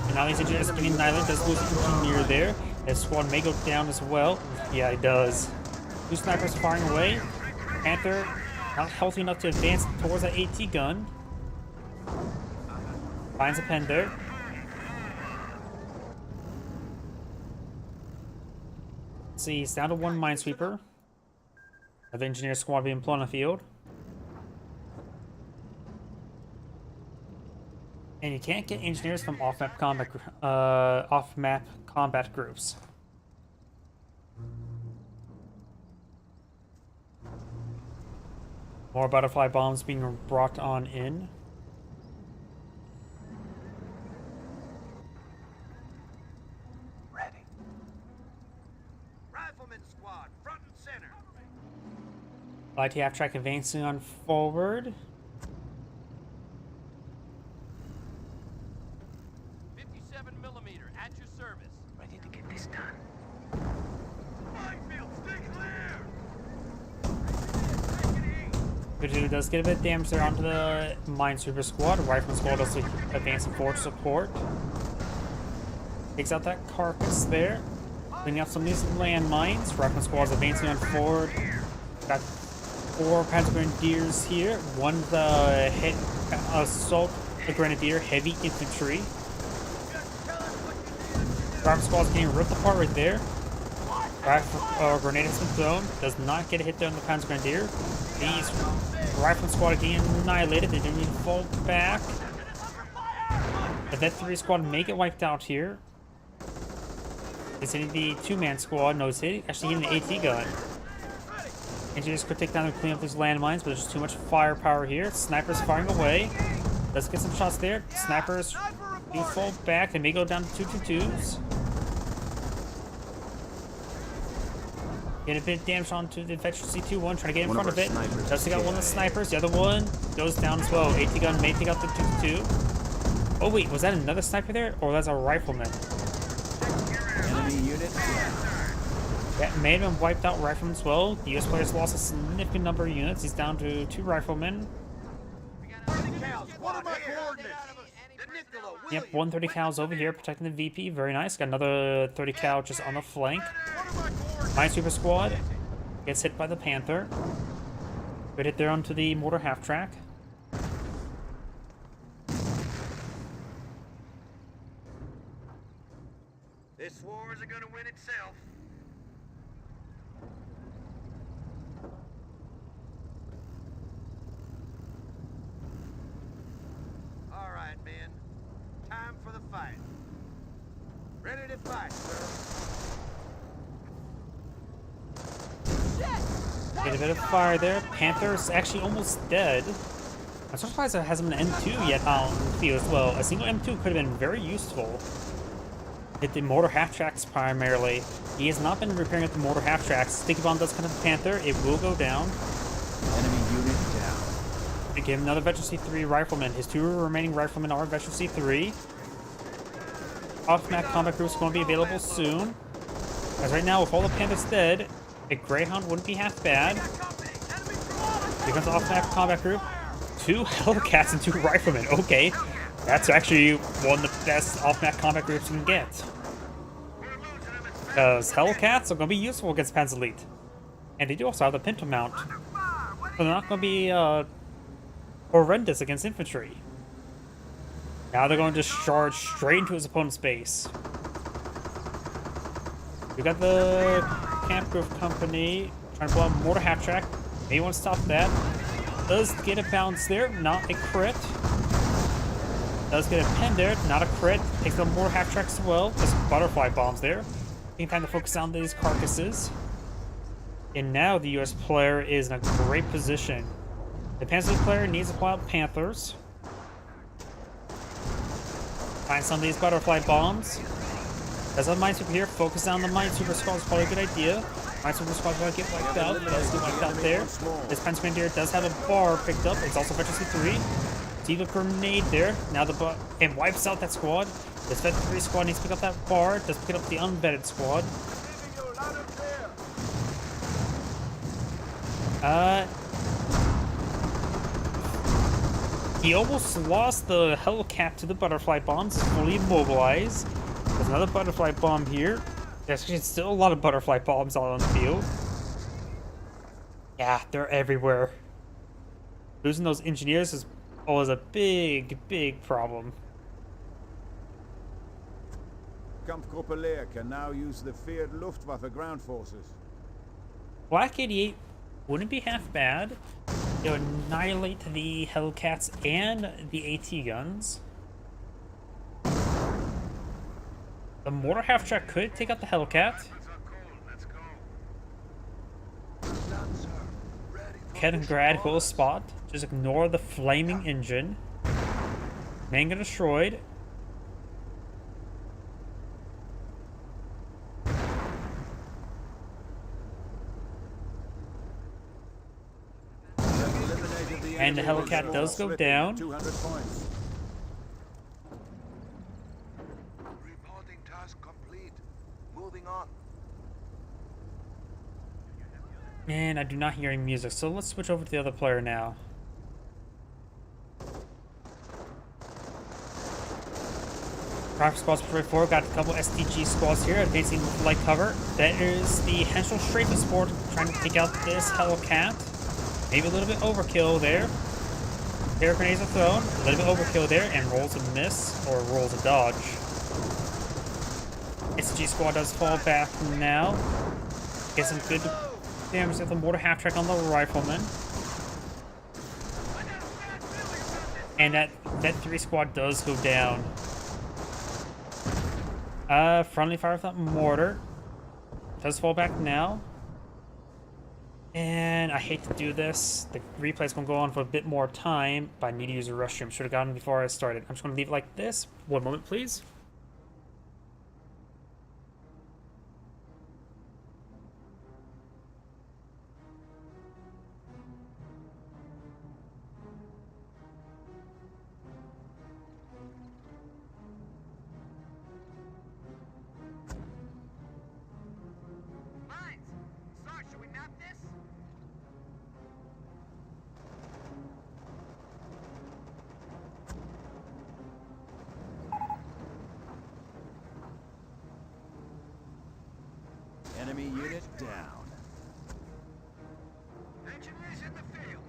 And now these engineers are getting annihilated. Does lose an engineer there. His squad may go down as well. Yeah, he does. 2 snipers firing away. Panther not healthy enough to advance towards that AT gun. Finds a pen there. Let's see, he's down to 1 minesweeper. The engineer squad being employed on the field. And you can't get engineers from off-map combat groups. More butterfly bombs being brought on in. Ready. Rifleman squad, front and center. Light half track advancing on forward. 57mm at your service. Ready to get this done. Minefield, stay clear! 52 does get a bit of damage there onto the Minesweeper squad. Rifleman squad also advancing forward support. Takes out that carcass there. Cleaning out some of these landmines. Rifleman squad is advancing on forward. Got 4 Panzer Grenadiers here. 1 the assault grenadier, heavy infantry. Rifleman squad is getting ripped apart right there. Grenade has been thrown. Does not get a hit there on the Panzer Grenadier. These Rifleman squad are getting annihilated. They didn't even fall back. The Vet 3 squad may get wiped out here. It's hitting the 2-man squad. No, it's actually hitting the AT gun. Engineers could take down and clean up these landmines, but there's just too much firepower here. Snipers firing away. Let's get some shots there. Snipers do fall back. They may go down to 222s. Get a bit of damage onto the Veteran C2-1, trying to get in front of it. Does take out one of the snipers. The other one goes down as well. AT gun may take out the 222. Oh wait, was that another sniper there? Or that's a rifleman? Enemy unit down. That may have been wiped out riflemen as well. The US players lost a significant number of units. He's down to 2 riflemen. What are my coordinates? The Nicola, will Yep, 130 cals over here protecting the VP. Very nice. Got another 30 cal just on the flank. Minesweeper squad gets hit by the Panther. Good hit there onto the mortar half track. This war isn't gonna win itself. All right, men. Time for the fight. Ready to fight, sir. Get a bit of fire there. Panther's actually almost dead. I'm surprised there hasn't been an M2 yet on the field as well. A single M2 could have been very useful. Hit the mortar half tracks primarily. He has not been repairing at the mortar half tracks. Sticky bomb does come to the Panther. It will go down. Enemy unit down. We give him another Veteran C3 rifleman. His 2 remaining riflemen are Veteran C3. Off-map combat groups going to be available soon. As right now, with all the Panthers dead, a Greyhound wouldn't be half bad. Here comes the off-map combat group. 2 Hellcats and 2 riflemen. Okay, that's actually one of the best off-map combat groups you can get. Because Hellcats are going to be useful against Panzer Elite. And they do also have the Pinto mount. So they're not going to be horrendous against infantry. Now they're going to charge straight into his opponent's base. We got the Camp Grove Company trying to blow up Mortar Half Track. Maybe want to stop that. Does get a bounce there, not a crit. Does get a pen there, not a crit. Takes the Mortar Half Tracks as well. Just butterfly bombs there. Taking time to focus on these carcasses. And now the US player is in a great position. The Panzer player needs to pull out Panthers. Find some of these butterfly bombs. Does have Minesweeper here. Focus on the Minesweeper squad is probably a good idea. Minesweeper squad is going to get wiped out. Does get wiped out there. This Panzer Grenadier does have a bar picked up. It's also Veteran C3. Leave a grenade there. Now the and wipes out that squad. This Veteran 3 squad needs to pick up that bar. Does pick up the unvetted squad. He almost lost the Hellcat to the butterfly bombs. It's fully immobilized. There's another butterfly bomb here. There's actually still a lot of butterfly bombs all on the field. Yeah, they're everywhere. Losing those engineers is always a big, big problem. Kampfgruppe Leer can now use the feared Luftwaffe ground forces. Black 88 wouldn't be half bad. It would annihilate the Hellcats and the AT guns. The Mortar Half Track could take out the Hellcat. Kaliningrad will spot. Just ignore the flaming engine. Manga destroyed. And the Hellcat does go down. 200 points. Reporting task complete. Moving on. And I do not hear any music, so let's switch over to the other player now. Private squads for 4, got a couple STG squads here, advancing with light cover. That is the Henschel Strafen Sport trying to take out this Hellcat. Maybe a little bit overkill there. Air grenades are thrown, a little bit overkill there, and rolls a miss, or rolls a dodge. STG squad does fall back now. Get some good damage with the Mortar Half Track on the Rifleman. And that 3 squad does go down. Friendly fire with that mortar. Does fall back now. And I hate to do this. The replay's gonna go on for a bit more time, but I need to use a restroom. Should have gotten before I started. I'm just gonna leave it like this. One moment, please. Should we map this? Enemy unit down. Engineers in the field.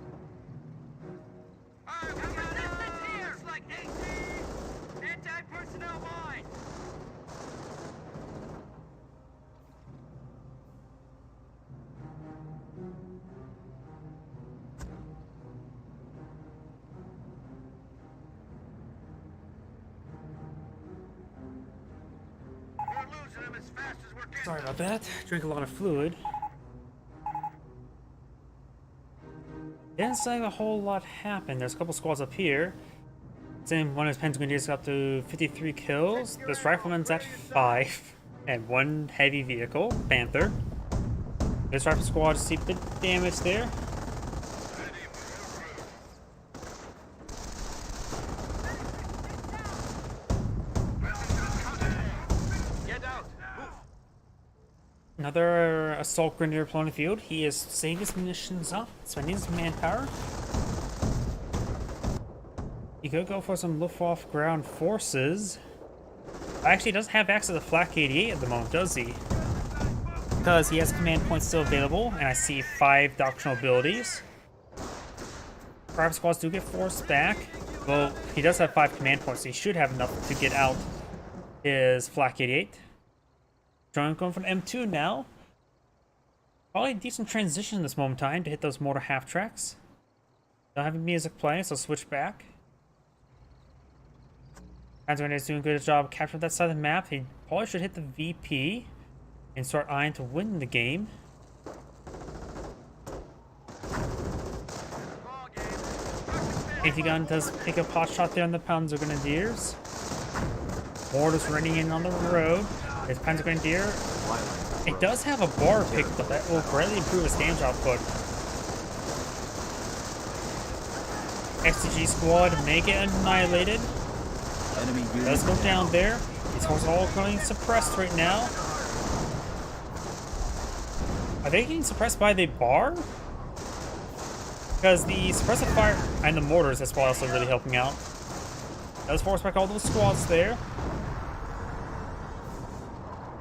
Resistance here! Looks like AT! Anti-personnel mine! We're losing them as fast as we're getting. Sorry about that. Drink a lot of fluid. Didn't say a whole lot happened. There's a couple squads up here. Same one of his Panzer Grenadiers got up to 53 kills. This Rifleman's at 5. And 1 heavy vehicle, Panther. This Rifle squad see a bit of damage there. Get out! Move! Another Assault Grenadier on the field. He is saving his munitions up, spending his manpower. He could go for some Luftwaffe ground forces. Actually, he doesn't have access to Flak 88 at the moment, does he? Because he has command points still available, and I see 5 doctrinal abilities. Private squads do get forced back. Well, he does have 5 command points, so he should have enough to get out his Flak 88. Going from M2 now. Probably a decent transition in this moment in time to hit those mortar half tracks. Don't have music playing, so switch back. Panzer is doing a good job capturing that side of the map. He probably should hit the VP and start eyeing to win the game. AT gun does pick up hot shot there on the Panzer Grenadiers. Mortars running in on the road. There's Panzer Grenadier. It does have a bar picked up that will greatly improve its damage output. XTG squad may get annihilated. Enemy unit Does go down there. These horses are all going suppressed right now. Are they getting suppressed by the bar? Because the suppressive fire and the mortars as well also really helping out. Does force back all those squads there.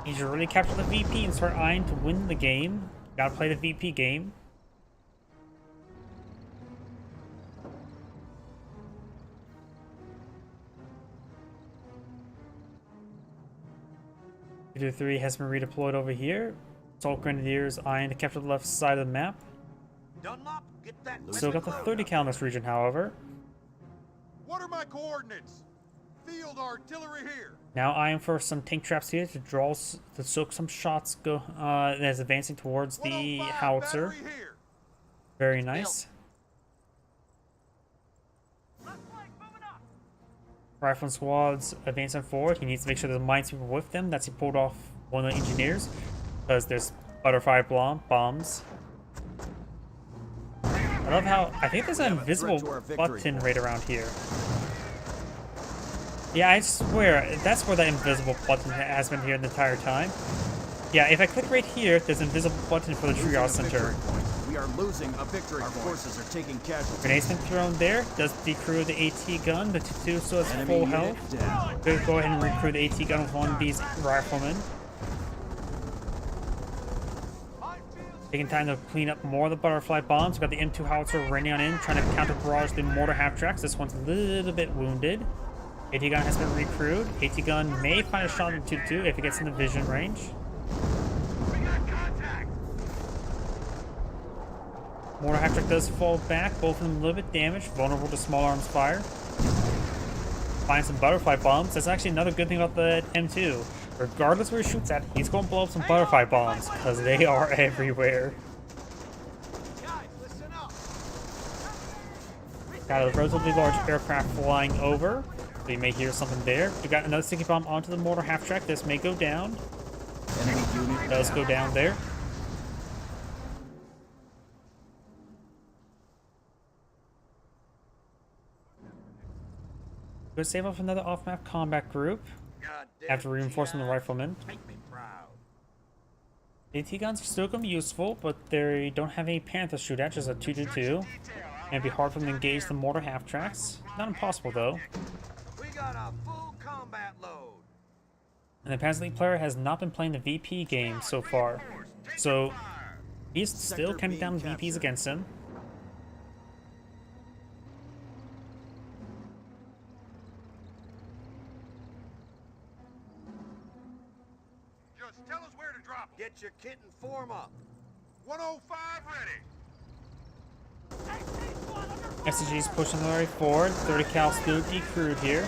You should really capture the VP and start eyeing to win the game. Gotta play the VP game. Leader 3 has been redeployed over here. Assault Grenadiers eyeing to capture the left side of the map. Dunlop, get that. Still got the 30 cal in this region, however. What are my coordinates? Field artillery here. Now eyeing for some tank traps here to draw, to soak some shots. Go as advancing towards the 105 howitzer. battery here. Very nice. Rifle squads advancing forward. He needs to make sure there's minesweeper with them. That's he pulled off one of the engineers because there's butterfly bombs. I love how I think there's an invisible button right around here. Yeah, I swear that's where that invisible button has been here the entire time. Yeah, if I click right here, there's an invisible button for the triage center. We are losing a victory. Our forces are taking casualties. Grenades been thrown there. Does decrew the AT gun, but two so it's Enemy full unit health. down. Good, go ahead and recruit the AT gun with one of these riflemen. Taking time to clean up more of the butterfly bombs. We've got the M2 howitzer running on in, trying to counter barrage the mortar half tracks. This one's a little bit wounded. AT gun has been recruited. AT gun may find a shot in 2-2 if it gets in the vision range. Mortar half track does fall back, both of them a little bit damaged, vulnerable to small arms fire. Find some butterfly bombs. That's actually another good thing about the M2. Regardless where he shoots at, he's going to blow up some butterfly bombs because they are everywhere. Got a relatively large aircraft flying over, so you may hear something there. We got another sticky bomb onto the mortar half track. This may go down. Enemy unit Does go down there. Go save off another off-map combat group after reinforcing the riflemen. Make me proud. AT guns are still going to be useful, but they don't have any Panther shoot at, just a 2-2. And it'd be hard for them to engage the mortar half tracks. Not impossible though. We got a full combat load. And the Panzer League player has not been playing the VP game so far, so he's still counting down VPs against him. Just tell us where to drop 'em. Get your kit and form up. 105 ready. SCG's pushing the way forward. 30 cal still decrewed here.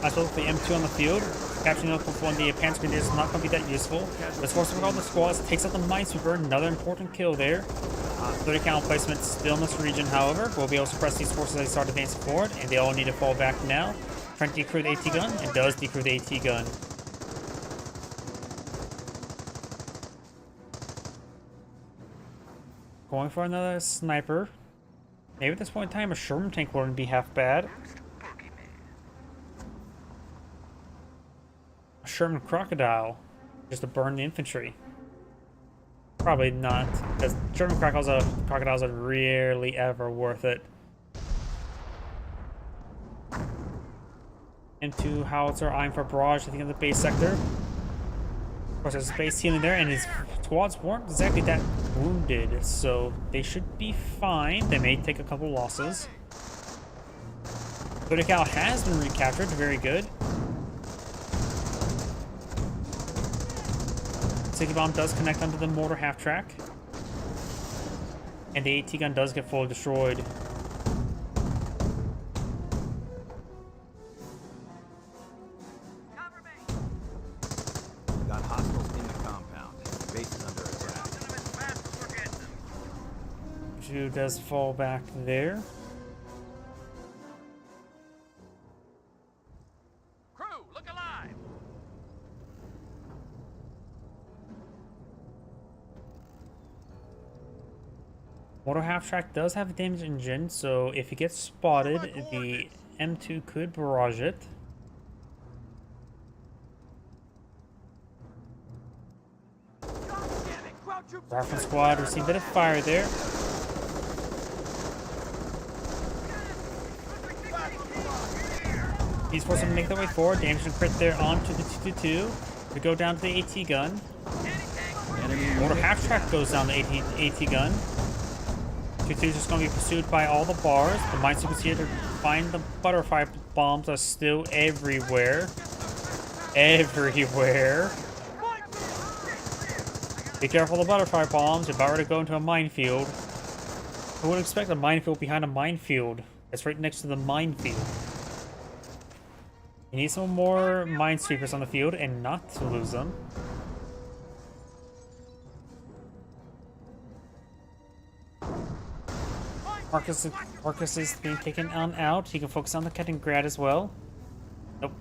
As well as the M2 on the field. Capturing up with one of the Panzer Grenadiers is not going to be that useful. Let's force all the squads. Takes out the Minesweeper. Another important kill there. 30 cal placement still in this region, however. We'll be able to suppress these forces as they start advancing forward. And they all need to fall back now. Trying to decrew the AT gun. It does decrew the AT gun. Going for another sniper. Maybe at this point in time a Sherman tank wouldn't be half bad. A Sherman Crocodile. Just to burn the infantry. Probably not. Because Sherman crocodiles are rarely ever worth it. M2 howitzer eyeing for barrage, I think, in the base sector. Of course, there's a base ceiling there, and he's squads weren't exactly that wounded, so they should be fine. They may take a couple losses. 30 cal has been recaptured, very good. Sticky bomb does connect onto the mortar half track. And the AT gun does get fully destroyed. Got hostiles in the compound. Base is under attack. Jude does fall back there. Crew, look alive! Mortar half track does have a damaged engine, so if it gets spotted, the M2 could barrage it. Rifle squad received a bit of fire there. These forces make their way forward. Damage and crit there onto the 222. We go down to the AT gun. Mortar half track goes down the AT gun. 222 is just going to be pursued by all the bars. The minesweepers here to find the butterfly bombs are still everywhere. Everywhere. Be careful of the butterfly bombs. You're about ready to go into a minefield. Who would expect a minefield behind a minefield? It's right next to the minefield. You need some more minesweepers on the field and not to lose them. Marcus is being taken on out. He can focus on the Kaliningrad as well. Nope.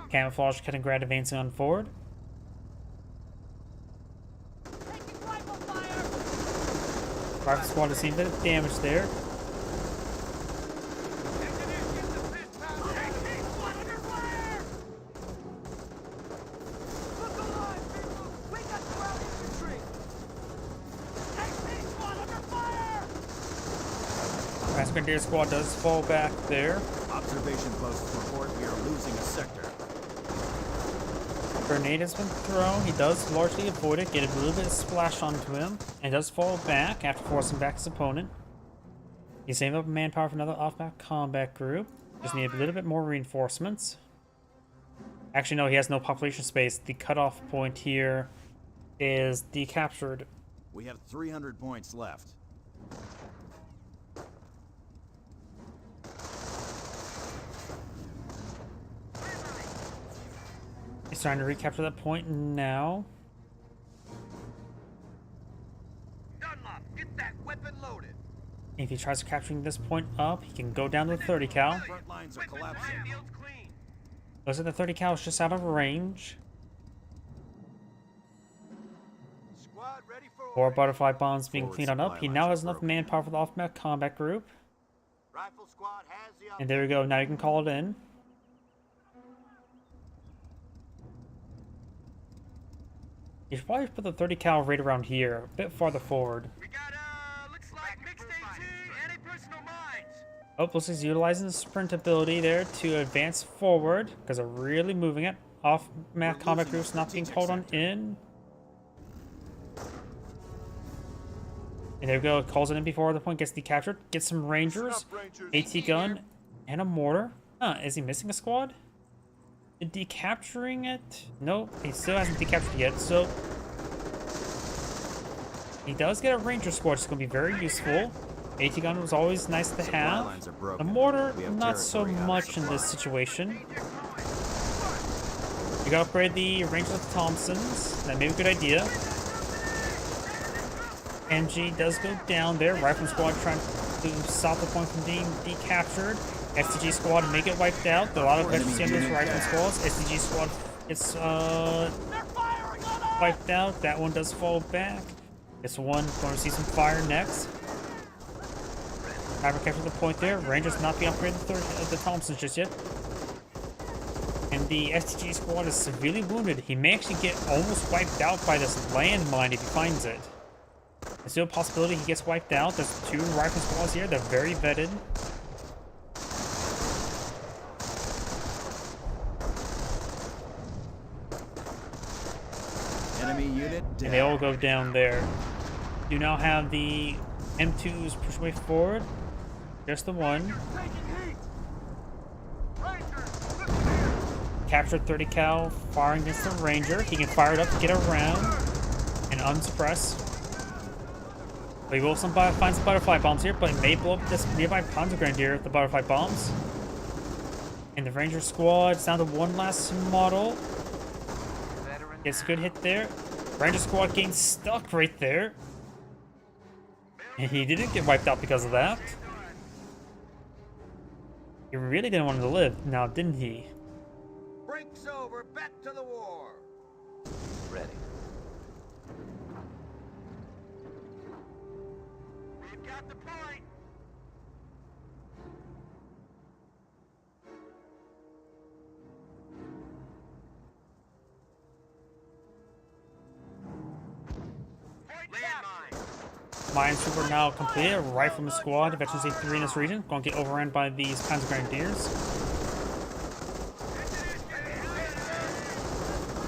Camouflage Kaliningrad advancing on forward. Rifle squad has seen a bit of damage there. Grenadier squad does fall back there. Observation posts report we are losing a sector. Grenade has been thrown. He does largely avoid it, get a little bit of splash onto him, and does fall back after forcing back his opponent. He's saving up manpower for another off-map combat group. Just need a little bit more reinforcements. Actually, no, he has no population space. The cutoff point here is decaptured. We have 300 points left. He's trying to recapture that point now. Dunlop, get that weapon loaded. If he tries capturing this point up, he can go down to the 30 cal. Front lines are collapsing. Field's clean. Looks like the 30 cal is just out of range. Squad ready for Four orders. butterfly bombs being Forward cleaned on up. supply He lines now are has enough broken. manpower for the off-map combat group. Rifle squad has the And there we go. Now you can call it in. You should probably put the 30 cal right around here, a bit farther forward. We got looks like mixed AT anti-personal mines. Oh, looks like he's utilizing the sprint ability there to advance forward because they're really moving it. Off-map We're combat losing groups a not being strategic called on sector. in. And there we go. Calls it in before the point gets decaptured. Gets some rangers, AT gun, and a mortar. Huh, is he missing a squad? Decapturing it? Nope, he still hasn't decaptured yet, so he does get a ranger squad, which is going to be very useful. AT gun was always nice to Supply have. lines are The broken. mortar, We have not so territory out of much in this supply. situation. You gotta upgrade the Rangers of Thompsons. That may be a good idea. MG does go down there. Rifle squad trying to stop the point from being decaptured. STG squad may get wiped out. There are a lot of veterans in this rifle squads. STG squad gets wiped out. That one does fall back. This one going to see some fire next. Haven't captured the point there. Rangers not being upgraded to the Thompsons just yet. And the STG squad is severely wounded. He may actually get almost wiped out by this landmine if he finds it. There's still a possibility he gets wiped out. There's two rifle squads here. They're very vetted. Enemy unit and they all down. go down there. You now have the M2s push way forward. Just the one. Captured 30 cal, firing against the Ranger. He can fire it up to get around and unsuppress. We will find some butterfly bombs here, but it may blow up this nearby Panzer Grenadier with the butterfly bombs. And the Ranger squad, it's down to one last model. Gets a good hit there. Ranger squad getting stuck right there. And he didn't get wiped out because of that. He really didn't want him to live now, didn't he? Breaks over, back to the war. Ready. We've got the point. Point landmine. Mine Super now completed. Rifleman squad, Veterans A3 in this region. Going to get overrun by these Panzer Grenadiers.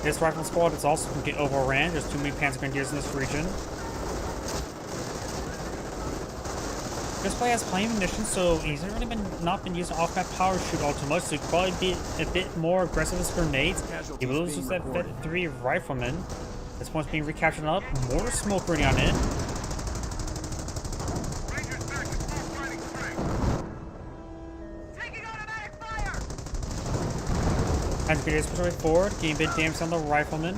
This Rifleman squad is also going to get overran. There's too many Panzer Grenadiers in this region. This play has plenty of munitions, so he's really not been using off-map power shoot all too much, so he could probably be a bit more aggressive with grenades. He will lose that Vet 3 Rifleman. This one's being recaptured up. More smoke running on it. Rangers back at full fighting strength. Taking automatic fire! Panzer Grenadiers push way forward, getting a bit damage on the Rifleman.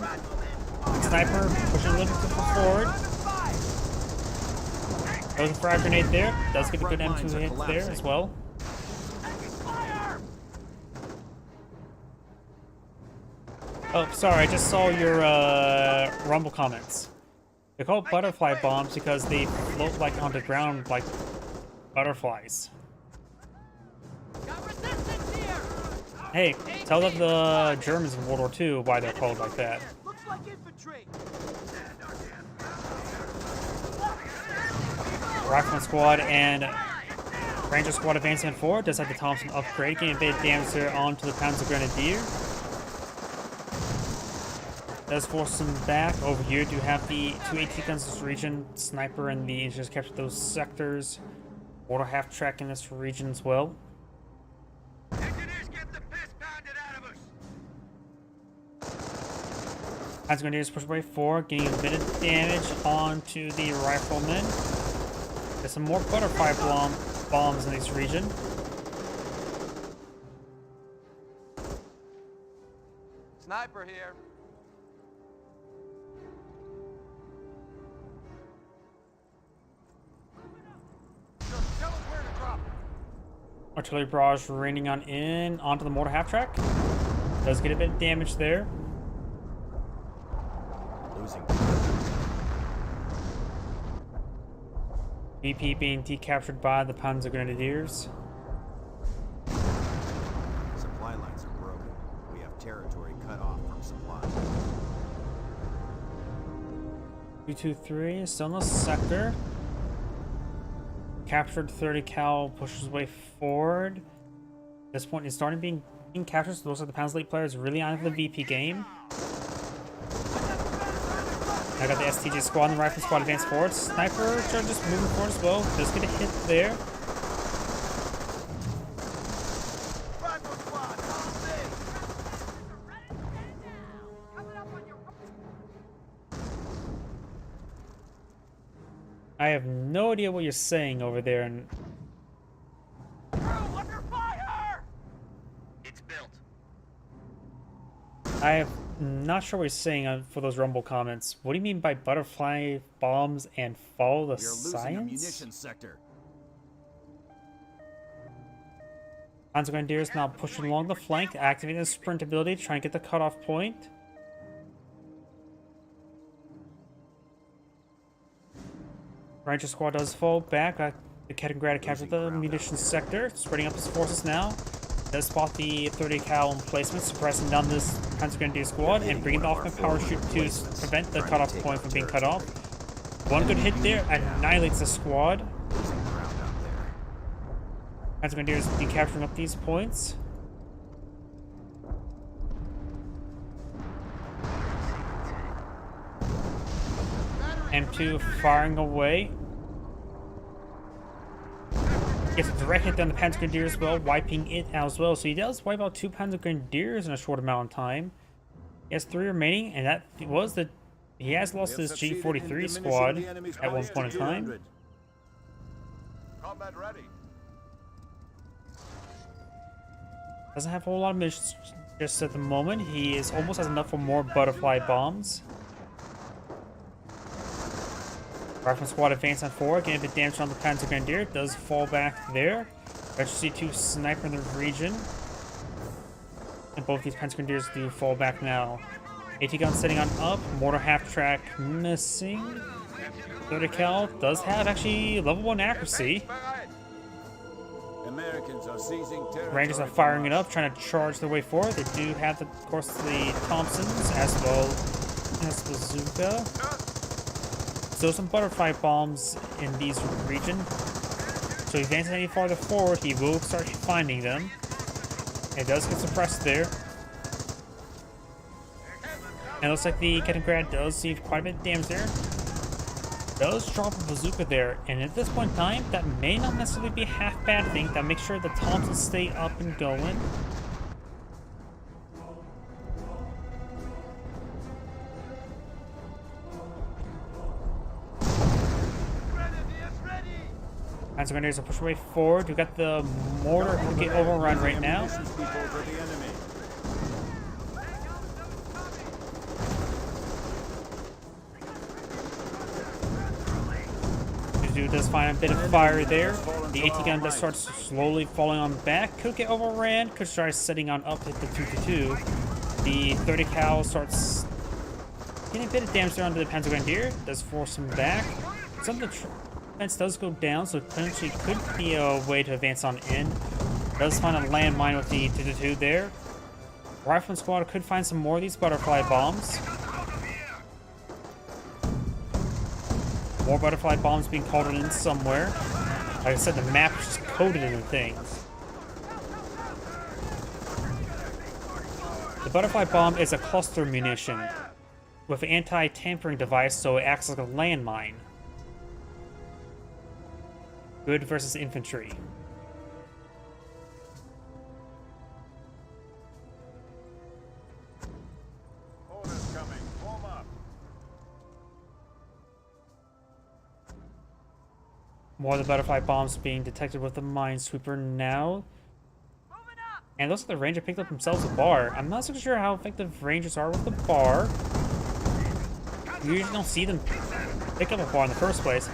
Sniper pushing a little bit forward. There's a frag grenade there. Does get a good M2 hit there as well. Oh, sorry, I just saw your Rumble comments. They're called butterfly bombs because they float like on the ground like butterflies. Got resistance here! Hey, tell the Germans in World War II why they're called like that. Looks like infantry. Rifleman squad and Ranger squad advancing forward. Does have the Thompson upgrade, getting a bit of damage there onto the Panzer Grenadier. Does force them back. Over here, do have the two AT guns in this region, Sniper and the Engineers capture those sectors. Mortar half track in this region as well. Engineers get the piss pounded out of us. Panzer Grenadiers push way forward, getting a bit of damage onto the Riflemen. There's some more butterfly bombs in this region. Sniper here. Tell us where to drop. Artillery barrage raining on in onto the mortar half track. Does get a bit of damage there. Losing. BP being decaptured by the Panzer Grenadiers. Supply lines are broken. We have territory cut off from supply. 223 still in the sector. Captured 30 cal, pushes way forward. At this point, it's starting being captured, so those are the Panzer Elite players really on the VP game. I got the STG squad and the Rifle squad advance forward. Sniper just moving forward as well. Just get a hit there. Rifle squad, on me. Coming up on your... I have no idea what you're saying over there, and Crew, under fire! It's built. I am not sure what you're saying for those Rumble comments. What do you mean by butterfly bombs and follow the We are losing a science? munition sector. Panzer Grenadiers now pushing along the flank, activating the sprint ability to try and get the cutoff point. Ranger squad does fall back. The Kaliningrad captured the munitions sector, spreading up his forces now. Does spot the 30 cal emplacement, suppressing down this Panzer Grenadier squad and bringing the off-map power shoot to prevent the cutoff point from being cut off. One good hit there annihilates the squad. Losing ground out there. Panzer Grenadiers be capturing up these points. M2 firing away. Gets a direct hit on the Panzer Grenadier as well, wiping it out as well. So he does wipe out 2 Panzer Grenadiers in a short amount of time. He has 3 remaining, and that was the... He has lost his G43 squad at one point in time. Combat ready. Doesn't have a whole lot of missions just at the moment. He is almost has enough for more butterfly bombs. Rifleman squad advance on forward, getting a bit damage on the Panzer Grenadier. Does fall back there. C2 sniper in the region. And both these Panzer Grenadiers do fall back now. AT gun setting on up. Mortar half track missing. 30 cal does have actually level 1 accuracy. Americans are seizing territory. Rangers are firing it up, trying to charge their way forward. They do have, of course, the Thompsons as well as bazooka. So some butterfly bombs in these region. So if he advances any farther forward, he will start finding them. It does get suppressed there. And it looks like the Kaliningrad does see quite a bit of damage there. Does drop a bazooka there, and at this point in time, that may not necessarily be a half bad thing. That makes sure the Thompsons stay up and going. Panzer Grenadiers are pushing way forward. We've got the mortar who get overrun right now. Dude does find a bit of fire there. The AT gun does start slowly falling on back. Could get overran. Could start setting on up at the 2-2. The 30 cal starts getting a bit of damage there onto the Panzer Grenadier. Does force him back. Some of the defense does go down, so potentially could be a way to advance on in. Does find a landmine with the 2-2 there. Rifleman squad could find some more of these butterfly bombs. More butterfly bombs being called in somewhere. Like I said, the map is just coated in things. The butterfly bomb is a cluster munition with an anti-tampering device, so it acts like a landmine. Good versus infantry. Orders coming. Form up. More of the butterfly bombs being detected with the minesweeper now. And it looks like the ranger picked up themselves a bar. I'm not so sure how effective rangers are with the bar. You usually don't see them pick up a bar in the first place.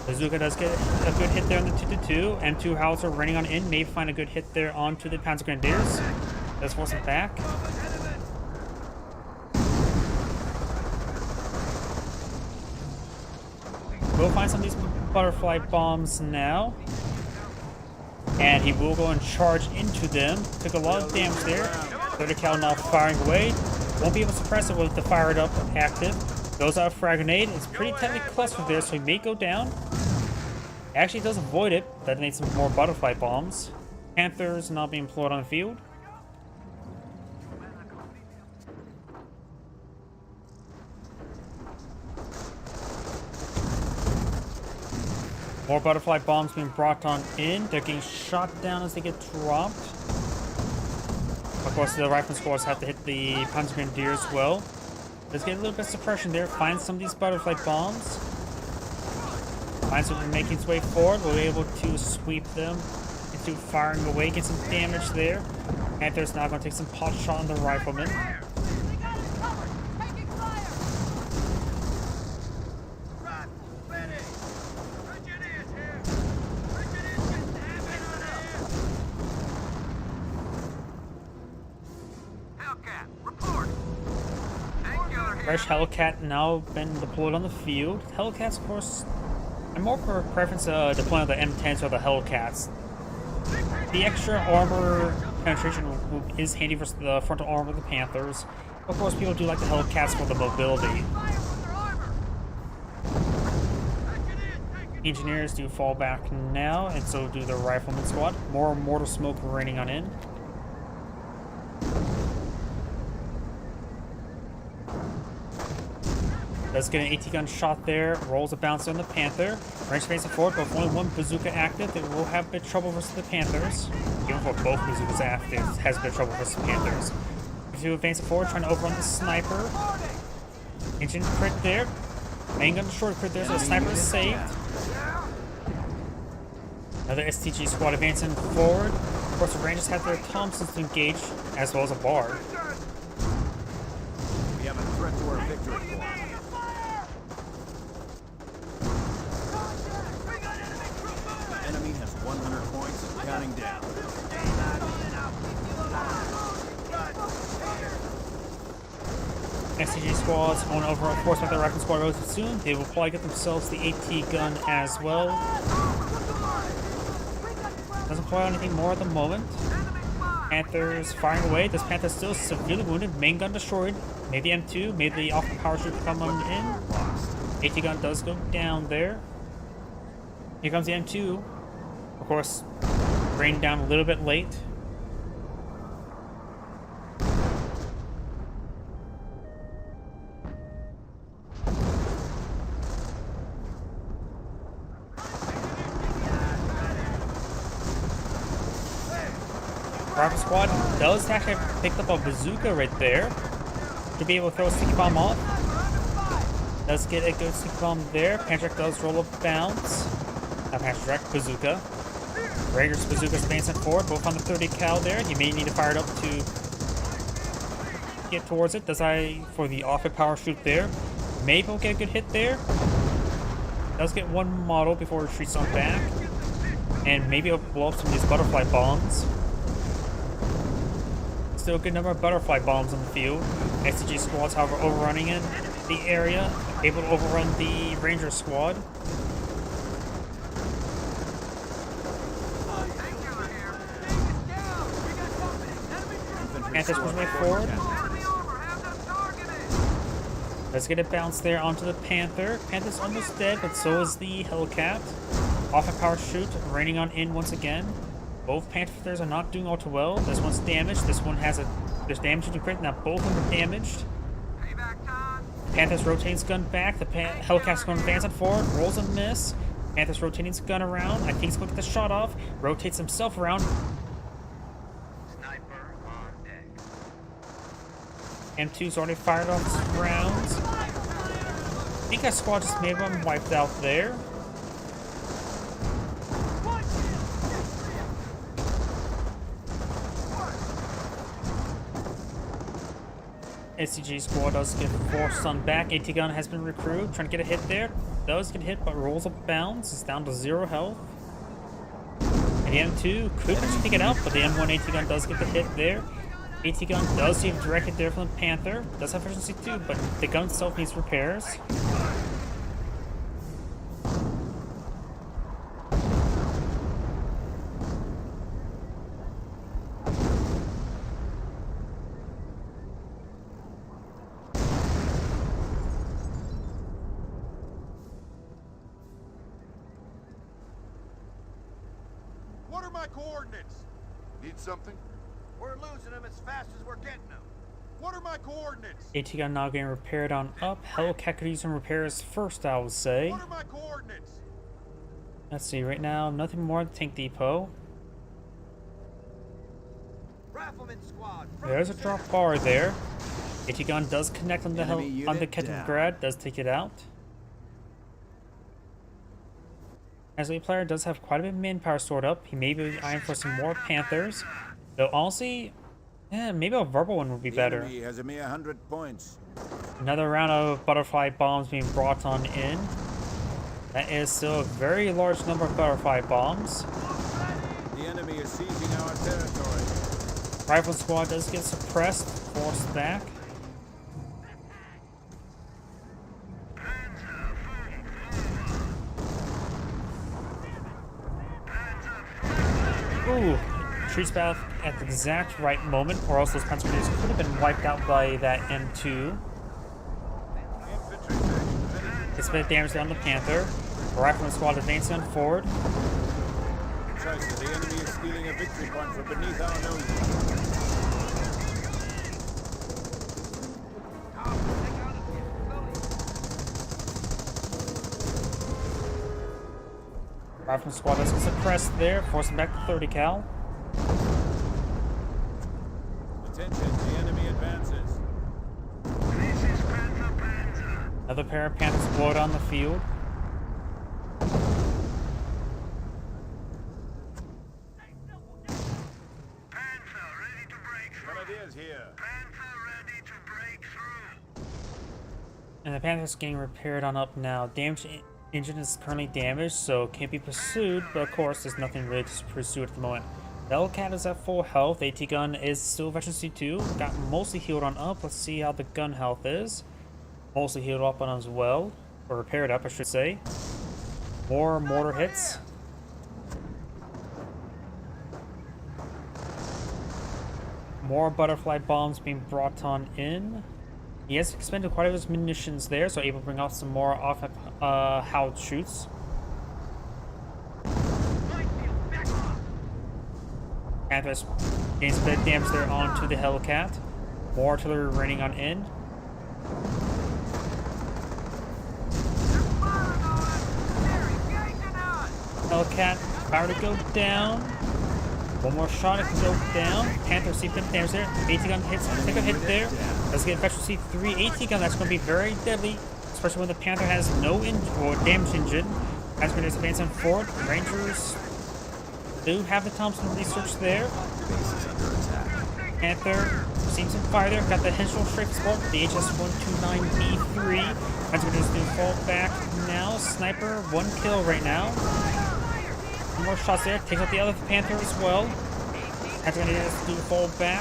Bazooka does get a good hit there on the 2-2. M2 howitzer running on in, may find a good hit there onto the Panzer Grenadiers. Does force it back. We'll find some of these butterfly bombs now. And he will go and charge into them. Took a lot of damage there. 30 cal now firing away. Won't be able to suppress it with the fired up active. Goes out frag grenade. It's pretty tightly clustered there, so he may go down. Actually does avoid it. Detonates some more butterfly bombs. Panthers not being employed on the field. More butterfly bombs being brought on in. They're getting shot down as they get dropped. Of course, the rifleman squads have to hit the Panzer Grenadier as well. Let's get a little bit of suppression there. Find some of these butterfly bombs. Minesweeper making its way forward. We'll be able to sweep them into firing away. Get some damage there. Panther's now going to take some pot shot on the rifleman. Fresh Hellcat now been deployed on the field. Hellcats, of course, I'm more for preference deploying the M10s or the Hellcats. The extra armor penetration is handy for the frontal armor of the Panthers. Of course, people do like the Hellcats for the mobility. Engineers do fall back now, and so do the Rifleman squad. More mortar smoke raining on in. Does get an AT gun shot there, rolls a bouncer on the Panther. Range advancing forward, but with only one bazooka active, they will have a bit of trouble versus the Panthers. Even for both bazookas active, has a bit of trouble versus the Panthers. Two advancing forward, trying to overrun the sniper. Engine crit there. Main gun destroyed crit there, so the sniper is saved. Another STG squad advancing forward. Of course, the Rangers have their Thompsons to engage, as well as a Bard. We have a threat to our victory force. Enemy has 100 points and counting down. STG squads going over, of course, with the Rifle Squad relatively soon. They will probably get themselves the AT gun as well. Doesn't play on anything more at the moment. Panthers firing away. This Panther still severely wounded. Main gun destroyed. Maybe M2. Maybe the off power shoot come on in. AT gun does go down there. Here comes the M2. Of course, rained down a little bit late. Rifle Squad does actually have picked up a bazooka right there to be able to throw a sticky bomb off. Does get a good sticky bomb there. Pantrack does roll a bounce. Not Pantrack, bazooka. Rager's bazooka's advancing forward, both on the 30 cal there. You may need to fire it up to get towards it. Does I for the off-hit power shoot there. Maybe we'll get a good hit there. Does get one model before it retreats on back. And maybe it'll blow up some of these butterfly bombs. Still a good number of butterfly bombs on the field. STG squads, however, overrunning in the area, able to overrun the Ranger squad. Panthers push way forward. Let's get it bounced there onto the Panther. Panther's almost dead, but so is the Hellcat. Off a power shoot, raining on in once again. Both Panthers are not doing all too well. This one's damaged. This one has there's damage to crit. Now both of them are damaged. Panthers rotates gun back. The Hellcat's going to advance on forward. Rolls a miss. Panthers rotating his gun around. I think he's going to get the shot off. Rotates himself around. Sniper on deck. M2's already fired off his rounds. I think that squad just made one wiped out there. SCG squad does get forced on back. AT gun has been recruited, trying to get a hit there. Does get hit, but rolls a bounce. It's down to 0 health. And the M2 could actually take it out, but the M1 AT gun does get the hit there. AT gun does seem directed there from the Panther. Does have efficiency too, but the gun itself needs repairs. What are my coordinates? Need something? We're losing them as fast as we're getting them. What are my coordinates? AT gun now getting repaired on up. Hellcat could use some repairs first, I would say. What are my coordinates? Let's see, right now, nothing more than Tank Depot. Rifleman squad. There's a drop bar there. AT gun does connect on the Enemy on the unit down. Kettlegrad, does take it out. As a player does have quite a bit of manpower stored up. He may be eyeing for some more Panthers. Though honestly, maybe a verbal one would be The better. enemy has a mere 100 points. Another round of butterfly bombs being brought on in. That is still a very large number of butterfly bombs. The enemy is seizing our territory. Rifle squad does get suppressed, forced back. Ooh, treats back at the exact right moment, or else those Panzer could have been wiped out by that M2. It's a bit of damage down the Panther. Rifleman squad advancing on forward. Scheiße, the enemy is stealing a victory point from beneath our noses. Rifle squad does get suppressed there, forcing back to 30 cal. Attention, the enemy advances. This is Panther Panzer. Another pair of Panthers blow on the field. Panther ready to break through. Grenadiers here. Panther ready to break through. And the Panther's getting repaired on up now. Damaged engine is currently damaged, so can't be pursued, but of course there's nothing really to pursue at the moment. The Hellcat is at full health. AT gun is still Veteran C2. Got mostly healed on up. Let's see how the gun health is. Mostly healed up on as well. Or repaired up, I should say. More mortar hits. More butterfly bombs being brought on in. He has expended quite a bit of his munitions there, so able to bring out some more off howled shoots. Panthers gains a bit of damage there onto the Hellcat. More artillery raining on in. Hellcat power to go down. One more shot, it can go down. Panther see bit damage there. AT gun hits, take a hit there. Let's get Veteran C3 AT gun. That's going to be very deadly, especially when the Panther has no damage engine. As Grenadiers advancing forward, Rangers do have the Thompson research there. Base is under attack. Panther seems some fire there. Got the Henschel Strafe support, the HS-129B3. As Grenadiers do fall back now. Sniper, 1 kill right now. More shots there, takes out the other Panther as well. That's gonna do fall back.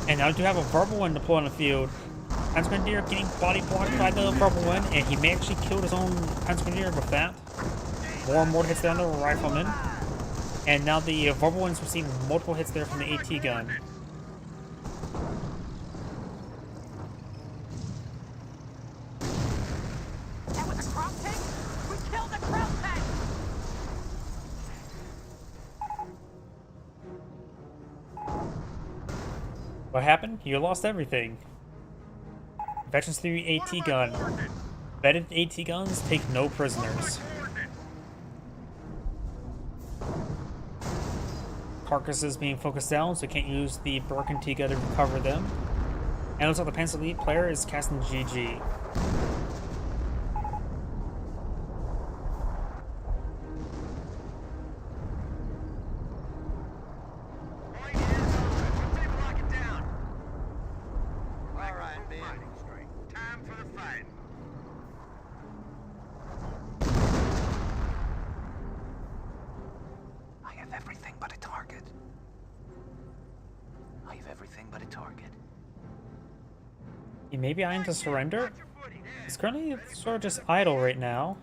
And now we do have a verbal one deployed on the field. Grenadier getting body blocked by the verbal one, and he may actually kill his own Grenadier with that. More and more hits down the rifleman. And now the verbal one's receiving multiple hits there from the AT gun. What happened? You lost everything. Veterans 3 AT gun. Vetted AT guns take no prisoners. Carcasses being focused down, so you can't use the broken T-gun to recover them. And it looks like the Panzer Elite player is casting GG. Time for the fight. I have everything but a target. I have everything but a target. He may be eyeing to surrender. He's currently sort of just idle right now.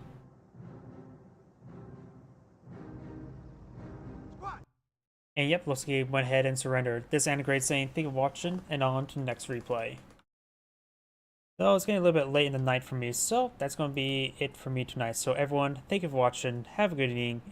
And yep, looks like he went ahead and surrendered. This is Anna saying thank you for watching, and on to the next replay. So it's getting a little bit late in the night for me, so that's going to be it for me tonight. So everyone, thank you for watching, have a good evening.